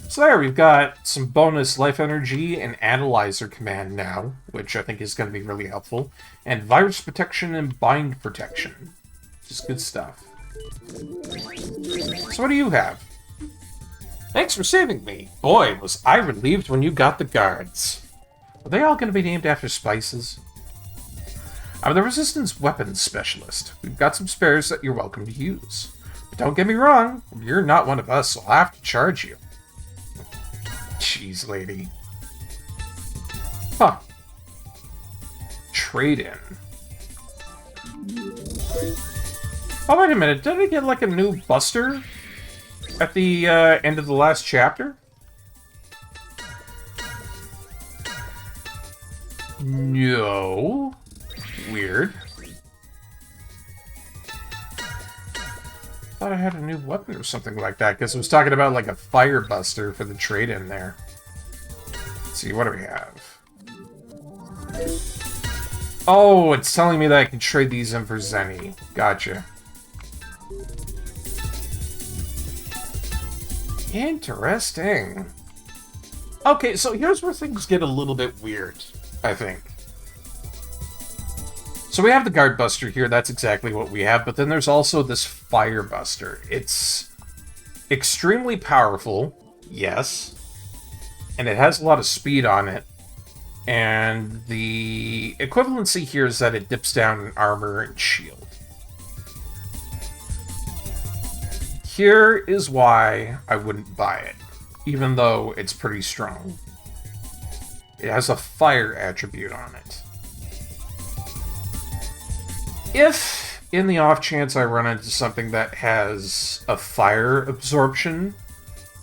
So there, we've got some bonus life energy and analyzer command now, which I think is going to be really helpful. And virus protection and bind protection. Just good stuff. So what do you have? Thanks for saving me. Boy, was I relieved when you got the guards. Are they all going to be named after spices? I'm the Resistance Weapons Specialist. We've got some spares that you're welcome to use. But don't get me wrong, you're not one of us, so I'll have to charge you. Jeez, lady. Huh. Trade-in. Oh, wait a minute. Did I get, like, a new buster at the end of the last chapter? No. Weird. Thought I had a new weapon or something like that, because I was talking about, like, a fire buster for the trade-in there. Let's see, what do we have? Oh, it's telling me that I can trade these in for Zenny. Gotcha. Interesting. Okay, so here's where things get a little bit weird, I think. So we have the Guard Buster here, that's exactly what we have, but then there's also this Fire Buster. It's extremely powerful, yes, and it has a lot of speed on it, and the equivalency here is that it dips down in armor and shield. Here is why I wouldn't buy it, even though it's pretty strong. It has a fire attribute on it. If, in the off chance I run into something that has a fire absorption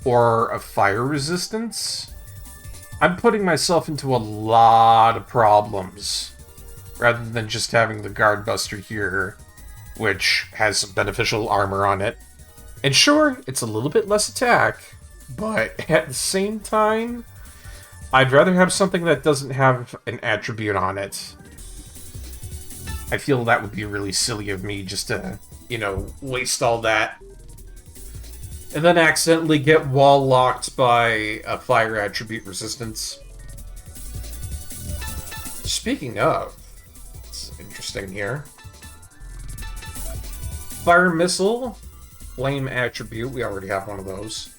or a fire resistance, I'm putting myself into a lot of problems rather than just having the Guard Buster here, which has some beneficial armor on it. And sure, it's a little bit less attack, but at the same time, I'd rather have something that doesn't have an attribute on it. I feel that would be really silly of me just to, you know, waste all that. And then accidentally get wall-locked by a fire attribute resistance. Speaking of, it's interesting here. Fire Missile, Flame attribute, we already have one of those.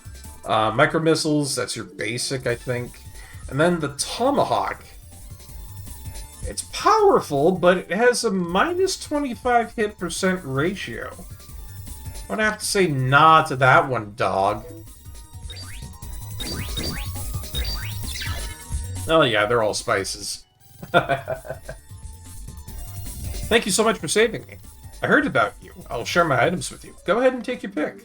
Micro Missiles, that's your basic, I think. And then the Tomahawk. It's powerful, but it has a minus 25 hit % ratio. I'm gonna have to say nah to that one, dog. Oh yeah, they're all spices. Thank you so much for saving me. I heard about you. I'll share my items with you. Go ahead and take your pick.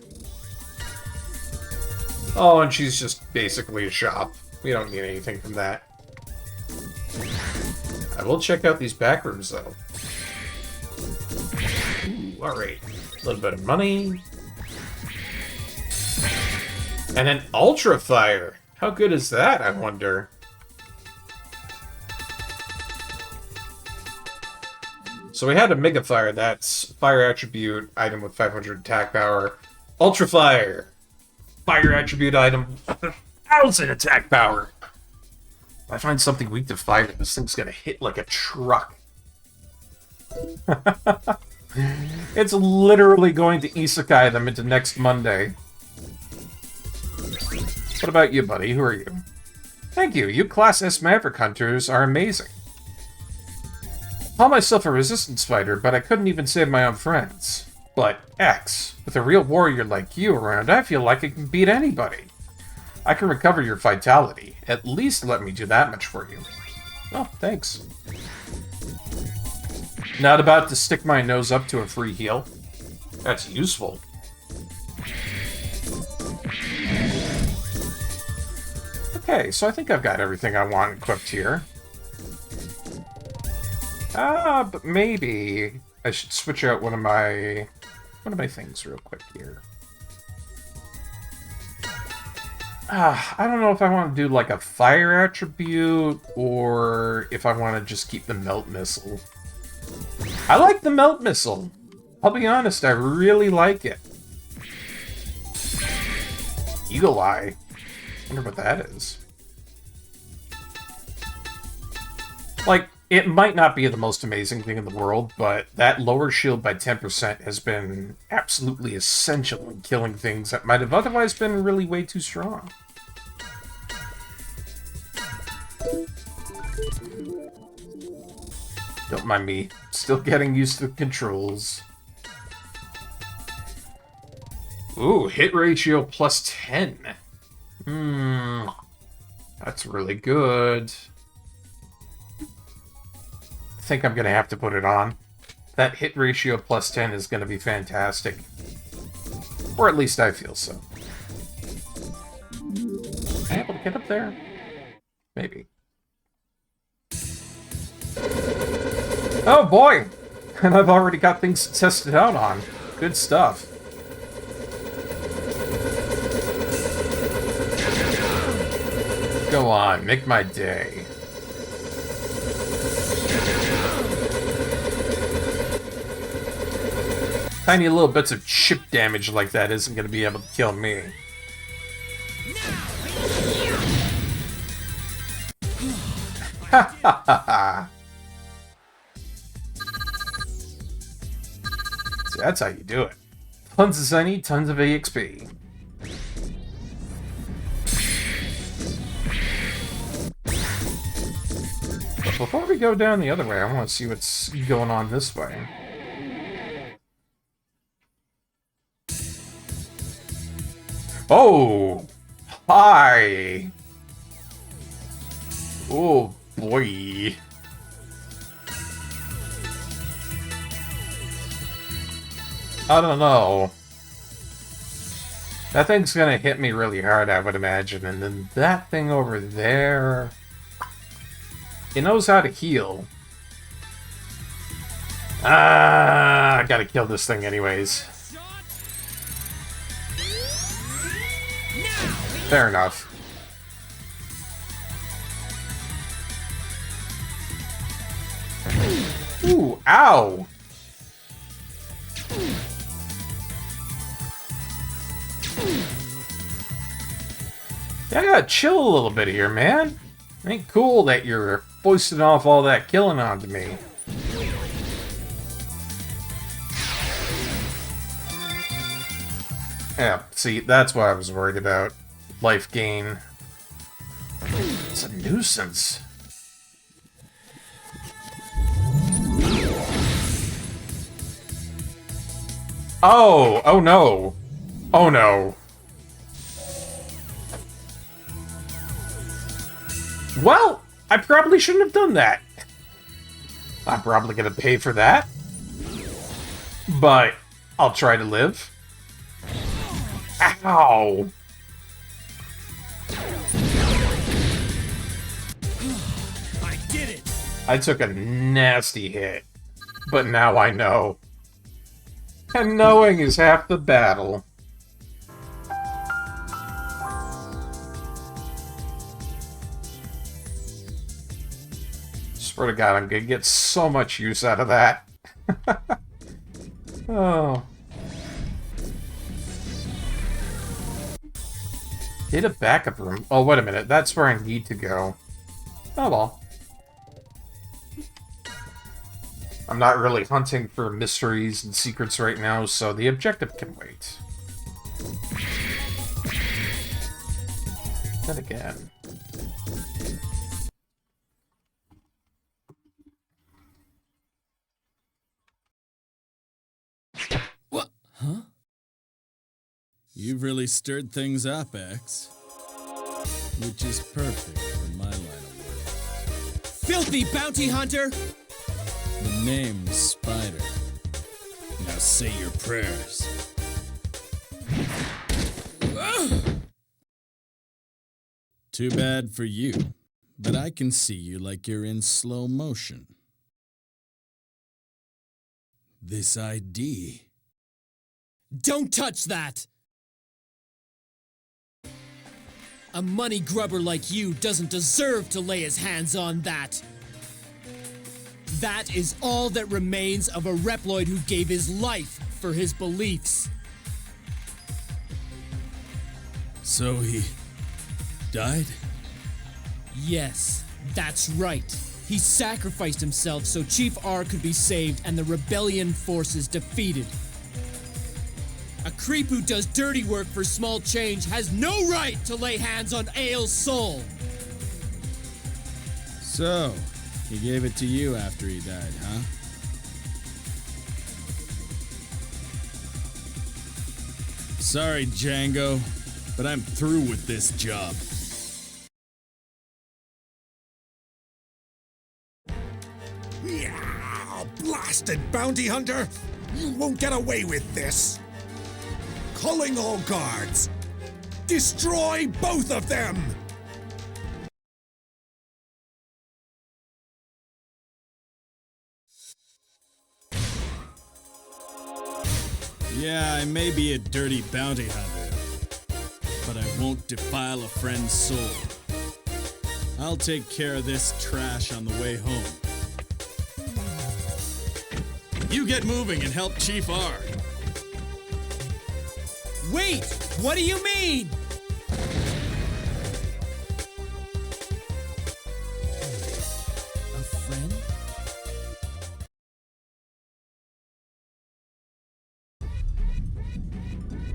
Oh, and she's just basically a shop. We don't need anything from that. I will check out these back rooms, though. Ooh, alright. A little bit of money. And an Ultra Fire! How good is that, I wonder? So we had a Mega Fire, that's Fire Attribute, item with 500 attack power. Ultra Fire! Fire Attribute item, 1,000 attack power! If I find something weak to fire, this thing's gonna hit like a truck. It's literally going to isekai them into next Monday. What about you, buddy? Who are you? Thank you. You Class S Maverick Hunters are amazing. I call myself a resistance fighter, but I couldn't even save my own friends. But, X, with a real warrior like you around, I feel like I can beat anybody. I can recover your vitality. At least let me do that much for you. Oh, thanks. Not about to stick my nose up to a free heal. That's useful. Okay, so I think I've got everything I want equipped here. But maybe I should switch out one of my things real quick here. I don't know if I want to do like a fire attribute or if I want to just keep the melt missile. I like the melt missile. I'll be honest, I really like it. Eagle Eye. Wonder what that is. Like, it might not be the most amazing thing in the world, but that lower shield by 10% has been absolutely essential in killing things that might have otherwise been really way too strong. Don't mind me. Still getting used to the controls. Ooh, hit ratio plus 10. That's really good. I think I'm going to have to put it on. That hit ratio plus 10 is going to be fantastic. Or at least I feel so. Am I able to get up there? Maybe. Oh boy! And I've already got things tested out on. Good stuff. Go on, make my day. Tiny little bits of chip damage like that isn't going to be able to kill me. Ha ha ha ha! See, that's how you do it. Tons of Zenny, tons of EXP. But before we go down the other way, I want to see what's going on this way. Oh! Hi! Oh, boy. I don't know. That thing's gonna hit me really hard, I would imagine. And then that thing over there... It knows how to heal. Ah, I gotta kill this thing anyways. Fair enough. Ooh, ow! Yeah, I gotta chill a little bit here, man. It ain't cool that you're foisting off all that killing onto me. Yeah, see, that's what I was worried about. Life gain. It's a nuisance. Oh! Oh no! Oh no. Well, I probably shouldn't have done that. I'm probably gonna pay for that. But I'll try to live. Ow! I did it! I took a nasty hit. But now I know. And knowing is half the battle. Swear to God, I'm gonna get so much use out of that. Oh. Hit a backup room. Oh, wait a minute. That's where I need to go. Oh well. I'm not really hunting for mysteries and secrets right now, so the objective can wait. Then again. What? Huh? You've really stirred things up, X. Which is perfect for my line of work. Filthy bounty hunter! The name's Spider. Now say your prayers. Too bad for you, but I can see you like you're in slow motion. This ID. Don't touch that! A money grubber like you doesn't deserve to lay his hands on that. That is all that remains of a Reploid who gave his life for his beliefs. So died? Yes, that's right. He sacrificed himself so Chief R could be saved and the rebellion forces defeated. A creep who does dirty work for small change has no right to lay hands on Aile's soul. So, he gave it to you after he died, huh? Sorry, Django, but I'm through with this job. Yeah, blasted bounty hunter! You won't get away with this! Calling all guards! Destroy both of them! Yeah, I may be a dirty bounty hunter, but I won't defile a friend's soul. I'll take care of this trash on the way home. You get moving and help Chief R. Wait! What do you mean? A friend?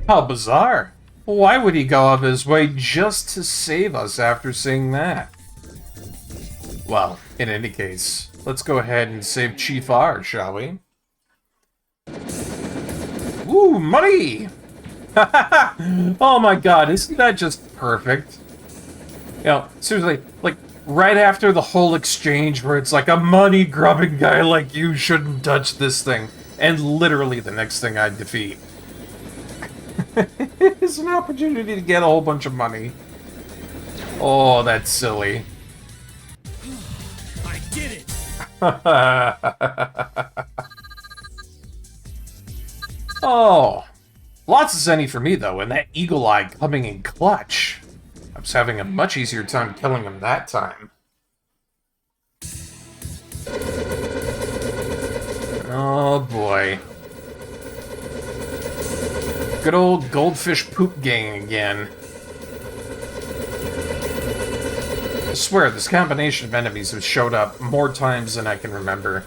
How bizarre. Why would he go out of his way just to save us after seeing that? Well, in any case, let's go ahead and save Chief R, shall we? Ooh, money! Oh my god, isn't that just perfect? You know, seriously, like, right after the whole exchange where it's like, a money-grubbing guy like you shouldn't touch this thing, and literally the next thing I defeat is an opportunity to get a whole bunch of money. Oh, that's silly. I did it! Oh, lots of zenny for me, though, and that eagle eye coming in clutch. I was having a much easier time killing him that time. Oh, boy. Good old goldfish poop gang again. I swear, this combination of enemies has showed up more times than I can remember.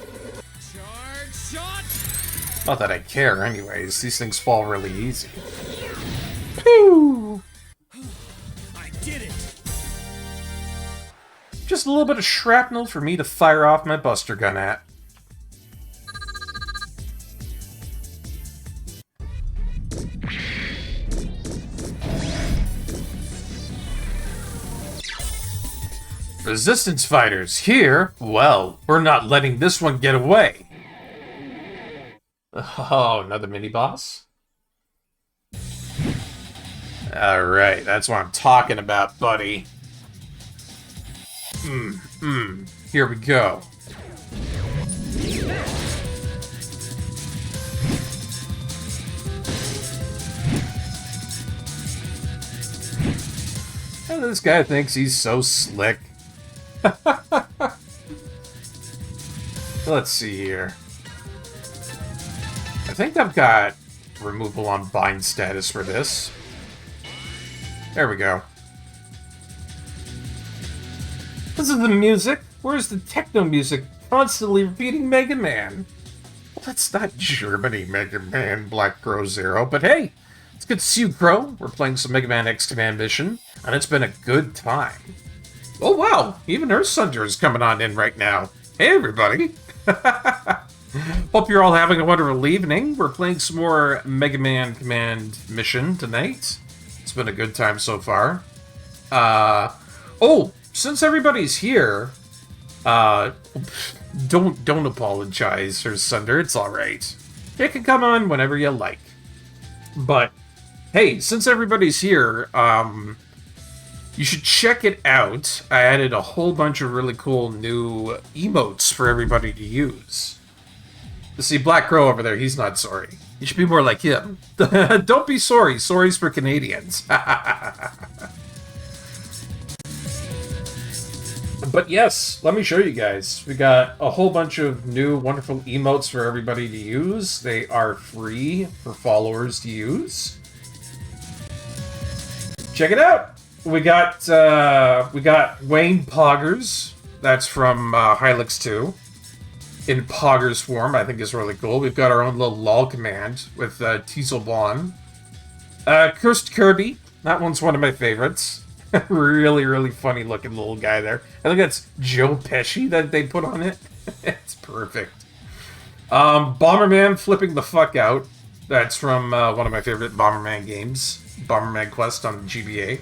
Charge shot! Not that I care, anyways. These things fall really easy. Pew! I did it! Just a little bit of shrapnel for me to fire off my buster gun at. Resistance fighters here? Well, we're not letting this one get away. Oh, another mini-boss? Alright, that's what I'm talking about, buddy. Here we go. And this guy thinks he's so slick. Let's see here. I think I've got removal on bind status for this. There we go. This is the music. Where's the techno music constantly repeating Mega Man? Well, that's not Germany, Mega Man Black Crow Zero, but hey, it's good to see you, Crow. We're playing some Megaman X Command Mission, and it's been a good time. Oh wow, even Earth Thunder is coming on in right now. Hey everybody! Hope you're all having a wonderful evening. We're playing some more Megaman Command Mission tonight. It's been a good time so far. Oh, since everybody's here, don't apologize, Earth Thunder. It's all right. It can come on whenever you like. But hey, since everybody's here, you should check it out. I added a whole bunch of really cool new emotes for everybody to use. You see, Black Crow over there, he's not sorry. You should be more like him. Don't be sorry. Sorry's for Canadians. But yes, let me show you guys. We got a whole bunch of new wonderful emotes for everybody to use. They are free for followers to use. Check it out! we got Wayne Poggers. That's from Hylix 2. In Poggers form, I think is really cool. We've got our own little LOL command with Teaselbon. Cursed Kirby. That one's one of my favorites. Really, really funny looking little guy there. I think that's Joe Pesci that they put on it. It's perfect. Bomberman flipping the fuck out. That's from one of my favorite Bomberman games. Bomberman Quest on GBA.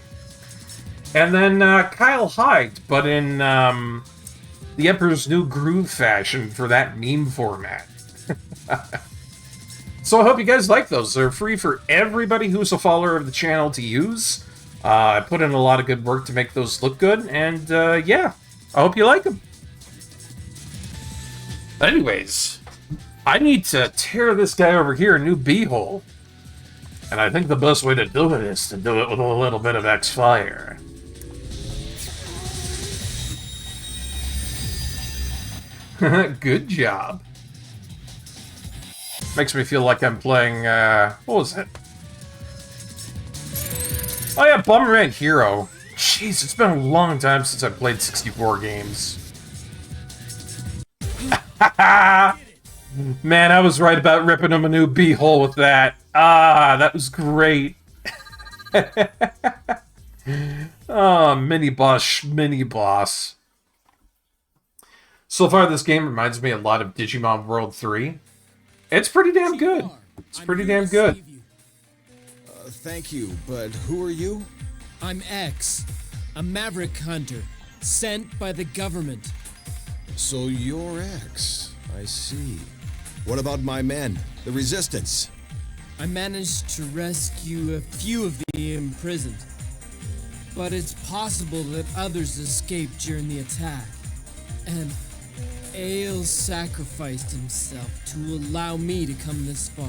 And then Kyle Hyde, but in the Emperor's New Groove fashion for that meme format. So I hope you guys like those. They're free for everybody who's a follower of the channel to use. I put in a lot of good work to make those look good, and yeah, I hope you like them. Anyways, I need to tear this guy over here a new beehole. And I think the best way to do it is to do it with a little bit of X-Fire. Good job. Makes me feel like I'm playing, what was it? Oh yeah, Bomberman Hero. Jeez, it's been a long time since I played 64 games. Man, I was right about ripping him a new beehole with that. Ah, that was great. Oh, mini boss. So far, this game reminds me a lot of Digimon World 3. It's pretty damn good. It's pretty damn good. Thank you, but who are you? I'm X, a maverick hunter, sent by the government. So you're X. I see. What about my men, the Resistance? I managed to rescue a few of the imprisoned, but it's possible that others escaped during the attack. And Ale sacrificed himself to allow me to come this far.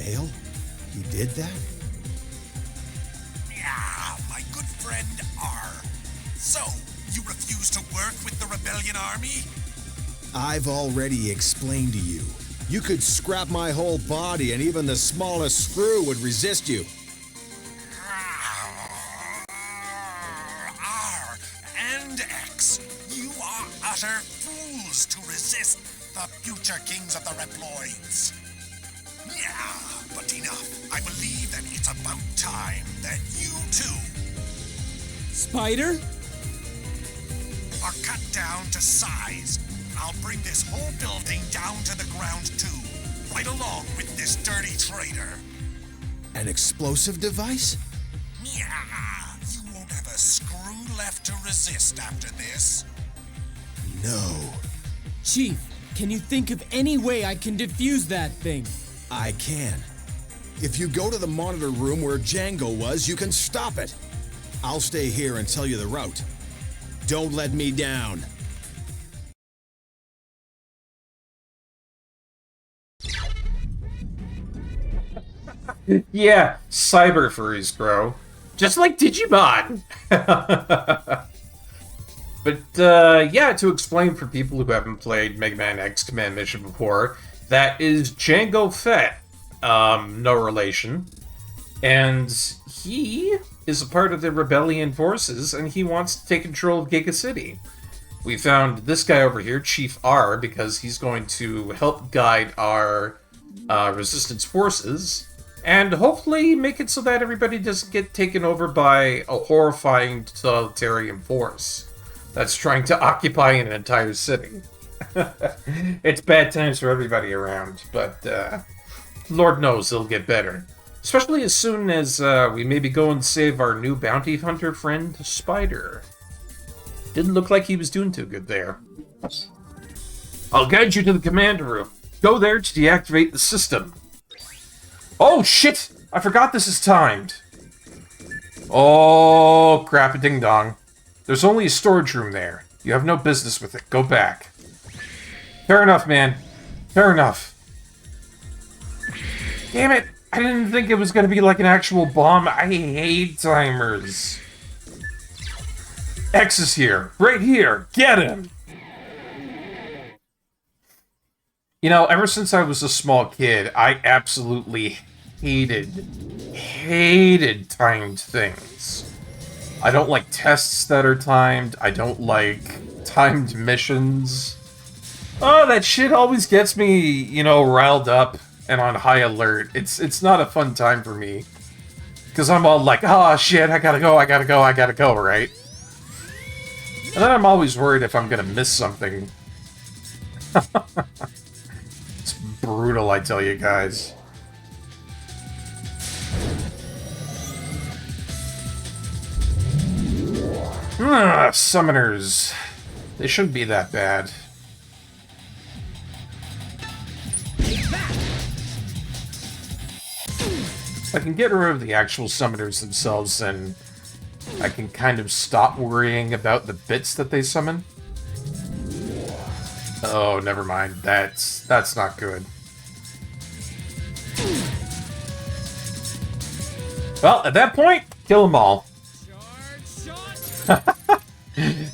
fail? He did that? Yeah, my good friend R. So, you refuse to work with the Rebellion Army? I've already explained to you. You could scrap my whole body and even the smallest screw would resist you. R and X, you are utter fools to resist the future kings of the Reploids. Yeah, but enough. I believe that it's about time that you two Spider? are cut down to size. I'll bring this whole building down to the ground too, right along with this dirty traitor. An explosive device? Yeah, you won't have a screw left to resist after this. No. Chief, can you think of any way I can defuse that thing? I can. If you go to the monitor room where Django was, you can stop it. I'll stay here and tell you the route. Don't let me down. Yeah, cyber furries grow. Just like Digimon! But, yeah, to explain for people who haven't played Megaman X Command Mission before, that is Django Fett. No relation. And he is a part of the Rebellion forces, and he wants to take control of Giga City. We found this guy over here, Chief R, because he's going to help guide our Resistance forces, and hopefully make it so that everybody doesn't get taken over by a horrifying totalitarian force that's trying to occupy an entire city. It's bad times for everybody around, but Lord knows it'll get better. Especially as soon as we maybe go and save our new bounty hunter friend, Spider. Didn't look like he was doing too good there. I'll guide you to the command room. Go there to deactivate the system. Oh, shit! I forgot this is timed. Oh, crap a ding dong. There's only a storage room there. You have no business with it. Go back. Fair enough, man. Fair enough. Damn it! I didn't think it was going to be like an actual bomb. I hate timers. X is here. Right here. Get him! You know, ever since I was a small kid, I absolutely hated timed things. I don't like tests that are timed. I don't like timed missions. Oh, that shit always gets me, you know, riled up and on high alert. It's not a fun time for me. Because I'm all like, oh shit, I gotta go, right? And then I'm always worried if I'm gonna miss something. It's brutal, I tell you guys. Summoners. They shouldn't be that bad. If I can get rid of the actual summoners themselves, then I can kind of stop worrying about the bits that they summon. Oh, never mind. That's not good. Well, at that point, kill them all.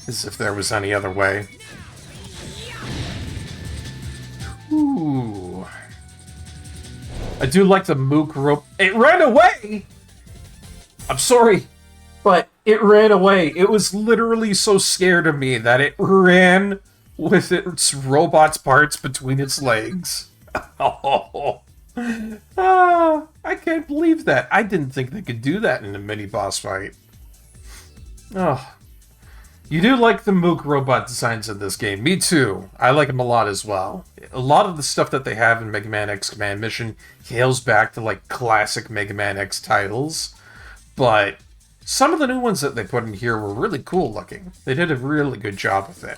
As if there was any other way. Ooh. I do like the mook rope. It ran away! I'm sorry, but it ran away. It was literally so scared of me that it ran with its robot's parts between its legs. Oh. I can't believe that. I didn't think they could do that in a mini-boss fight. Oh. You do like the Mook robot designs in this game. Me too. I like them a lot as well. A lot of the stuff that they have in Mega Man X Command Mission hails back to like classic Mega Man X titles. But some of the new ones that they put in here were really cool looking. They did a really good job with it.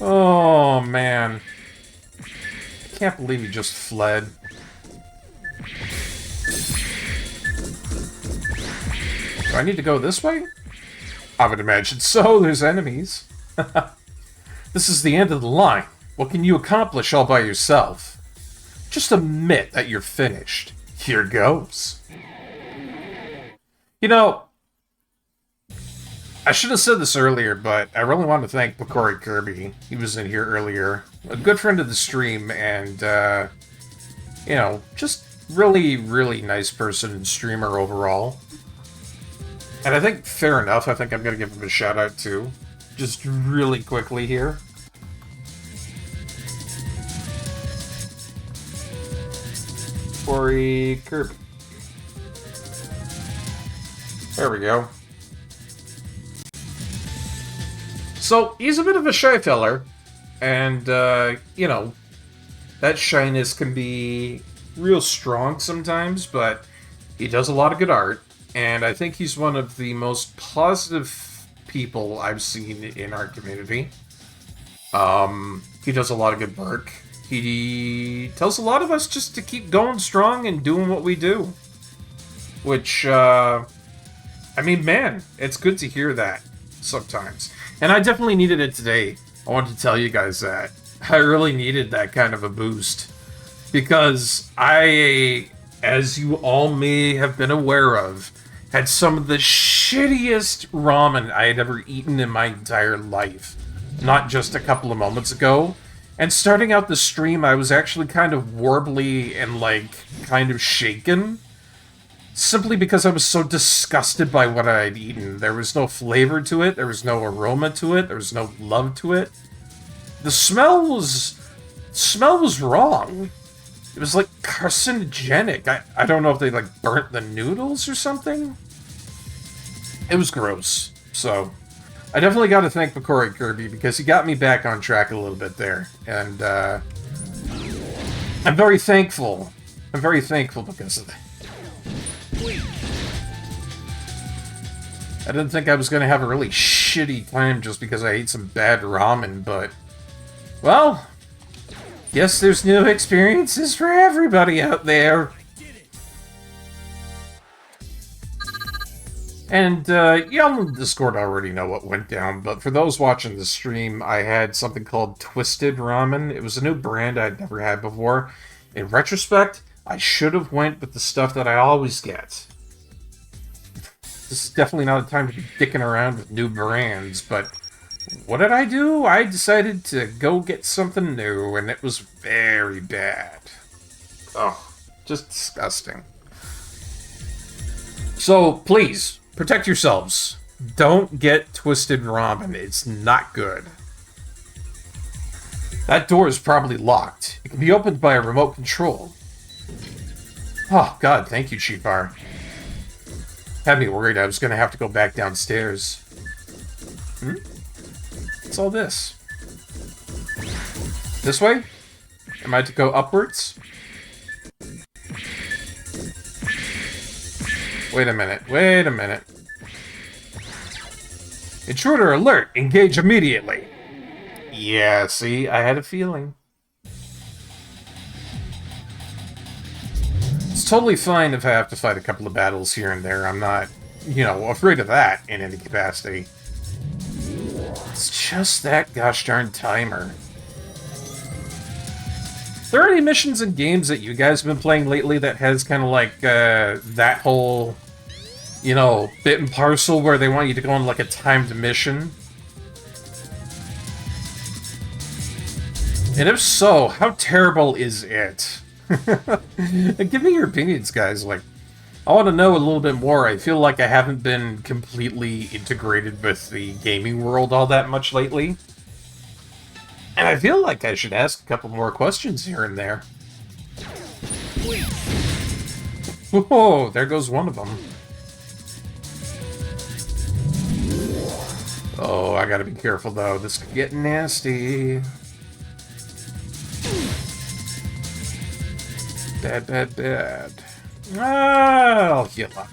Oh man. I can't believe he just fled. Do I need to go this way? I would imagine so. There's enemies. This is the end of the line. What can you accomplish all by yourself? Just admit that you're finished. Here goes. You know, I should have said this earlier, but I really want to thank Bakori Kirby. He was in here earlier. A good friend of the stream, and, you know, just really, really nice person and streamer overall. And I think, fair enough, I think I'm going to give him a shout-out, too. Just really quickly here. Bakori Kirby. There we go. So, he's a bit of a shy feller, and, you know, that shyness can be real strong sometimes, but he does a lot of good art, and I think he's one of the most positive people I've seen in our community. He does a lot of good work. He tells a lot of us just to keep going strong and doing what we do. Which, I mean, man, it's good to hear that sometimes. And I definitely needed it today. I wanted to tell you guys that. I really needed that kind of a boost. Because I, as you all may have been aware of, had some of the shittiest ramen I had ever eaten in my entire life. Not just a couple of moments ago. And starting out the stream, I was actually kind of warbly and, like, kind of shaken. Simply because I was so disgusted by what I had eaten. There was no flavor to it, there was no aroma to it, there was no love to it. The smell was wrong. It was like carcinogenic. I don't know if they like burnt the noodles or something. It was gross. So I definitely got to thank Bakori Kirby because he got me back on track a little bit there. And I'm very thankful. I'm very thankful because of that. I didn't think I was going to have a really shitty time just because I ate some bad ramen, but... well, guess there's new experiences for everybody out there. And, y'all in the Discord already know what went down, but for those watching the stream, I had something called Twisted Ramen. It was a new brand I'd never had before. In retrospect, I should have went with the stuff that I always get. This is definitely not a time to be dicking around with new brands, but what did I do? I decided to go get something new, and it was very bad. Oh, just disgusting. So, please, protect yourselves. Don't get Twisted Ramen. It's not good. That door is probably locked. It can be opened by a remote control. Oh, God, thank you, Chiefar. Had me worried I was going to have to go back downstairs. What's all this? This way? Am I to go upwards? Wait a minute, wait a minute. Intruder alert! Engage immediately! Yeah, see, I had a feeling. It's totally fine if I have to fight a couple of battles here and there. I'm not, you know, afraid of that in any capacity. It's just that gosh darn timer. Are there any missions and games that you guys have been playing lately that has kind of like that whole, you know, bit and parcel where they want you to go on like a timed mission? And if so, how terrible is it? Give me your opinions, guys. Like, I want to know a little bit more. I feel like I haven't been completely integrated with the gaming world all that much lately. And I feel like I should ask a couple more questions here and there. Whoa, there goes one of them. Oh, I gotta be careful though. This could get nasty. Bad, bad, bad. I'll heal up.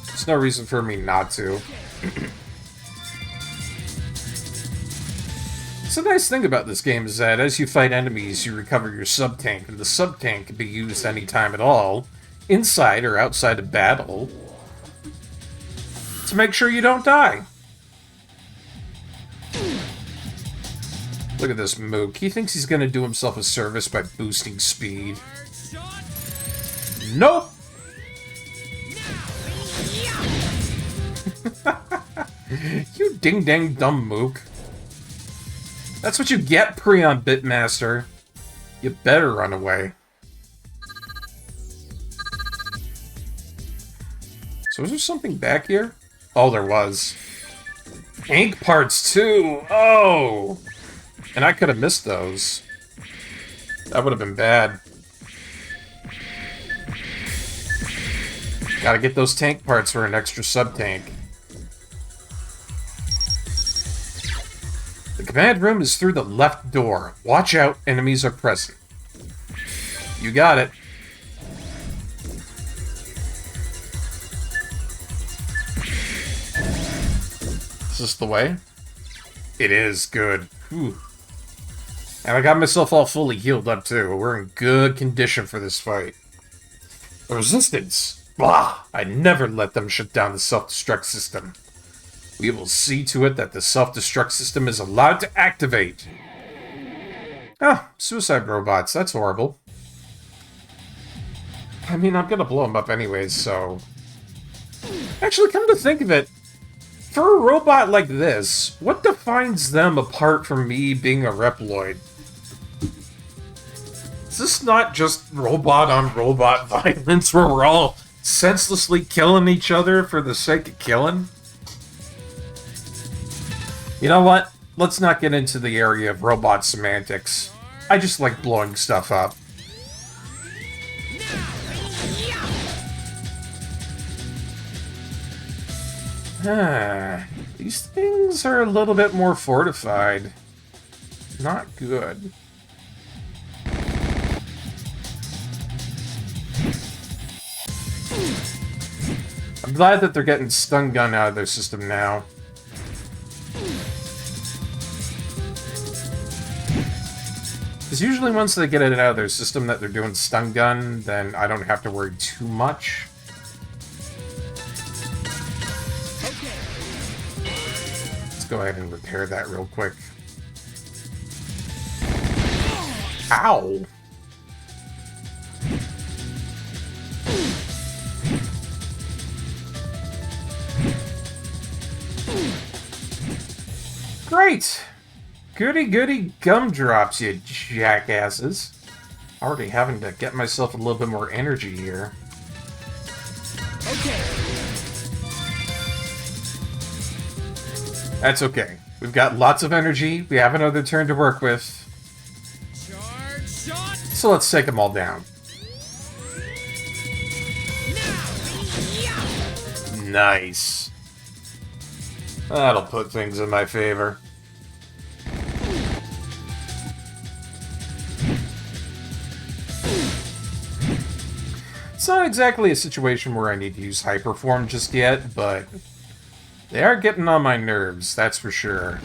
There's no reason for me not to. So the nice thing about this game is that as you fight enemies, you recover your sub-tank, and the sub-tank can be used anytime at all, inside or outside of battle, to make sure you don't die. Look at this mook. He thinks he's gonna do himself a service by boosting speed. Nope! You ding-dang dumb mook. That's what you get, Prion Bitmaster. You better run away. So is there something back here? Oh, there was. Ink parts, too! Oh! And I could have missed those. That would have been bad. Gotta get those tank parts for an extra sub-tank. The command room is through the left door. Watch out, enemies are present. You got it. Is this the way? It is. Good. Whew. And I got myself all fully healed up, too. We're in good condition for this fight. The Resistance! Blah! I never let them shut down the self-destruct system. We will see to it that the self-destruct system is allowed to activate. Oh, suicide robots. That's horrible. I mean, I'm gonna blow them up anyways, so... Actually, come to think of it, for a robot like this, what defines them apart from me being a Reploid? Is this not just robot-on-robot violence where we're all senselessly killing each other for the sake of killing? You know what? Let's not get into the area of robot semantics. I just like blowing stuff up. These things are a little bit more fortified. Not good. I'm glad that they're getting stun gun out of their system now. Because usually once they get it out of their system that they're doing stun gun, then I don't have to worry too much. Let's go ahead and repair that real quick. Ow! Great! Goody goody gumdrops, you jackasses. Already having to get myself a little bit more energy here. Okay. That's okay. We've got lots of energy. We have another turn to work with. Charge shot. So let's take them all down. Nice. That'll put things in my favor. It's not exactly a situation where I need to use Hyperform just yet, but they are getting on my nerves, that's for sure.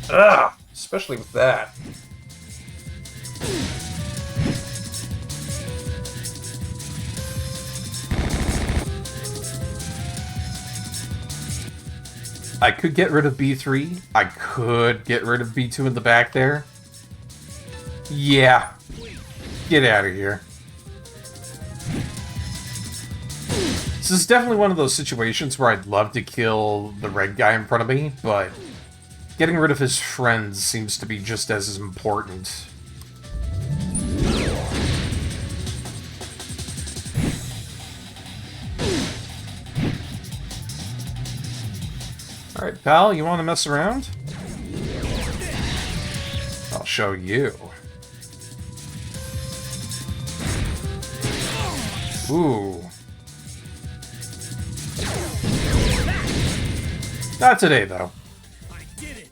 Ugh! Especially with that. I could get rid of B3. I could get rid of B2 in the back there. Yeah. Get out of here. This is definitely one of those situations where I'd love to kill the red guy in front of me, but getting rid of his friends seems to be just as important. Alright, pal, you want to mess around? I'll show you. Ooh. Not today, though. I did it.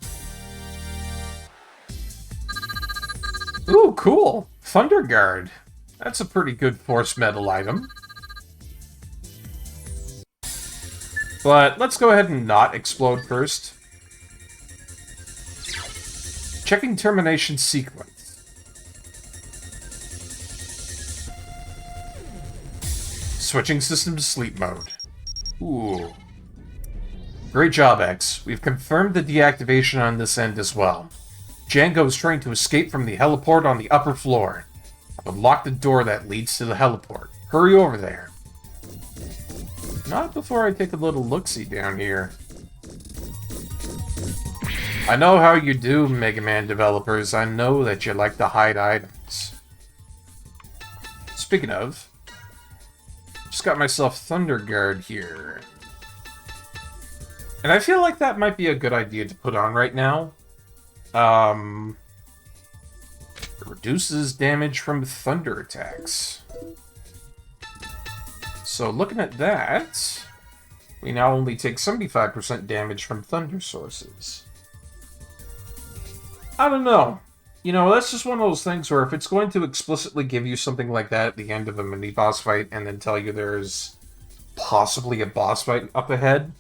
Ooh, cool. Thunder Guard. That's a pretty good force metal item. But let's go ahead and not explode first. Checking termination sequence. Switching system to sleep mode. Ooh. Great job, X. We've confirmed the deactivation on this end as well. Django is trying to escape from the heliport on the upper floor. Unlock the door that leads to the heliport. Hurry over there. Not before I take a little look-see down here. I know how you do, Mega Man developers. I know that you like to hide items. Speaking of, just got myself Thunder Guard here. And I feel like that might be a good idea to put on right now. It reduces damage from thunder attacks. So looking at that, we now only take 75% damage from thunder sources. I don't know. You know, that's just one of those things where if it's going to explicitly give you something like that at the end of a mini-boss fight and then tell you there's possibly a boss fight up ahead,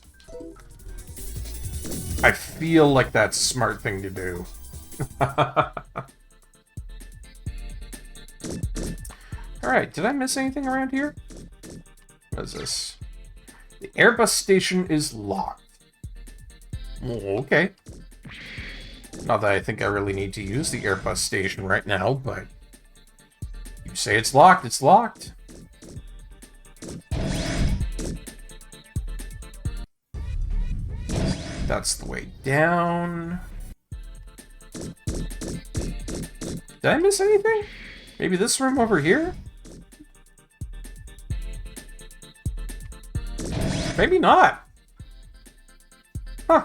I feel like that's a smart thing to do. Alright, did I miss anything around here? What is this? The Airbus station is locked. Oh, okay. Not that I think I really need to use the Airbus station right now, but you say it's locked, it's locked. That's the way down. Did I miss anything? Maybe this room over here? Maybe not. Huh.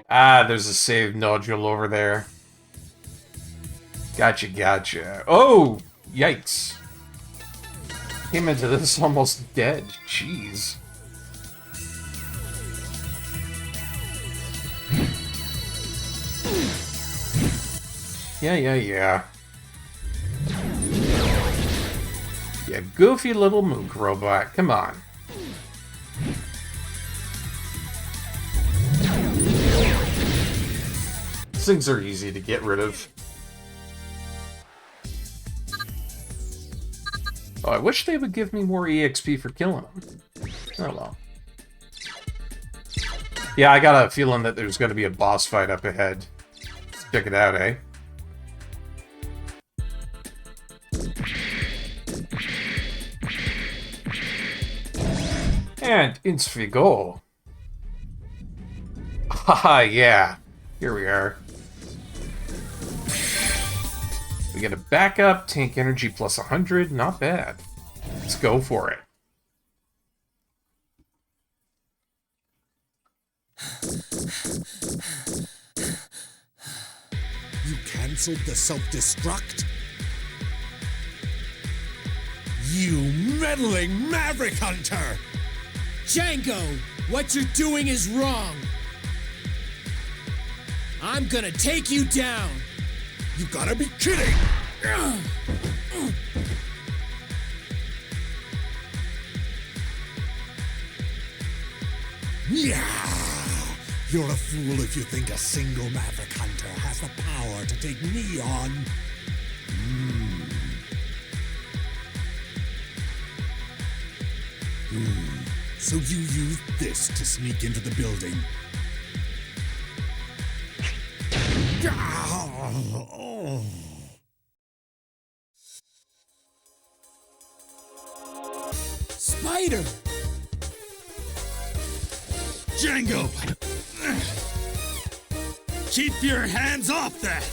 Ah, there's a save nodule over there. Gotcha, gotcha. Oh! Yikes. Came into this almost dead. Jeez. Yeah. Yeah, goofy little mook robot. Come on. These things are easy to get rid of. Oh, I wish they would give me more EXP for killing them. Oh well. Yeah, I got a feeling that there's going to be a boss fight up ahead. Let's check it out, eh? And ins we go. Haha, yeah. Here we are. We get a backup, tank energy plus 100, not bad. Let's go for it. You cancelled the self-destruct? You meddling maverick hunter! Django, what you're doing is wrong. I'm gonna take you down. You gotta be kidding! Yeah! You're a fool if you think a single maverick hunter has the power to take me on. So you used this to sneak into the building. Spider! Django! Keep your hands off that!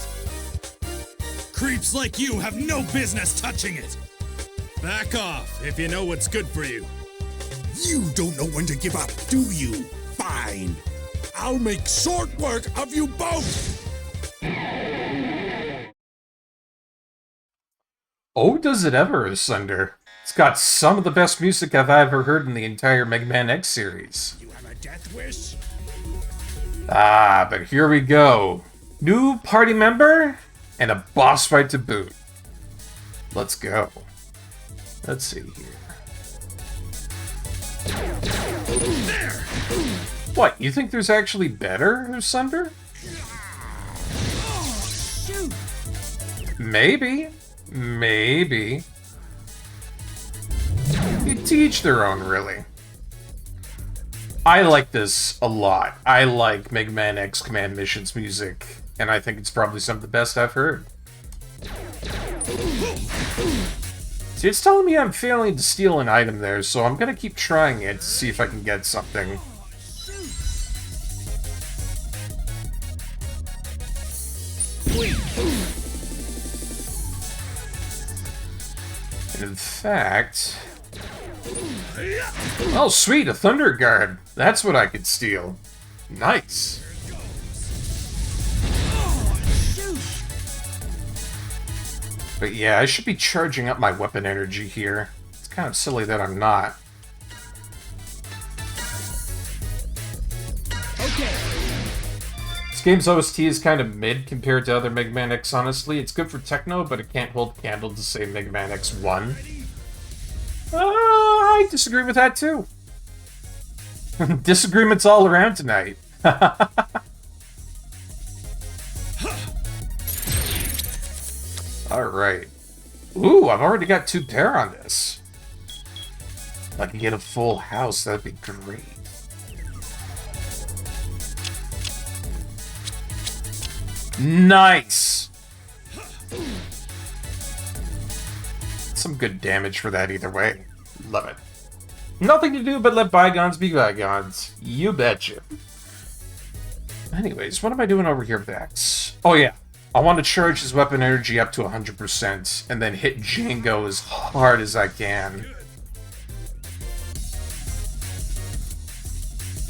Creeps like you have no business touching it! Back off if you know what's good for you. You don't know when to give up, do you? Fine. I'll make short work of you both! Oh, does it ever, Asunder? It's got some of the best music I've ever heard in the entire Mega Man X series. You have a death wish? Ah, but here we go. New party member and a boss fight to boot. Let's go. Let's see here. There! What, you think there's actually better, Asunder? Shoot! Maybe. Maybe. You teach their own, really. I like this a lot. I like Megaman X Command Mission's music, and I think it's probably some of the best I've heard. See, it's telling me I'm failing to steal an item there, so I'm gonna keep trying it to see if I can get something. And in fact... Oh, sweet, a Thunder Guard. That's what I could steal. Nice. But yeah, I should be charging up my weapon energy here. It's kind of silly that I'm not. Okay. This game's OST is kind of mid compared to other Mega Man X, honestly. It's good for techno, but it can't hold a candle to, say, Mega Man X1. I disagree with that, too. Disagreements all around tonight. Alright. Ooh, I've already got 2 pair on this. If I could get a full house, that'd be great. Nice! Some good damage for that either way. Love it. Nothing to do but let bygones be bygones. You betcha. Anyways, what am I doing over here with X? Oh yeah. I want to charge his weapon energy up to 100% and then hit Django as hard as I can.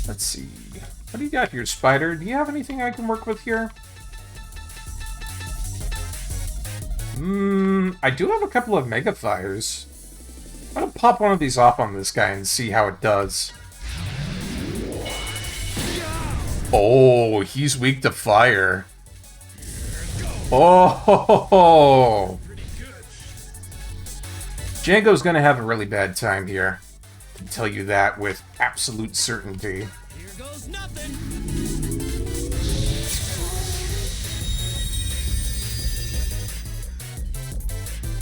Let's see. What do you got here, Spider? Do you have anything I can work with here? I do have a couple of Mega Fires. I'm gonna pop one of these off on this guy and see how it does. Oh, he's weak to fire. Oh, Django's gonna have a really bad time here. I can tell you that with absolute certainty. Here goes nothing.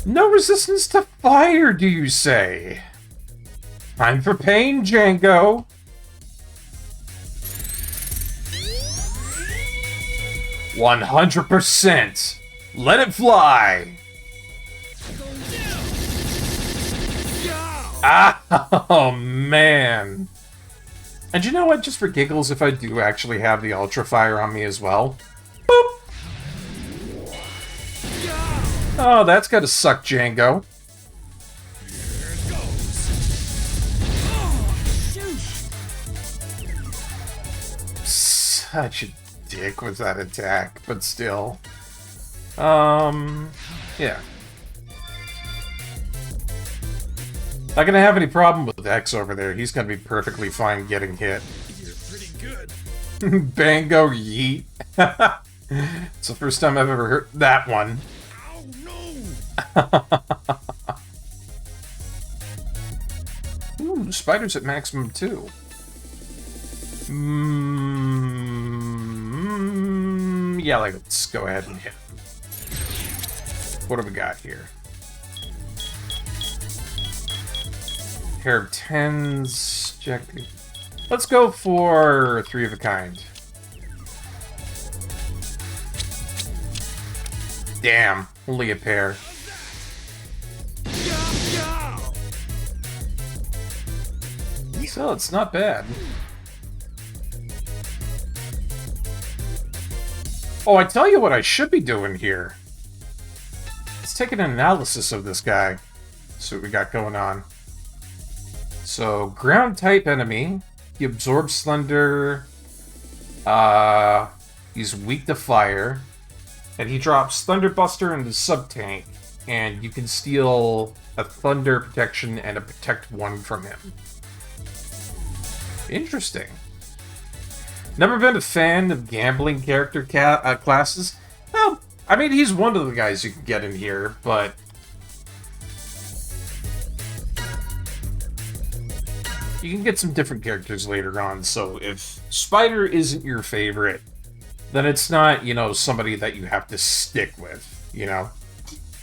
No resistance to fire, do you say? Time for pain, Django. "100%. Let it fly." Ah, oh man. And you know what? Just for giggles, if I do actually have the Ultra Fire on me as well. Boop. Oh, that's gotta suck, Django. Such a dick with that attack, but still. Yeah. Not gonna have any problem with X over there. He's gonna be perfectly fine getting hit. You're pretty good. Bango yeet. It's the first time I've ever heard that one. Oh no! Ooh, Spider's at maximum too. Yeah, let's go ahead and hit him. What do we got here? Pair of 10s. Jack. Let's go for 3 of a kind. Damn, only a pair. So it's not bad. Oh, I tell you what I should be doing here. Let's take an analysis of this guy. See what we got going on. So, ground type enemy. He absorbs thunder. He's weak to fire. And he drops Thunderbuster into sub-tank. And you can steal a thunder protection and a protect 1 from him. Interesting. Never been a fan of gambling character classes. Well, I mean, he's one of the guys you can get in here, but... you can get some different characters later on, so if Spider isn't your favorite, then it's not, you know, somebody that you have to stick with, you know?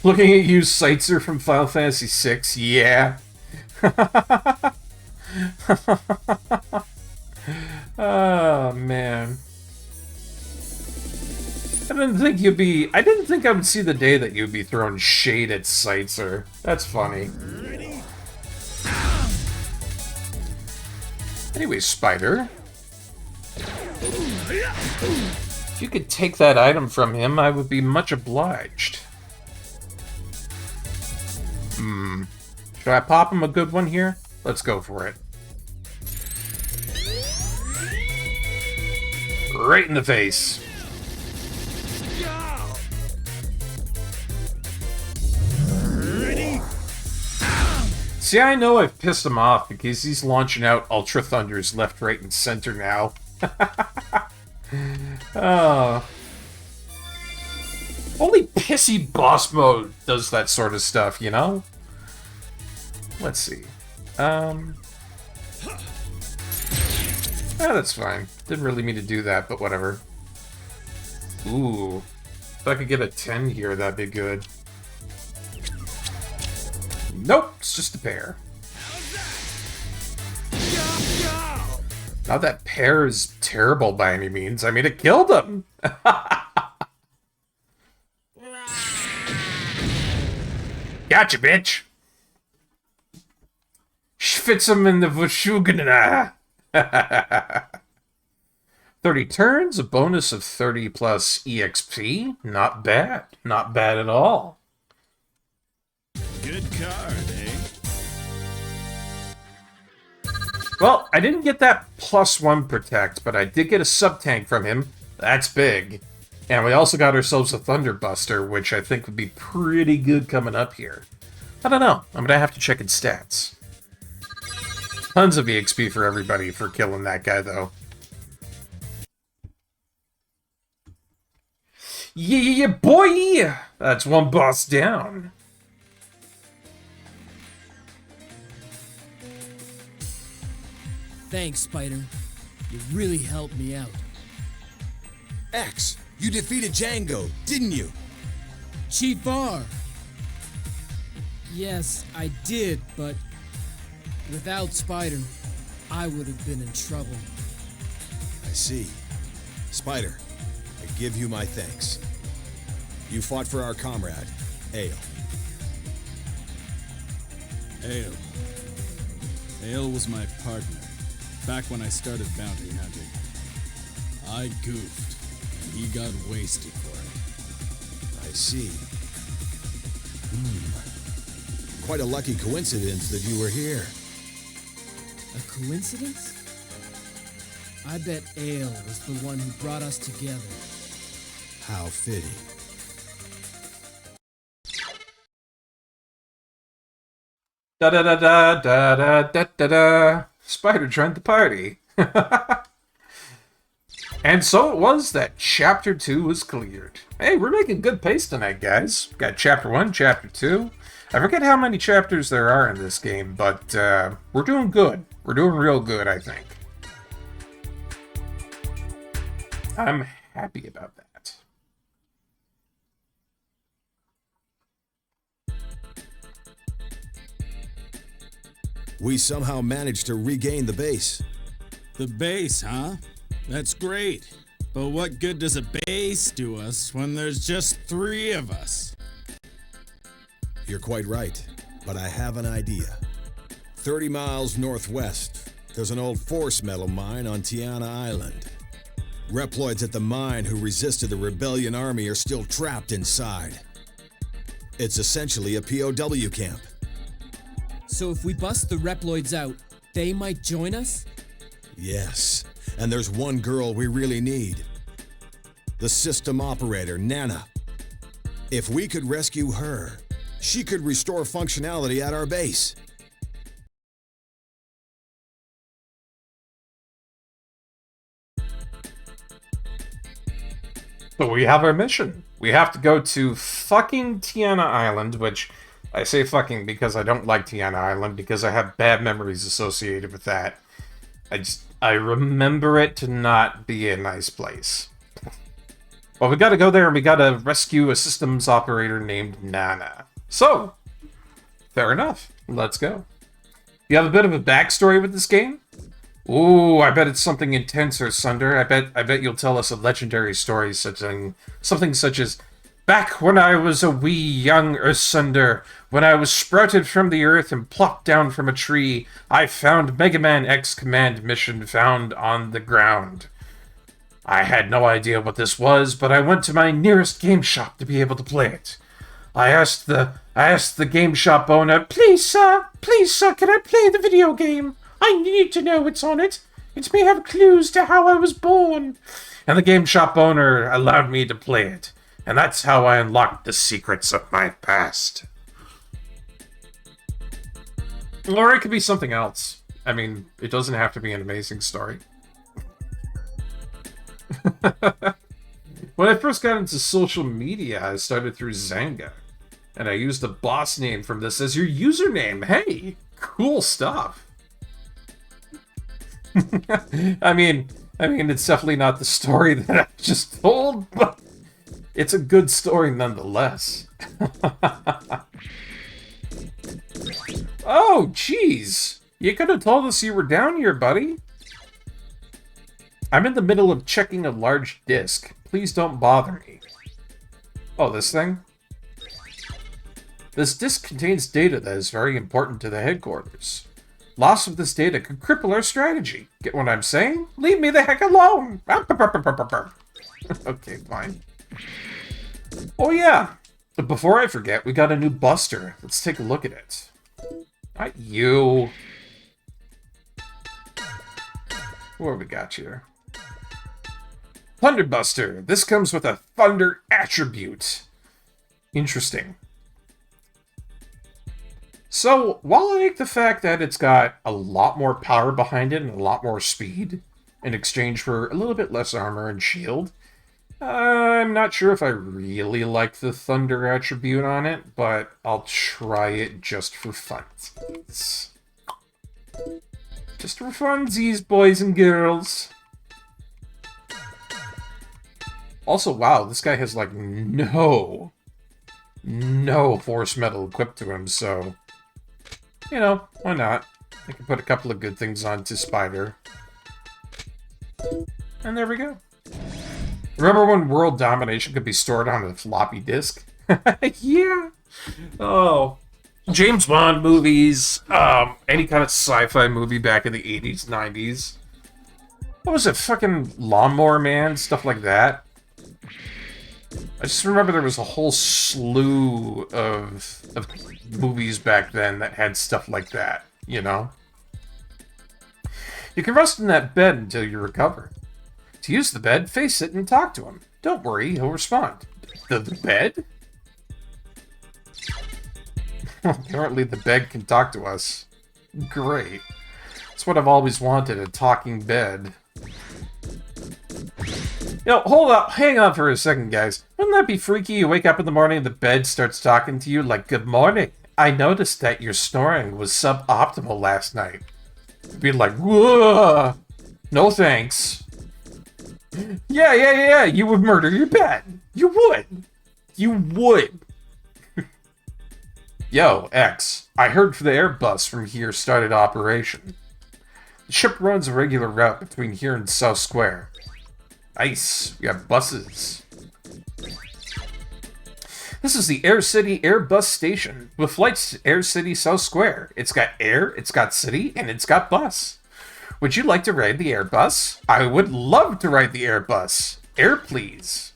Looking at you, Sightser from Final Fantasy VI, yeah. Oh, man. I didn't think I would see the day that you'd be throwing shade at Sightser. That's funny. Anyway, Spider. If you could take that item from him, I would be much obliged. Should I pop him a good one here? Let's go for it. Right in the face. See, I know I've pissed him off because he's launching out Ultra Thunders left, right, and center now. Oh. Only pissy boss mode does that sort of stuff, you know? Let's see. That's fine. Didn't really mean to do that, but whatever. Ooh. If I could get a 10 here, that'd be good. Nope, it's just a pair. Not that pair is terrible by any means. I mean, it killed him. Gotcha, bitch. Fits him in the Vushugana. 30 turns, a bonus of 30 plus EXP. Not bad. Not bad at all. Good card, eh? Well, I didn't get that +1 protect, but I did get a sub-tank from him. That's big. And we also got ourselves a Thunderbuster, which I think would be pretty good coming up here. I don't know. I'm going to have to check its stats. Tons of EXP for everybody for killing that guy, though. Yeah, boy! That's one boss down. Thanks, Spider. You really helped me out. X, you defeated Django, didn't you? Chief R! Yes, I did, but without Spider, I would have been in trouble. I see. Spider, I give you my thanks. You fought for our comrade, Ale. Ale was my partner, back when I started bounty hunting. I goofed, and he got wasted for it. I see. Quite a lucky coincidence that you were here. A coincidence? I bet Ale was the one who brought us together. How fitting. Da da da da da da da da da. Spider joined the party. And so it was that Chapter 2 was cleared. Hey, we're making good pace tonight, guys. Got Chapter 1, Chapter 2. I forget how many chapters there are in this game, but we're doing good. We're doing real good, I think. I'm happy about that. We somehow managed to regain the base. The base, huh? That's great. But what good does a base do us when there's just 3 of us? You're quite right, but I have an idea. 30 miles northwest, there's an old force metal mine on Tiana Island. Reploids at the mine who resisted the rebellion army are still trapped inside. It's essentially a POW camp. So if we bust the Reploids out, they might join us? Yes, and there's one girl we really need. The system operator, Nana. If we could rescue her, she could restore functionality at our base. So we have our mission. We have to go to fucking Tiana Island, which I say fucking because I don't like Tiana Island because I have bad memories associated with that. I remember it to not be a nice place. Well, we gotta go there and we gotta rescue a systems operator named Nana. So, fair enough. Let's go. You have a bit of a backstory with this game? Ooh, I bet it's something intense or Sunder. I bet you'll tell us a legendary story something such as, back when I was a wee young Ursunder, when I was sprouted from the earth and plopped down from a tree, I found Megaman X Command Mission found on the ground. I had no idea what this was, but I went to my nearest game shop to be able to play it. I asked the game shop owner, please sir, can I play the video game? I need to know what's on it. It may have clues to how I was born. And the game shop owner allowed me to play it. And that's how I unlocked the secrets of my past. Or it could be something else. I mean, it doesn't have to be an amazing story. When I first got into social media, I started through Zanga. And I used the boss name from this as your username. Hey, cool stuff. I mean, it's definitely not the story that I just told, but it's a good story nonetheless. Oh, jeez. You could have told us you were down here, buddy. I'm in the middle of checking a large disk. Please don't bother me. Oh, this thing? This disk contains data that is very important to the headquarters. Loss of this data could cripple our strategy. Get what I'm saying? Leave me the heck alone! Okay, fine. Oh yeah! But before I forget, we got a new buster. Let's take a look at it. Not you. What have we got here? Thunder Buster. This comes with a thunder attribute. Interesting. So, while I like the fact that it's got a lot more power behind it and a lot more speed, in exchange for a little bit less armor and shield, I'm not sure if I really like the thunder attribute on it, but I'll try it just for funsies. Just for funsies, boys and girls. Also, wow, this guy has, like, no force metal equipped to him, so... You know, why not? I can put a couple of good things onto Spider. And there we go. Remember when world domination could be stored on a floppy disk? Yeah! Oh. James Bond movies, any kind of sci-fi movie back in the 80s, 90s. What was it? Fucking Lawnmower Man? Stuff like that. I just remember there was a whole slew of movies back then that had stuff like that, you know? You can rest in that bed until you recover. To use the bed, face it and talk to him. Don't worry, he'll respond. The bed? Apparently the bed can talk to us. Great. That's what I've always wanted, a talking bed. Yo, hold up, hang on for a second, guys. Wouldn't that be freaky? You wake up in the morning and the bed starts talking to you like, good morning. I noticed that your snoring was suboptimal last night. Be like, whoa, no thanks. Yeah, you would murder your bed. You would. Yo, X, I heard the Airbus from here started operation. The ship runs a regular route between here and South Square. Nice, we have buses. This is the Air City Airbus station, with flights to Air City South Square. It's got air, it's got city, and it's got bus. Would you like to ride the Airbus? I would love to ride the Airbus. Air, please.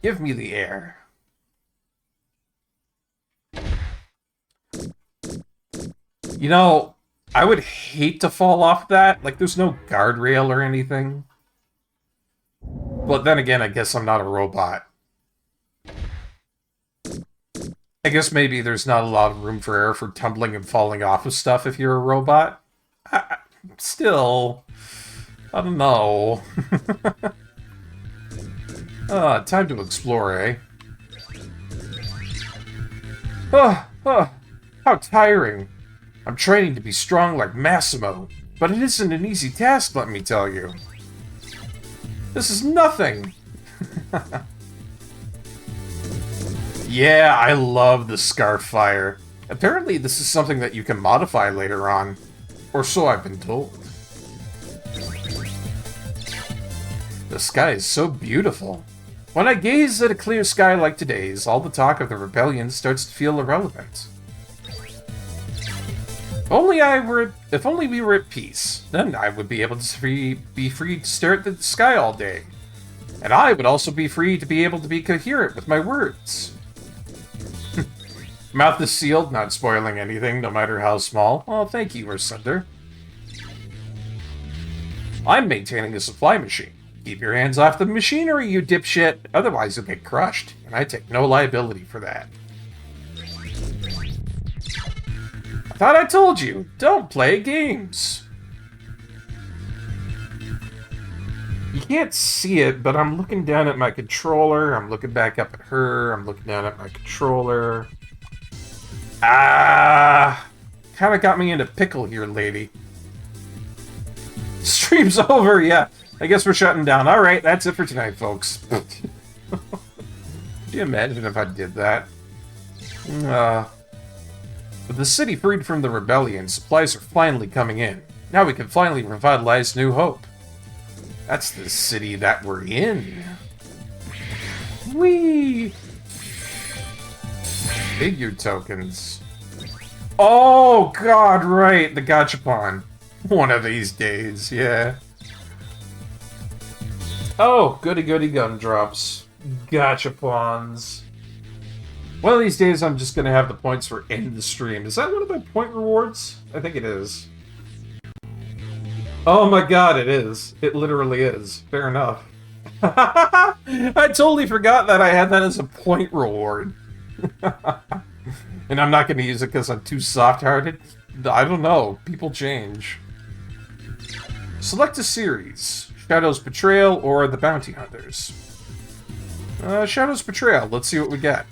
Give me the air. You know, I would hate to fall off that. Like, there's no guardrail or anything. But then again, I guess I'm not a robot. I guess maybe there's not a lot of room for error for tumbling and falling off of stuff if you're a robot. Still, I don't know. Time to explore, eh? How tiring. I'm training to be strong like Massimo, but it isn't an easy task, let me tell you. This is nothing! Yeah, I love the Scarf Apparently this is something that you can modify later on. Or so I've been told. The sky is so beautiful. When I gaze at a clear sky like today's, all the talk of the rebellion starts to feel irrelevant. If only we were at peace, then I would be able to be free to stare at the sky all day. And I would also be free to be able to be coherent with my words. Mouth is sealed, not spoiling anything, no matter how small. Oh, thank you, Ursunder. I'm maintaining a supply machine. Keep your hands off the machinery, you dipshit. Otherwise you'll get crushed, and I take no liability for that. I thought I told you, don't play games. You can't see it, but I'm looking down at my controller. I'm looking back up at her. I'm looking down at my controller. Kind of got me into pickle here, lady. Stream's over, yeah. I guess we're shutting down. Alright, that's it for tonight, folks. Could you imagine if I did that? With the city freed from the rebellion, supplies are finally coming in. Now we can finally revitalize New Hope. That's the city that we're in. Whee! Figure tokens. Oh, God, right. The gachapon. One of these days, yeah. Oh, goody goody gumdrops. Gachapons. One of these days I'm just going to have the points for end the stream. Is that one of my point rewards? I think it is. Oh my god, it is. It literally is. Fair enough. I totally forgot that I had that as a point reward. And I'm not going to use it because I'm too soft-hearted. I don't know. People change. Select a series. Shadow's Betrayal or The Bounty Hunters. Shadow's Betrayal. Let's see what we get.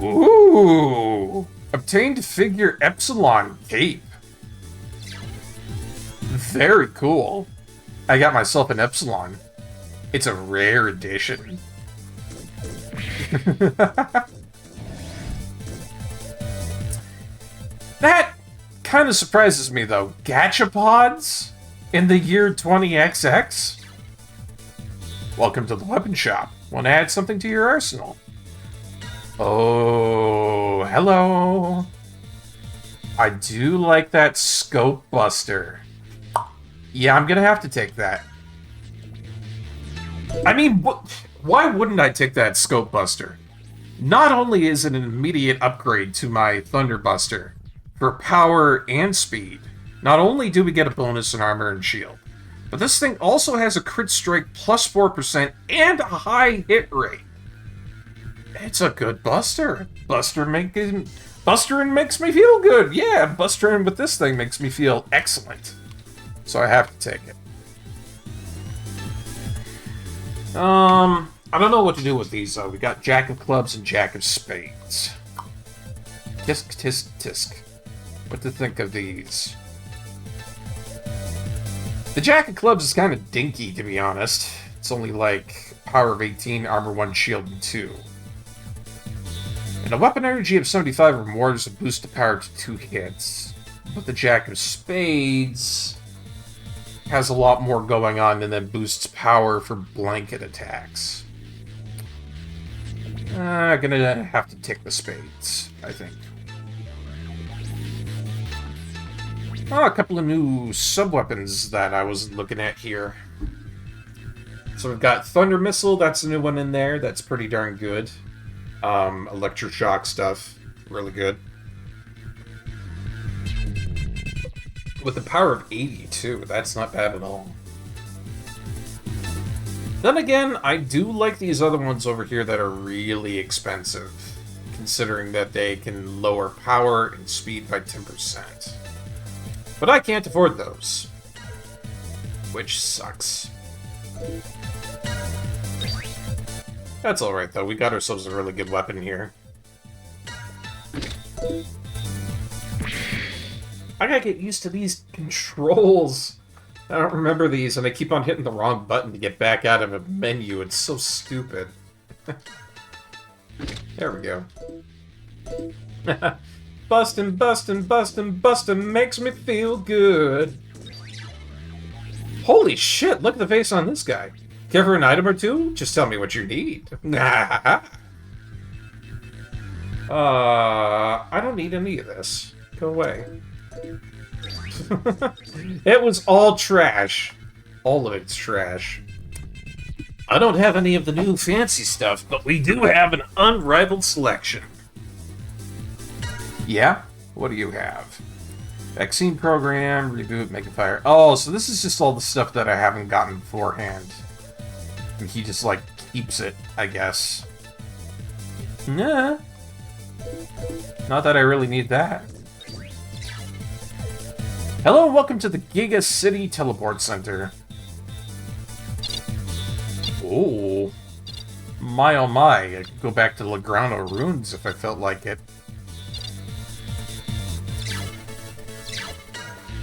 Ooh! Obtained figure Epsilon Cape. Very cool. I got myself an Epsilon. It's a rare edition. That kind of surprises me, though. Gachapods in the year 20XX? Welcome to the weapon shop. Want to add something to your arsenal? Oh, hello. I do like that scope buster. Yeah, I'm gonna have to take that. I mean, why wouldn't I take that scope buster? Not only is it an immediate upgrade to my Thunder Buster for power and speed, not only do we get a bonus in armor and shield, but this thing also has a crit strike plus 4% and a high hit rate. It's a good buster. Bustering makes me feel good. Yeah, bustering with this thing makes me feel excellent. So I have to take it. I don't know what to do with these, though. We got Jack of Clubs and Jack of Spades. Tisk, tisk, tisk. What to think of these? The Jack of Clubs is kind of dinky, to be honest. It's only like power of 18, armor 1, shield 2. And a weapon energy of 75 or more is a boost to power to 2 hits. But the Jack of Spades has a lot more going on and then boosts power for blanket attacks. I'm gonna have to take the spades, I think. Oh, a couple of new sub-weapons that I was looking at here. So we've got Thunder Missile, that's a new one in there, that's pretty darn good. Electroshock stuff, really good. With the power of 80, too. That's not bad at all. Then again, I do like these other ones over here that are really expensive, considering that they can lower power and speed by 10%. But I can't afford those. Which sucks. That's alright, though. We got ourselves a really good weapon here. I gotta get used to these controls. I don't remember these, and I keep on hitting the wrong button to get back out of a menu. It's so stupid. There we go. Bustin', bustin', bustin', bustin' makes me feel good. Holy shit, look at the face on this guy. Care for an item or two? Just tell me what you need. I don't need any of this. Go away. It was all trash. All of it's trash. I don't have any of the new fancy stuff, but we do have an unrivaled selection. Yeah? What do you have? Vaccine program, reboot, make a fire. Oh, so this is just all the stuff that I haven't gotten beforehand. And he just, like, keeps it, I guess. Nah. Not that I really need that. Hello and welcome to the Giga City Teleport Center. Oh. My oh my, I could go back to Lagrano Ruins if I felt like it.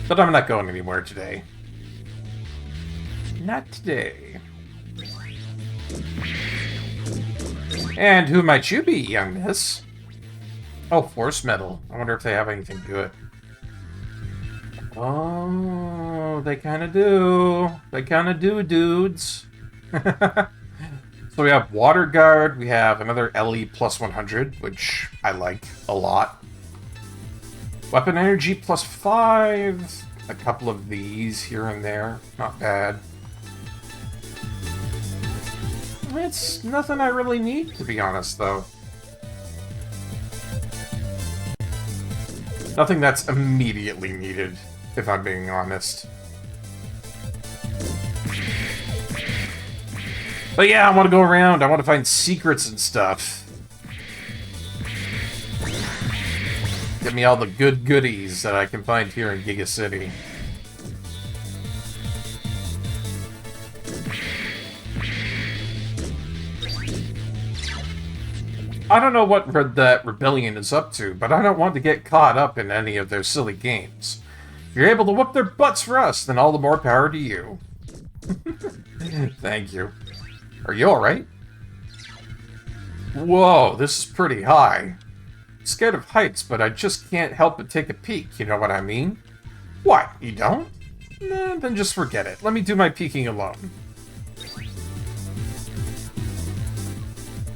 But I'm not going anywhere today. Not today. And who might you be, young miss? Oh, Force Metal. I wonder if they have anything good. Oh, they kind of do. They kind of do, dudes. So we have Water Guard. We have another LE plus 100, which I like a lot. Weapon Energy plus 5. A couple of these here and there. Not bad. It's nothing I really need, to be honest, though. Nothing that's immediately needed, if I'm being honest. But yeah, I want to go around. I want to find secrets and stuff. Get me all the good goodies that I can find here in Giga City. I don't know what that rebellion is up to, but I don't want to get caught up in any of their silly games. If you're able to whoop their butts for us, then all the more power to you. Thank you. Are you alright? Whoa, this is pretty high. Scared of heights, but I just can't help but take a peek, you know what I mean? What, you don't? Nah, then just forget it. Let me do my peeking alone.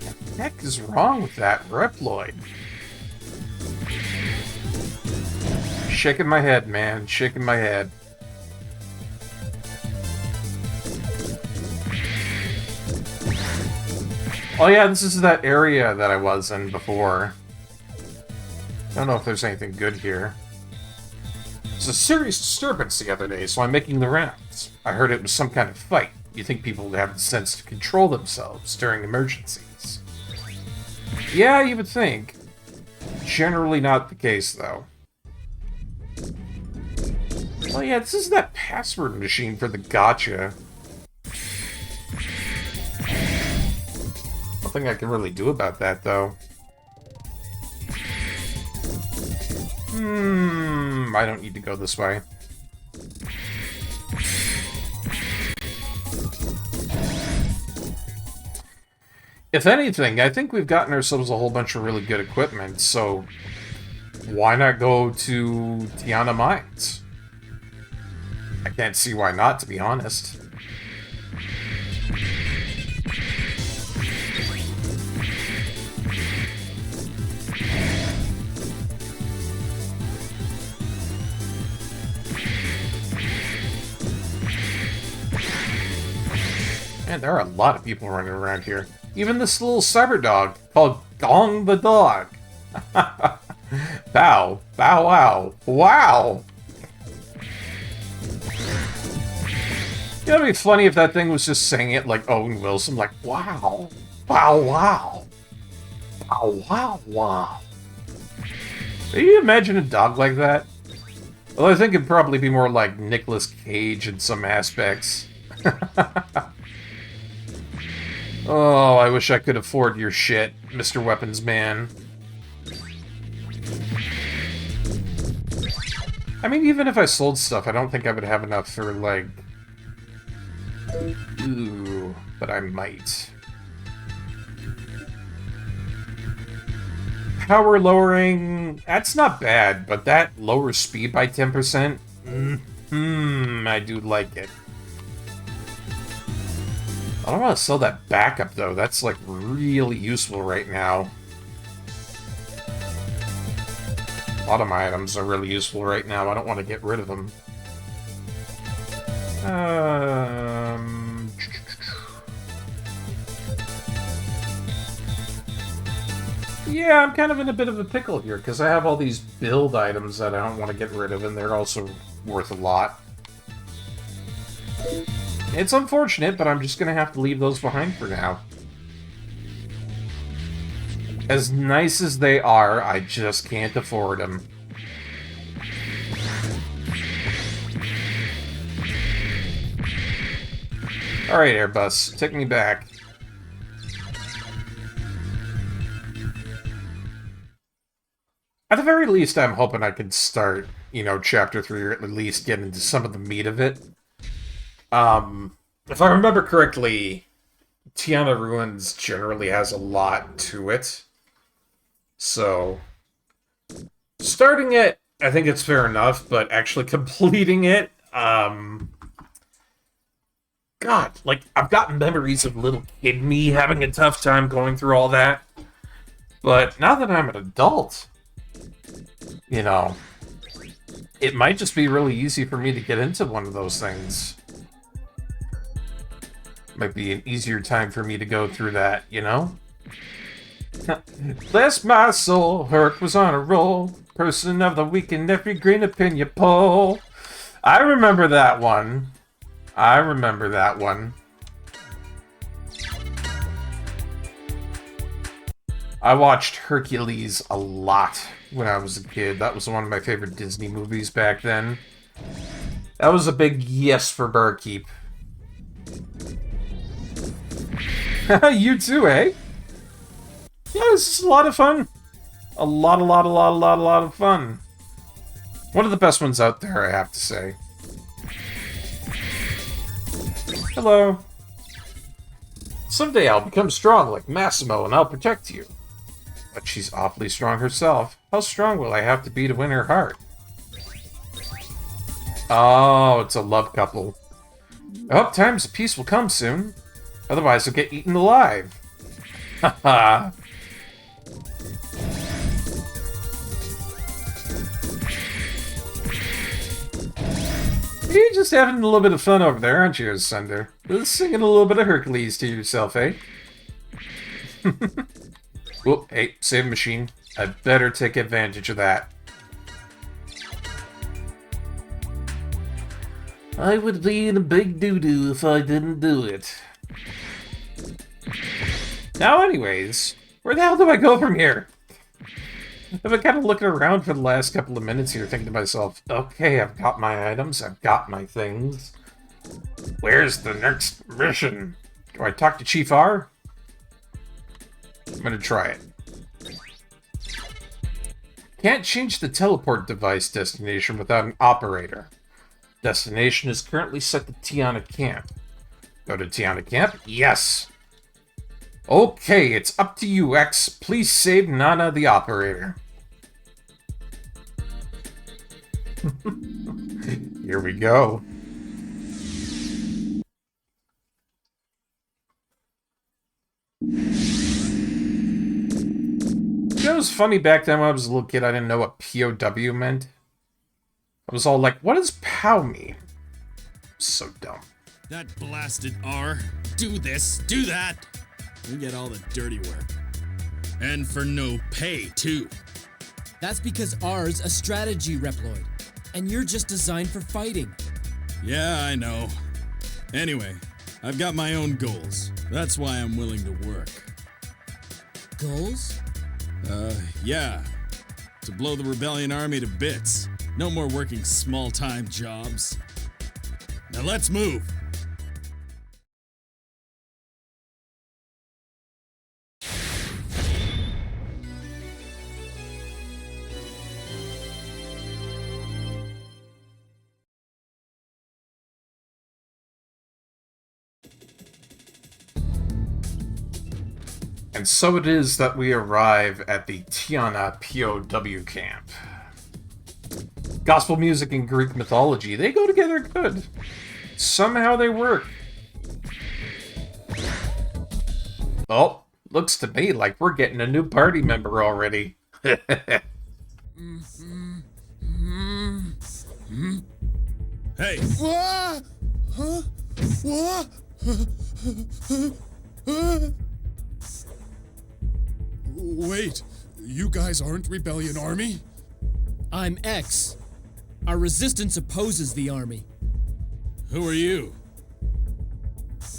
What the heck is wrong with that Reploid? Shaking my head, man. Shaking my head. Oh yeah, this is that area that I was in before. I don't know if there's anything good here. There's a serious disturbance the other day, so I'm making the rounds. I heard it was some kind of fight. You think people would have the sense to control themselves during emergencies. Yeah, you would think. Generally not the case, though. Oh yeah, this is that password machine for the gacha. Nothing I can really do about that, though. I don't need to go this way. If anything, I think we've gotten ourselves a whole bunch of really good equipment, so why not go to Tiana Mines? I can't see why not, to be honest. Man, there are a lot of people running around here. Even this little cyber dog called Gong the Dog. Bow. Bow wow. Wow! You know, it'd be funny if that thing was just saying it like Owen Wilson, like, wow. Bow wow. Bow wow wow. Can you imagine a dog like that? Well, I think it'd probably be more like Nicolas Cage in some aspects. Oh, I wish I could afford your shit, Mr. Weapons Man. I mean, even if I sold stuff, I don't think I would have enough for, like... Ooh, but I might. Power lowering... That's not bad, but that lowers speed by 10%? I do like it. I don't want to sell that backup, though. That's, like, really useful right now. A lot of my items are really useful right now. I don't want to get rid of them. Yeah, I'm kind of in a bit of a pickle here, because I have all these build items that I don't want to get rid of, and they're also worth a lot. It's unfortunate, but I'm just going to have to leave those behind for now. As nice as they are, I just can't afford them. Alright, Airbus, take me back. At the very least, I'm hoping I can start, you know, Chapter 3, or at least get into some of the meat of it. If I remember correctly, Tiana Ruins generally has a lot to it. So, starting it, I think it's fair enough, but actually completing it, God, like, I've got memories of little kid me having a tough time going through all that. But now that I'm an adult, you know, it might just be really easy for me to get into one of those things. Might be an easier time for me to go through that, you know? Bless my soul, Herc was on a roll. Person of the week in every green opinion poll. I remember that one. I remember that one. I watched Hercules a lot when I was a kid. That was one of my favorite Disney movies back then. That was a big yes for Barkeep. You too, eh? Yeah, this is a lot of fun. A lot of fun. One of the best ones out there, I have to say. Hello. Someday I'll become strong like Massimo and I'll protect you. But she's awfully strong herself. How strong will I have to be to win her heart? Oh, it's a love couple. I hope times of peace will come soon. Otherwise I'll get eaten alive. Haha. You're just having a little bit of fun over there, aren't you, Sunder? Just singing a little bit of Hercules to yourself, eh? Whoop, hey, save machine. I better take advantage of that. I would be in a big doo-doo if I didn't do it. Now, anyways, where the hell do I go from here? I've been kind of looking around for the last couple of minutes here, thinking to myself, okay, I've got my items, I've got my things. Where's the next mission? Do I talk to Chief R? I'm gonna try it. Can't change the teleport device destination without an operator. Destination is currently set to Tiana Camp. Go to Tiana Camp? Yes! Okay, it's up to you, X. Please save Nana the operator. Here we go. You know, it was funny back then when I was a little kid, I didn't know what POW meant. I was all like, what does POW mean? So dumb. That blasted R. Do this, do that. We get all the dirty work. And for no pay, too. That's because R's a strategy Reploid, and you're just designed for fighting. Yeah, I know. Anyway, I've got my own goals. That's why I'm willing to work. Goals? Yeah. To blow the rebellion army to bits. No more working small-time jobs. Now let's move. And so it is that we arrive at the Tiana POW camp. Gospel music and Greek mythology, they go together good. Somehow they work. Oh, looks to me like we're getting a new party member already. Hey! What? Huh? What? Wait, you guys aren't Rebellion Army? I'm X. Our resistance opposes the army. Who are you?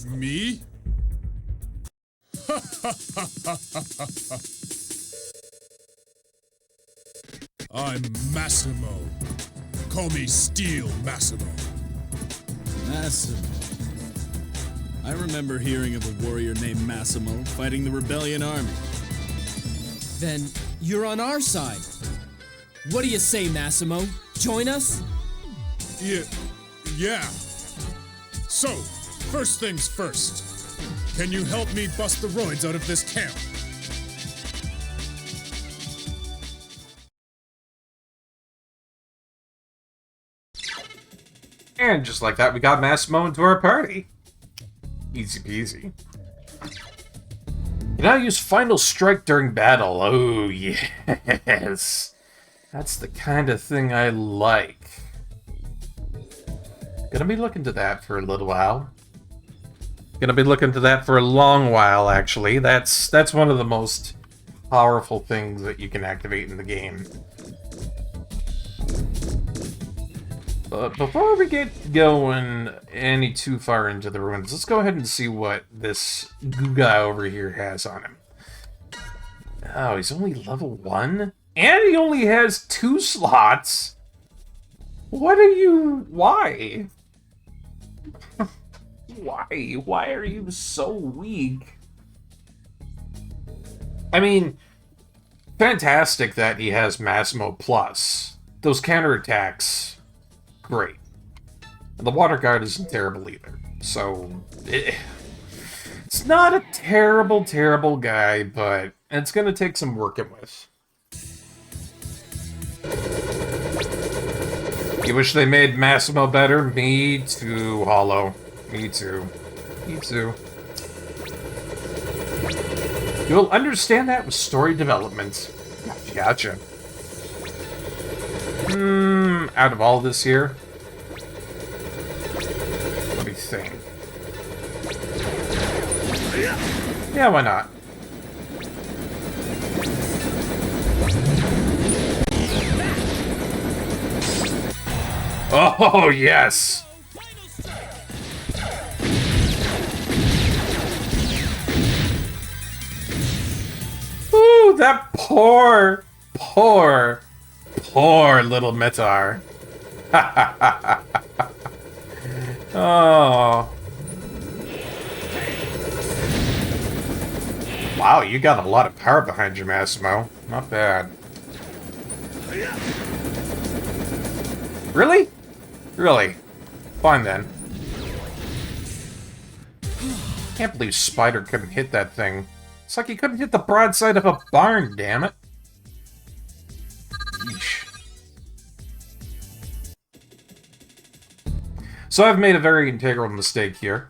Me? I'm Massimo. Call me Steel Massimo. Massimo. I remember hearing of a warrior named Massimo fighting the Rebellion Army. Then you're on our side. What do you say, Massimo? Join us? Yeah. So, first things first. Can you help me bust the roids out of this camp? And just like that, we got Massimo into our party. Easy peasy. You now use Final Strike during battle. Oh, yes. That's the kind of thing I like. Gonna be looking to that for a little while. Gonna be looking to that for a long while, actually. That's one of the most powerful things that you can activate in the game. But before we get going any too far into the ruins, let's go ahead and see what this goo guy over here has on him. Oh, he's only level 1? And he only has 2 slots? What are you... Why? Why? Why are you so weak? I mean, fantastic that he has Massimo Plus. Those counterattacks, great. And the Water Guard isn't terrible either. So, it's not a terrible, terrible guy, but it's going to take some working with. You wish they made Massimo better? Me too, Hollow. Me too. Me too. You'll understand that with story development. Gotcha. Out of all this here, let me think. Yeah, why not? Oh, yes! Ooh, that poor little Metar. Oh. Wow, you got a lot of power behind you, Massimo. Not bad. Really? Really? Fine then. Can't believe Spider couldn't hit that thing. It's like he couldn't hit the broadside of a barn, damn it. Yeesh. So I've made a very integral mistake here.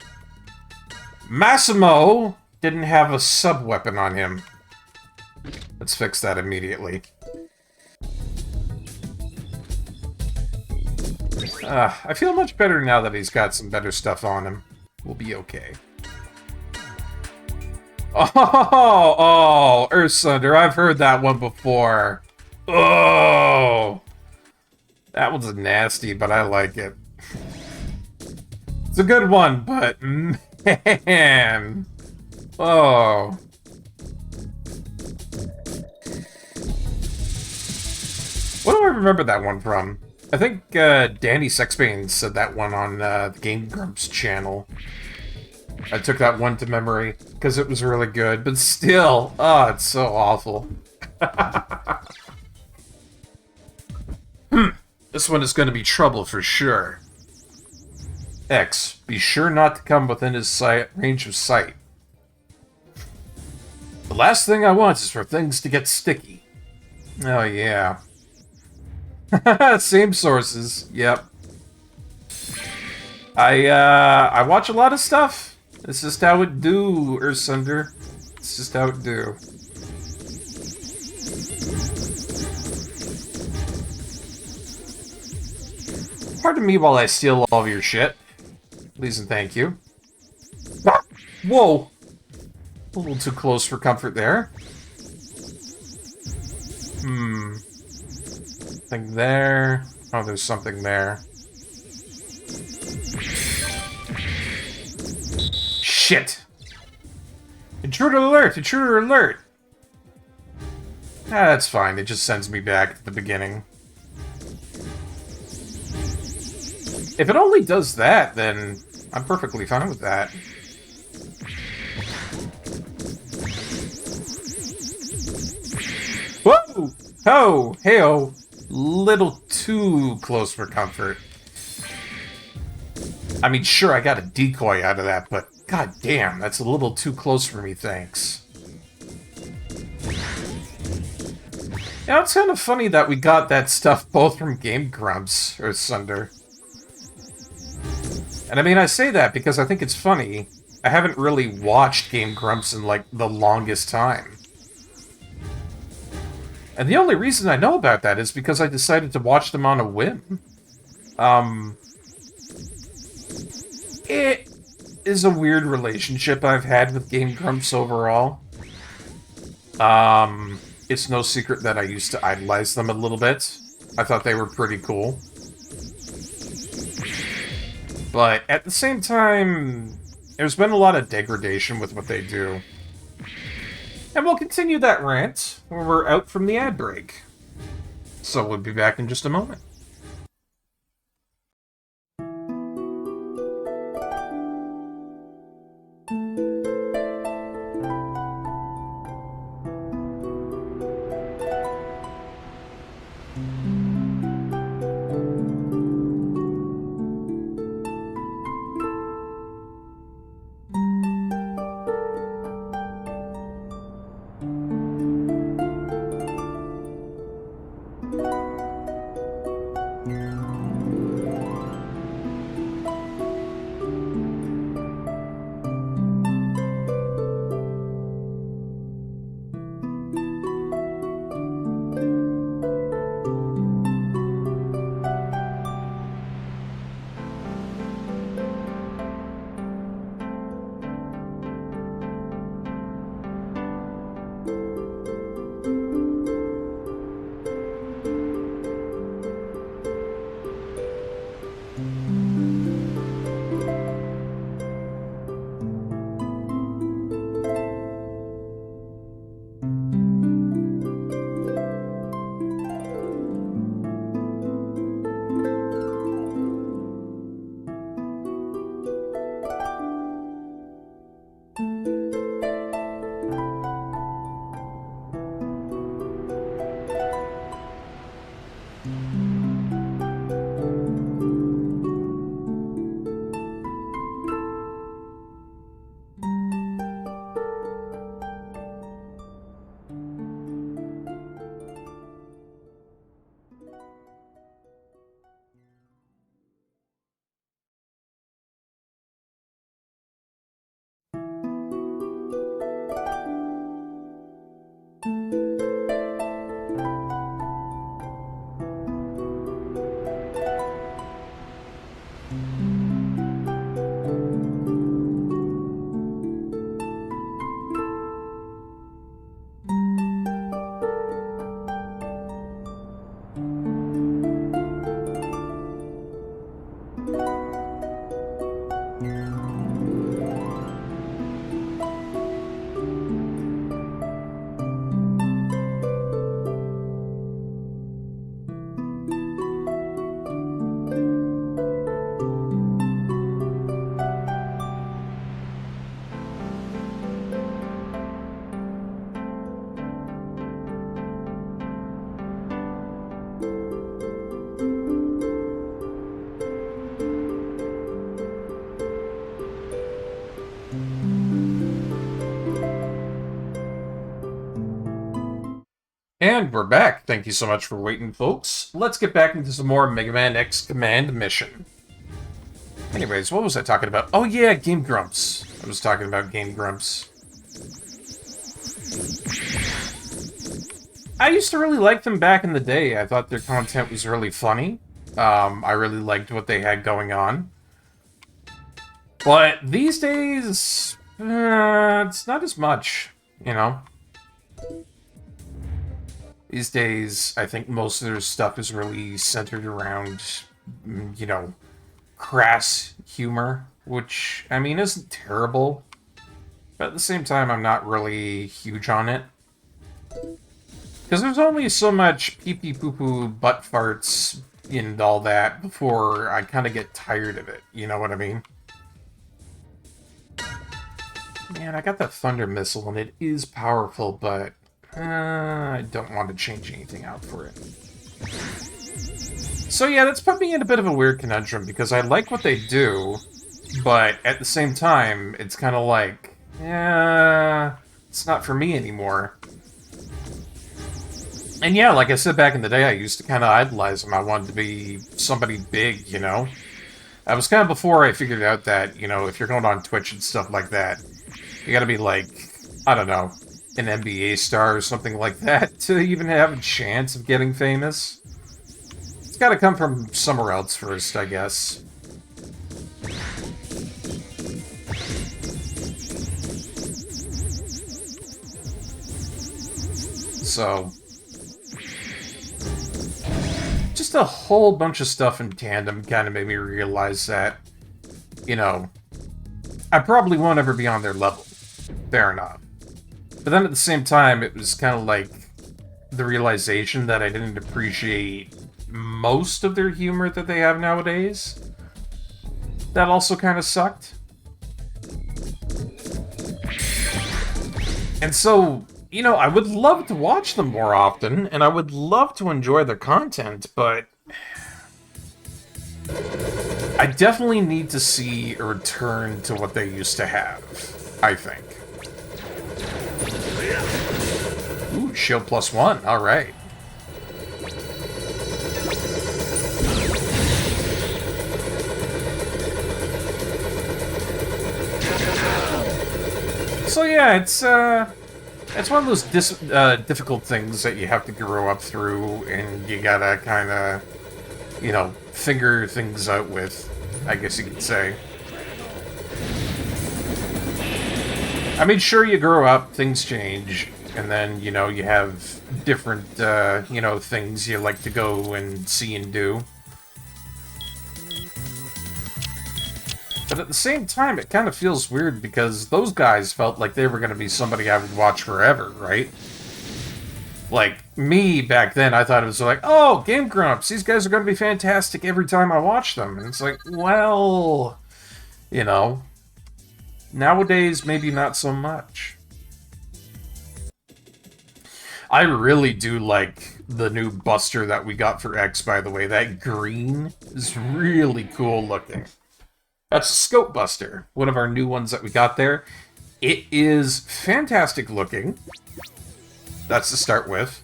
Massimo didn't have a sub-weapon on him. Let's fix that immediately. I feel much better now that he's got some better stuff on him. We'll be okay. Oh, Earth Sunder, I've heard that one before. Oh, that one's nasty, but I like it. It's a good one, but man, oh. What do I remember that one from? I think Danny Sexbane said that one on the Game Grumps channel. I took that one to memory because it was really good, but still, oh, it's so awful. This one is going to be trouble for sure. X, be sure not to come within his range of sight. The last thing I want is for things to get sticky. Oh, yeah. Same sources, yep. I watch a lot of stuff. This is how it do, Earthsunder. It's just how it do. Pardon me while I steal all of your shit. Please and thank you. Ah! Whoa! A little too close for comfort there. Something there. Oh, there's something there. Shit! Intruder alert! Intruder alert! Ah, that's fine. It just sends me back to the beginning. If it only does that, then I'm perfectly fine with that. Whoa! Ho! Hey-oh! Little too close for comfort. I mean, sure, I got a decoy out of that, but god damn, that's a little too close for me, thanks. Yeah, it's kind of funny that we got that stuff both from Game Grumps, or Sunder. And I mean, I say that because I think it's funny. I haven't really watched Game Grumps in, like, the longest time. And the only reason I know about that is because I decided to watch them on a whim. It is a weird relationship I've had with Game Grumps overall. It's no secret that I used to idolize them a little bit. I thought they were pretty cool. But at the same time, there's been a lot of degradation with what they do. And we'll continue that rant when we're out from the ad break. So we'll be back in just a moment. And we're back. Thank you so much for waiting, folks. Let's get back into some more Megaman X Command Mission. Anyways, what was I talking about? Oh yeah, Game Grumps. I was talking about Game Grumps. I used to really like them back in the day. I thought their content was really funny. I really liked what they had going on. But these days, it's not as much, you know? These days, I think most of their stuff is really centered around, you know, crass humor, which, I mean, isn't terrible. But at the same time, I'm not really huge on it. Because there's only so much pee-pee poo-poo butt farts and all that before I kind of get tired of it, you know what I mean? Man, I got the Thunder Missile, and it is powerful, but I don't want to change anything out for it. So yeah, that's put me in a bit of a weird conundrum, because I like what they do, but at the same time, it's kind of like, it's not for me anymore. And yeah, like I said back in the day, I used to kind of idolize them. I wanted to be somebody big, you know? That was kind of before I figured out that, you know, if you're going on Twitch and stuff like that, you gotta be like, I don't know, an NBA star or something like that to even have a chance of getting famous. It's gotta come from somewhere else first, I guess. So, just a whole bunch of stuff in tandem kind of made me realize that, you know, I probably won't ever be on their level. Fair enough. But then at the same time, it was kind of like the realization that I didn't appreciate most of their humor that they have nowadays. That also kind of sucked. And so, you know, I would love to watch them more often, and I would love to enjoy their content, but I definitely need to see a return to what they used to have, I think. Ooh, shield +1, alright. So yeah, it's one of those difficult things that you have to grow up through, and you gotta kind of, you know, figure things out with, I guess you could say. I mean, sure, you grow up, things change, and then, you know, you have different, you know, things you like to go and see and do. But at the same time, it kind of feels weird because those guys felt like they were going to be somebody I would watch forever, right? Like, me, back then, I thought it was like, oh, Game Grumps, these guys are going to be fantastic every time I watch them. And it's like, well, you know, nowadays, maybe not so much. I really do like the new Buster that we got for X, by the way. That green is really cool looking. That's a Scope Buster, one of our new ones that we got there. It is fantastic looking. That's to start with.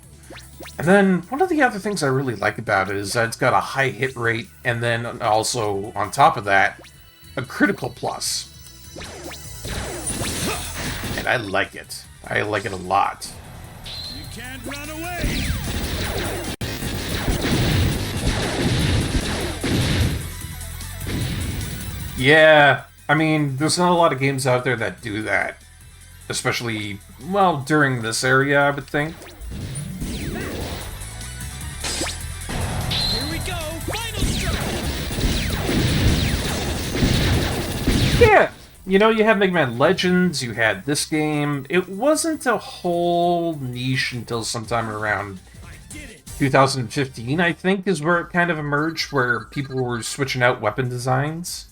And then, one of the other things I really like about it is that it's got a high hit rate, and then also, on top of that, a critical plus. And I like it. I like it a lot. You can't run away! Yeah, I mean, there's not a lot of games out there that do that. Especially, well, during this area, I would think. Here we go! Final strike! Yeah, you know, you had Megaman Legends, you had this game. It wasn't a whole niche until sometime around 2015, I think, is where it kind of emerged, where people were switching out weapon designs.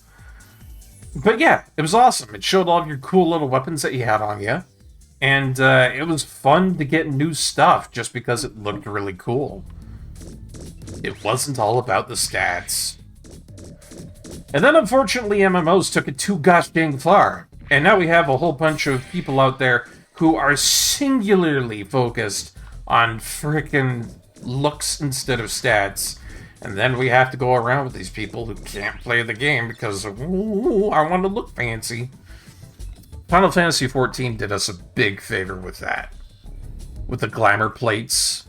But yeah, it was awesome. It showed all of your cool little weapons that you had on you. And it was fun to get new stuff just because it looked really cool. It wasn't all about the stats. And then, unfortunately, MMOs took it too gosh dang far. And now we have a whole bunch of people out there who are singularly focused on frickin' looks instead of stats. And then we have to go around with these people who can't play the game because, ooh, I want to look fancy. Final Fantasy XIV did us a big favor with that. with the glamour plates.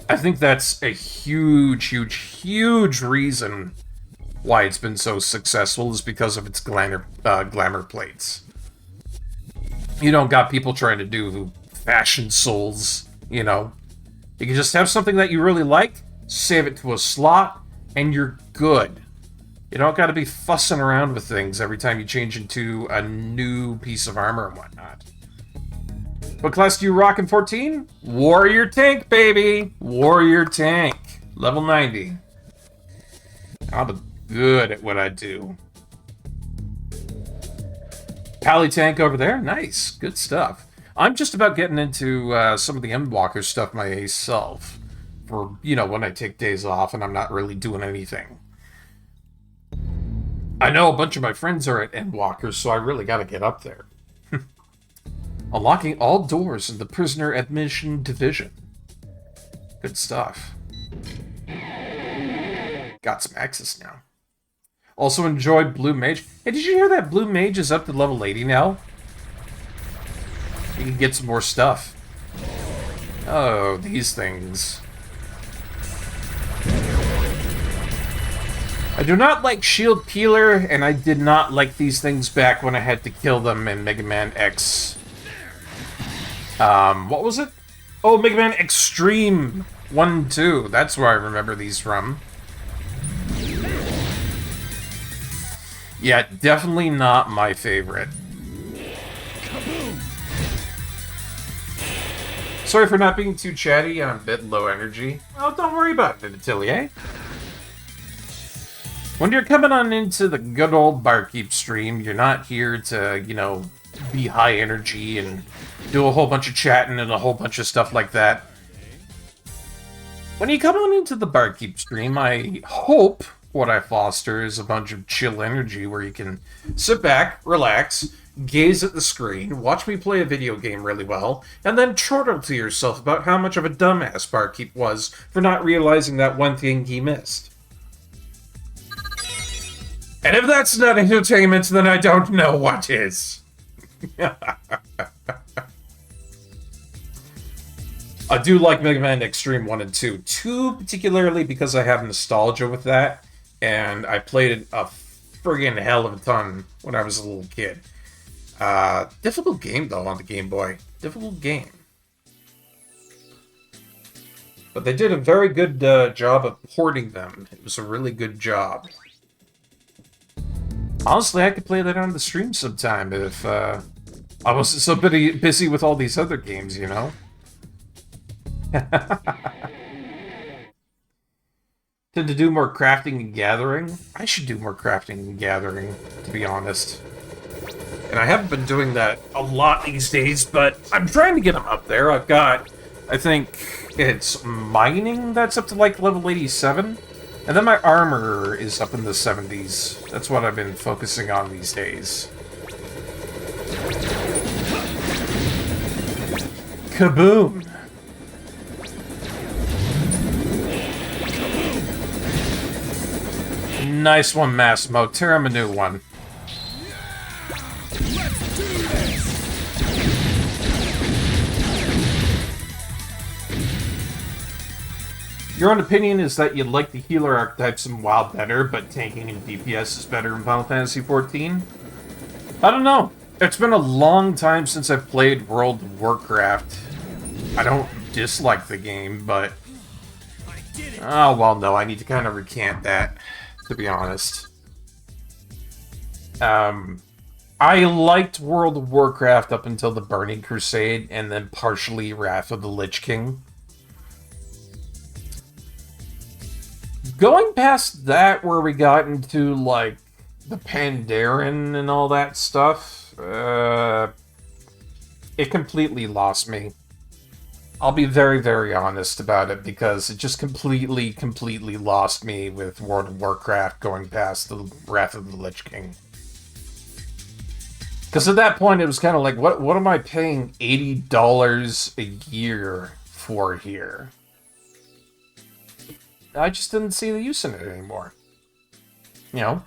I think that's a huge, huge, huge reason why it's been so successful, is because of its glamour plates. You don't got people trying to do fashion souls, you know. You can just have something that you really like, save it to a slot, and you're good. You don't got to be fussing around with things every time you change into a new piece of armor and whatnot. What class do you rock in 14? Warrior Tank, baby! Warrior Tank. Level 90. I'm good at what I do. Pally Tank over there? Nice. Good stuff. I'm just about getting into some of the Endwalker stuff myself. For, you know, when I take days off and I'm not really doing anything. I know a bunch of my friends are at Endwalkers, so I really gotta get up there. Unlocking all doors in the prisoner admission division. Good stuff. Got some access now. Also enjoy Blue Mage. Hey, did you hear that Blue Mage is up to level 80 now? You can get some more stuff. Oh, these things. I do not like Shield Peeler, and I did not like these things back when I had to kill them in Megaman X. What was it? Oh, Megaman Extreme 1 and 2. That's where I remember these from. Yeah, definitely not my favorite. Sorry for not being too chatty, I'm a bit low energy. Oh, don't worry about it, Atelier. When you're coming on into the good old Barkeep stream, you're not here to, you know, be high energy and do a whole bunch of chatting and a whole bunch of stuff like that. When you come on into the Barkeep stream, I hope what I foster is a bunch of chill energy where you can sit back, relax, gaze at the screen, watch me play a video game really well, and then chortle to yourself about how much of a dumbass Barkeep was for not realizing that one thing he missed. And if that's not entertainment, then I don't know what is. I do like Mega Man Extreme 1 and 2. 2 particularly because I have nostalgia with that, and I played it a friggin' hell of a ton when I was a little kid. Difficult game, though, on the Game Boy. Difficult game. But they did a very good job of porting them. It was a really good job. Honestly, I could play that on the stream sometime if I wasn't so busy with all these other games, you know? Tend to do more crafting and gathering. I should do more crafting and gathering, to be honest. And I haven't been doing that a lot these days, but I'm trying to get them up there. I've got, I think it's mining that's up to like level 87. And then my armor is up in the 70s. That's what I've been focusing on these days. Kaboom! Nice one, Massimo. Tear him a new one. Your own opinion is that you like the healer archetypes in WoW better, but tanking and DPS is better in Final Fantasy XIV? I don't know. It's been a long time since I've played World of Warcraft. I don't dislike the game, but... oh, well, no, I need to kind of recant that, to be honest. I liked World of Warcraft up until the Burning Crusade, and then partially Wrath of the Lich King. Going past that, where we got into, like, the Pandaren and all that stuff, it completely lost me. I'll be very, very honest about it, because it just completely lost me with World of Warcraft going past the Wrath of the Lich King. Because at that point, it was kind of like, what am I paying $80 a year for here? I just didn't see the use in it anymore. You know?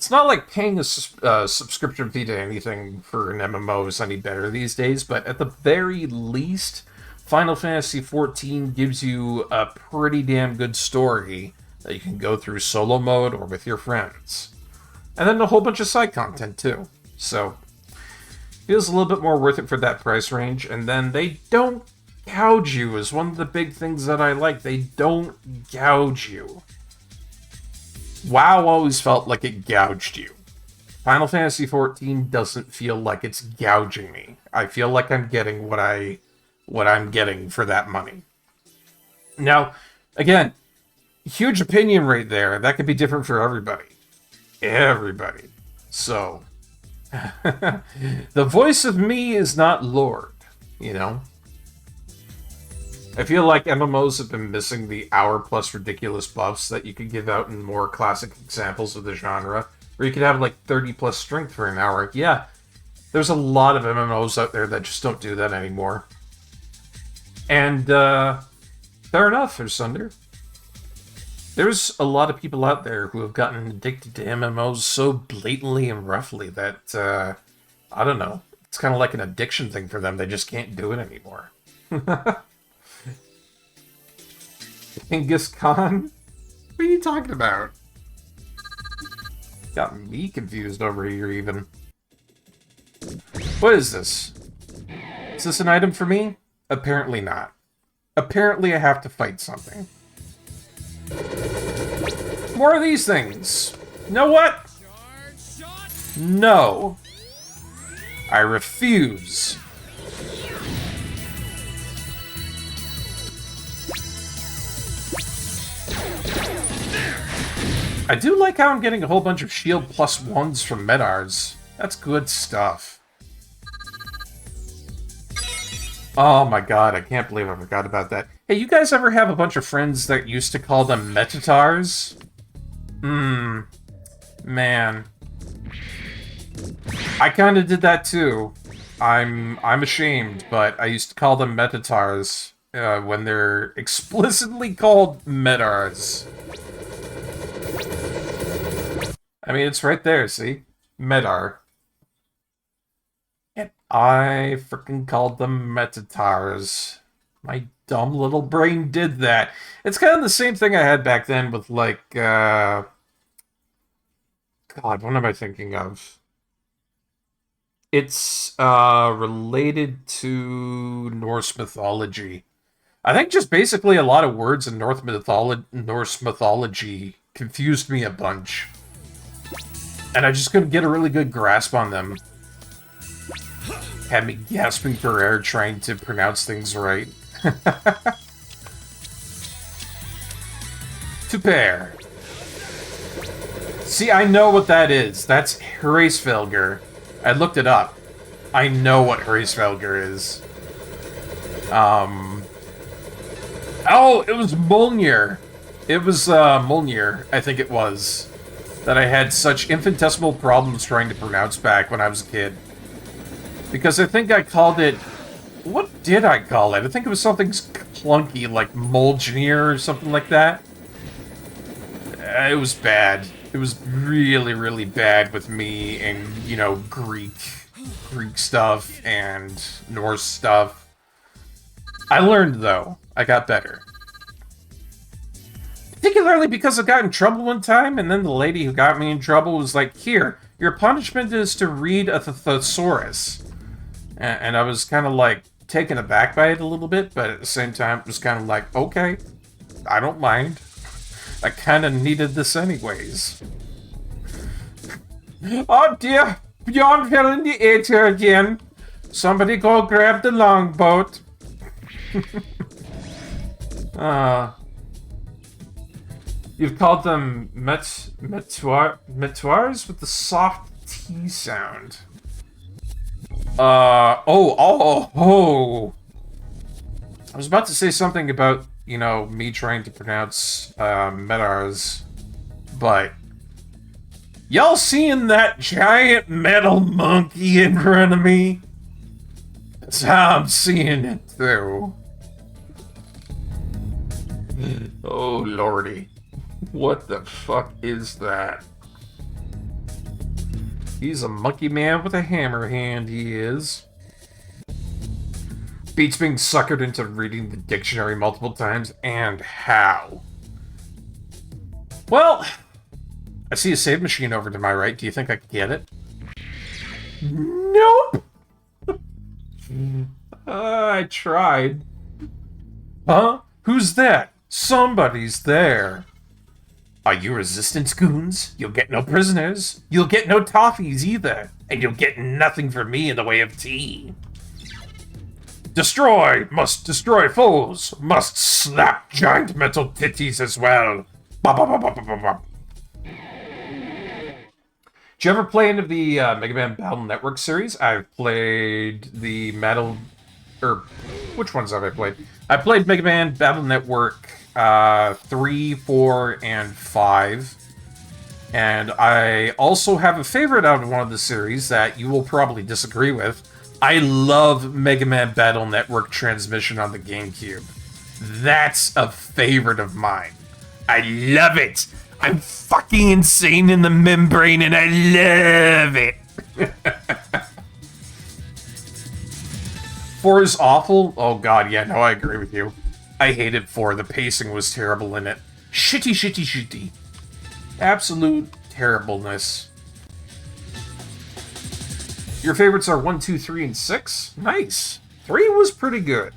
It's not like paying a subscription fee to anything for an MMO is any better these days, but at the very least, Final Fantasy XIV gives you a pretty damn good story that you can go through solo mode or with your friends. And then a whole bunch of side content too. So, feels a little bit more worth it for that price range. And then they don't gouge you is one of the big things that I like. They don't gouge you. WoW always felt like it gouged you. Final Fantasy XIV doesn't feel like it's gouging me. I feel like I'm getting what I'm getting for that money. Now, again, huge opinion right there. That could be different for everybody. Everybody. So, the voice of me is not Lord, you know? I feel like MMOs have been missing the hour-plus ridiculous buffs that you could give out in more classic examples of the genre, where you could have like 30-plus strength for an hour. Yeah, there's a lot of MMOs out there that just don't do that anymore. And, fair enough, Thunder. There's a lot of people out there who have gotten addicted to MMOs so blatantly and roughly that, I don't know, it's kind of like an addiction thing for them. They just can't do it anymore. Genghis Khan? What are you talking about? Got me confused over here, even. What is this? Is this an item for me? Apparently not. Apparently I have to fight something. More of these things. You know what? No. I refuse. I do like how I'm getting a whole bunch of shield +1s from Medars. That's good stuff. Oh my god, I can't believe I forgot about that. Hey, you guys ever have a bunch of friends that used to call them Metatars? Man. I kinda did that too. I'm ashamed, but I used to call them Metatars when they're explicitly called Medars. I mean, it's right there, see? Medar. And I freaking called them Metatars. My dumb little brain did that. It's kind of the same thing I had back then with, like, God, what am I thinking of? It's, related to Norse mythology. I think just basically a lot of words in Norse mythology confused me a bunch. And I just couldn't get a really good grasp on them. Had me gasping for air trying to pronounce things right. To pair. See, I know what that is. That's Hraesvelgr. I looked it up. I know what Hraesvelgr is. Oh, it was Mjolnir. It was, Mjolnir, I think it was. That I had such infinitesimal problems trying to pronounce back when I was a kid. Because I think I called it... What did I call it? I think it was something clunky, like Mjolnir or something like that. It was bad. It was really, really bad with me and, you know, Greek stuff and Norse stuff. I learned, though. I got better. Particularly because I got in trouble one time, and then the lady who got me in trouble was like, here, your punishment is to read a thesaurus. And I was kind of like taken aback by it a little bit, but at the same time, it was kind of like, okay, I don't mind. I kind of needed this anyways. Oh dear, Bjorn fell in the aether again. Somebody go grab the longboat. You've called them metoirs with the soft T sound. Oh. I was about to say something about, you know, me trying to pronounce, Medars, but y'all seeing that giant metal monkey in front of me? That's how I'm seeing it, too. Oh, lordy. What the fuck is that? He's a monkey man with a hammer hand, he is. Beats being suckered into reading the dictionary multiple times, and how? Well, I see a save machine over to my right. Do you think I can get it? Nope! I tried. Huh? Who's that? Somebody's there. Are you resistance goons? You'll get no prisoners. You'll get no toffees either. And you'll get nothing from me in the way of tea. Destroy! Must destroy foes! Must slap giant metal titties as well. Bop, bop, bop, bop, bop, bop. Did you ever play any of the Mega Man Battle Network series? I've played the Metal... which ones have I played? I played Mega Man Battle Network 3, 4, and 5. And I also have a favorite out of one of the series that you will probably disagree with. I love Mega Man Battle Network Transmission on the GameCube. That's a favorite of mine. I love it! I'm fucking insane in the membrane and I love it! 4 is awful? Oh god, yeah, no, I agree with you. I hated 4. The pacing was terrible in it. Shitty, shitty, shitty. Absolute terribleness. Your favorites are 1, 2, 3, and 6? Nice. 3 was pretty good.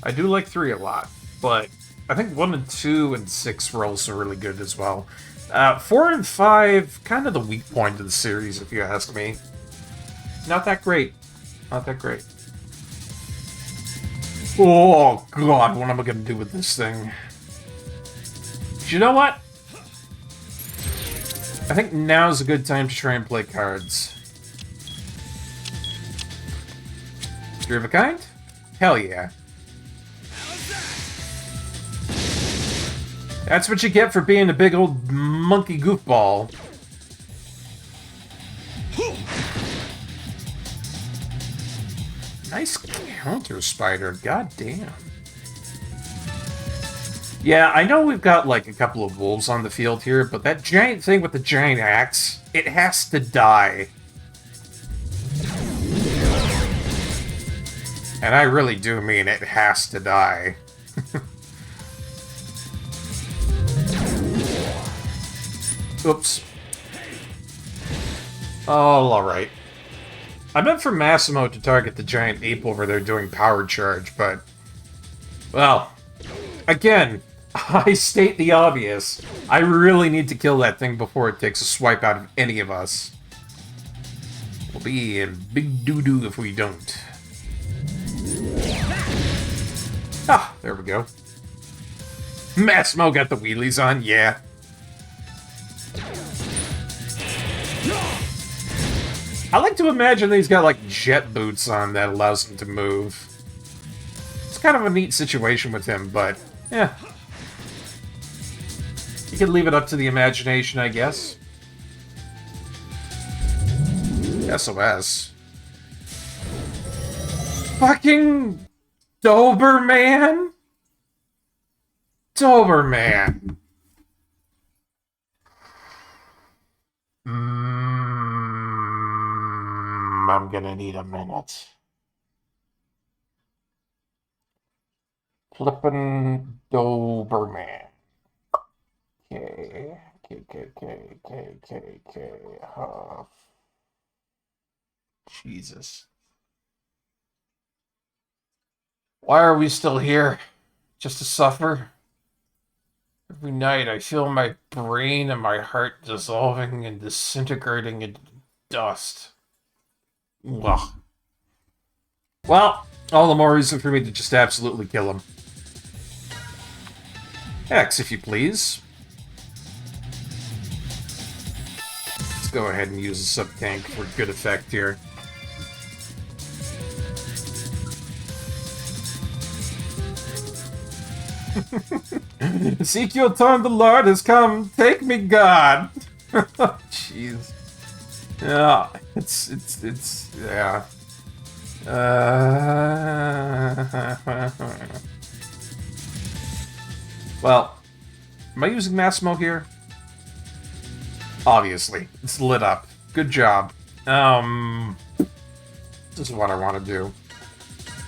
I do like 3 a lot, but I think 1 and 2 and 6 were also really good as well. 4 and 5, kind of the weak point of the series, if you ask me. Not that great. Not that great. Oh, God, what am I going to do with this thing? Do you know what? I think now's a good time to try and play cards. 3 of a kind? Hell yeah. That's what you get for being a big old monkey goofball. Nice counter, Spider. God damn. Yeah, I know we've got like a couple of wolves on the field here, but that giant thing with the giant axe, it has to die. And I really do mean it has to die. Oops. Oh, alright. I meant for Massimo to target the giant ape over there doing power charge, but... Well, again, I state the obvious. I really need to kill that thing before it takes a swipe out of any of us. We'll be in big doo-doo if we don't. Ah, there we go. Massimo got the wheelies on, yeah. I like to imagine that he's got, like, jet boots on that allows him to move. It's kind of a neat situation with him, but, yeah. You can leave it up to the imagination, I guess. SOS. Fucking... Doberman? Doberman. I'm gonna need a minute. Flippin' Doberman. Okay. Oh. Jesus. Why are we still here? Just to suffer? Every night I feel my brain and my heart dissolving and disintegrating into dust. Ugh. Well, all the more reason for me to just absolutely kill him. X, if you please. Let's go ahead and use a sub-tank for good effect here. Seek your turn, the Lord has come. Take me, God. Jeez. Yeah, it's yeah. Well, am I using Massimo here? Obviously, it's lit up. Good job. This is what I want to do.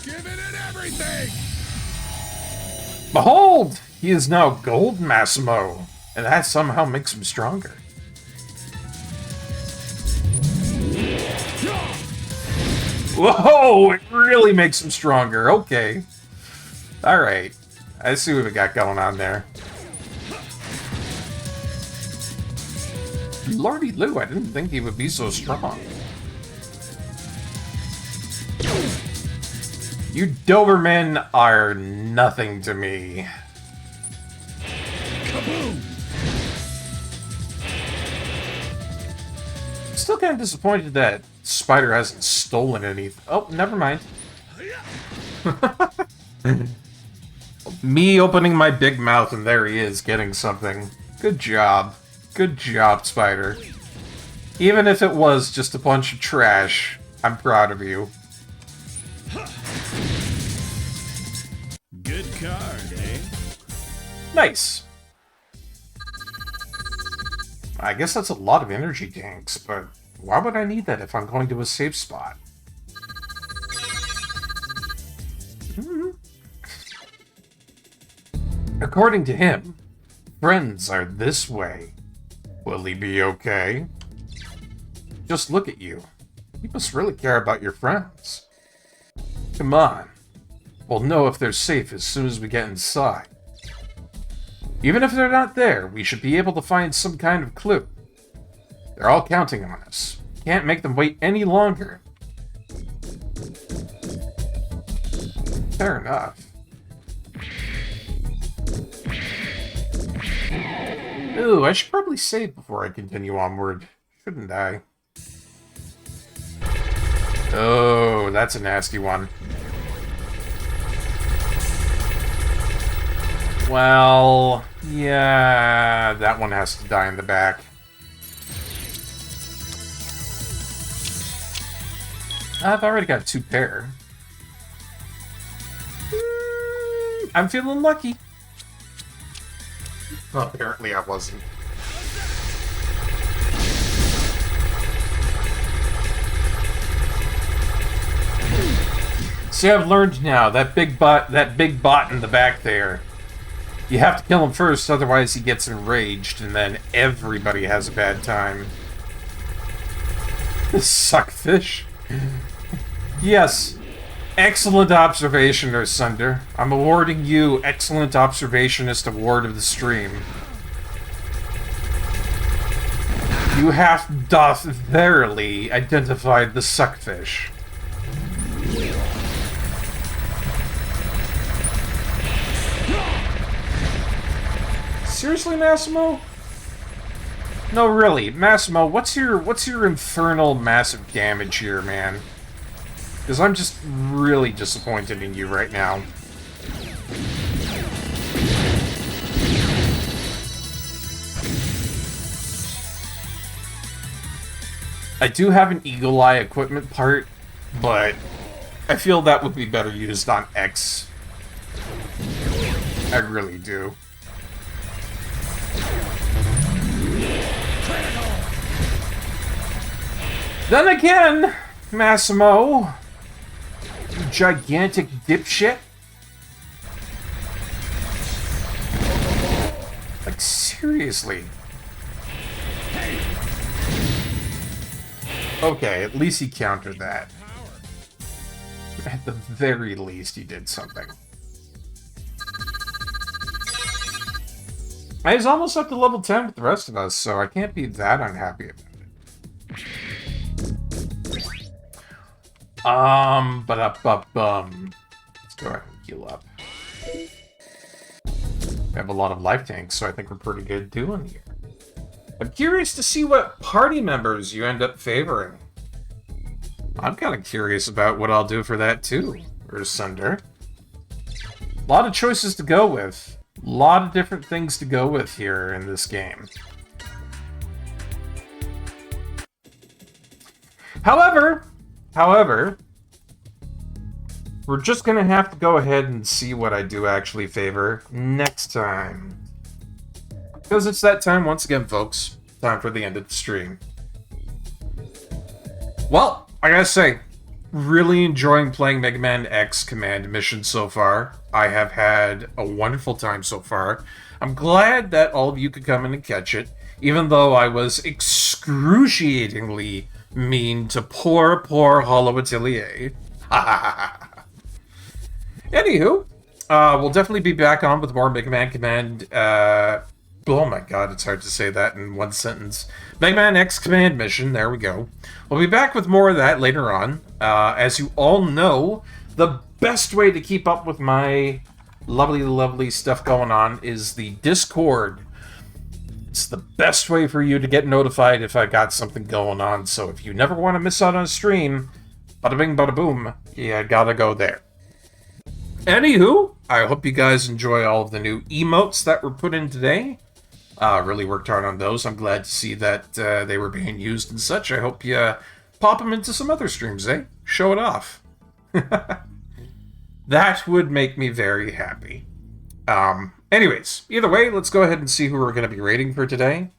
Give it everything! Behold! He is now gold, Massimo. And that somehow makes him stronger. Whoa! It really makes him stronger. Okay. Alright. I see what we got going on there. Lordy Lou, I didn't think he would be so strong. You Dobermen are nothing to me. Kaboom! Still kind of disappointed that Spider hasn't stolen anything. Oh, never mind. Me opening my big mouth and there he is getting something. Good job. Good job, Spider. Even if it was just a bunch of trash, I'm proud of you. Good card, eh? Nice. I guess that's a lot of energy tanks, but why would I need that if I'm going to a safe spot? According to him, friends are this way. Will he be okay? Just look at you. You must really care about your friends. Come on. We'll know if they're safe as soon as we get inside. Even if they're not there, we should be able to find some kind of clue. They're all counting on us. Can't make them wait any longer. Fair enough. Ooh, I should probably save before I continue onward, shouldn't I? Oh, that's a nasty one. Well, yeah, that one has to die in the back. I've already got 2 pair. I'm feeling lucky. Well, apparently I wasn't. See, I've learned now, that big bot in the back there, you have to kill him first, otherwise he gets enraged, and then everybody has a bad time. Suckfish. Yes. Excellent observation, Ursunder. I'm awarding you Excellent Observationist Award of the Stream. You doth verily identified the suckfish. Seriously, Massimo? No, really, Massimo, what's your infernal massive damage here, man? Because I'm just really disappointed in you right now. I do have an Eagle Eye equipment part, but I feel that would be better used on X. I really do. Then again, Massimo, you gigantic dipshit. Like, seriously. Okay, at least he countered that. At the very least, he did something. I was almost up to level 10 with the rest of us, so I can't be that unhappy about it. Let's go ahead and heal up. We have a lot of life tanks, so I think we're pretty good doing here. I'm curious to see what party members you end up favoring. I'm kind of curious about what I'll do for that too, Ursunder. A lot of choices to go with. A lot of different things to go with here in this game. However, we're just gonna have to go ahead and see what I do actually favor next time. Because it's that time once again, folks. Time for the end of the stream. Well, I gotta say, really enjoying playing Megaman X Command Mission so far. I have had a wonderful time so far. I'm glad that all of you could come in and catch it, even though I was excruciatingly mean to poor Hollow Atelier. Anywho, we'll definitely be back on with more Megaman Command. Oh my god, it's hard to say that in one sentence. Megaman X Command Mission, there we go. We'll be back with more of that later on. As you all know, the best way to keep up with my lovely stuff going on is the Discord. It's the best way for you to get notified if I got something going on, so if you never want to miss out on a stream, bada bing bada boom, you gotta go there. Anywho, I hope you guys enjoy all of the new emotes that were put in today. Really worked hard on those. I'm glad to see that they were being used and such. I hope you pop them into some other streams, eh? Show it off. That would make me very happy. Anyways, either way, let's go ahead and see who we're going to be rating for today.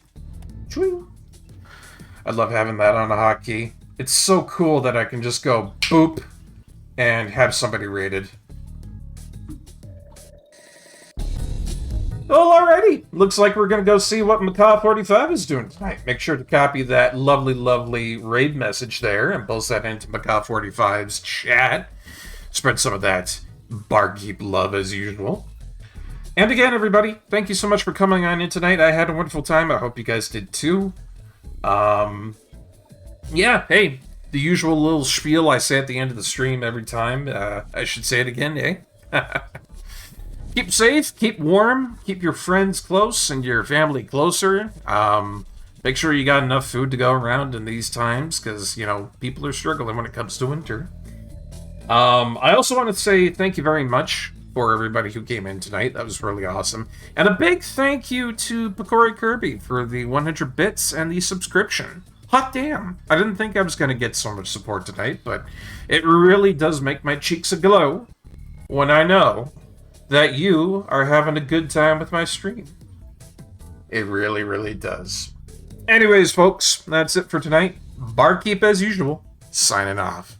I love having that on a hotkey. It's so cool that I can just go boop and have somebody rated. Well, alrighty. Looks like we're going to go see what Macaw45 is doing tonight. Make sure to copy that lovely raid message there and post that into Macaw45's chat. Spread some of that Barkeep love as usual. And again, everybody, thank you so much for coming on in tonight. I had a wonderful time. I hope you guys did too. Yeah, hey, the usual little spiel I say at the end of the stream every time. I should say it again, eh? Keep safe, keep warm, keep your friends close and your family closer. Make sure you got enough food to go around in these times, because, you know, people are struggling when it comes to winter. I also want to say thank you very much for everybody who came in tonight. That was really awesome. And a big thank you to Picori Kirby for the 100 bits and the subscription. Hot damn! I didn't think I was going to get so much support tonight, but it really does make my cheeks aglow when I know that you are having a good time with my stream. It really does. Anyways, folks, that's it for tonight. Barkeep as usual, signing off.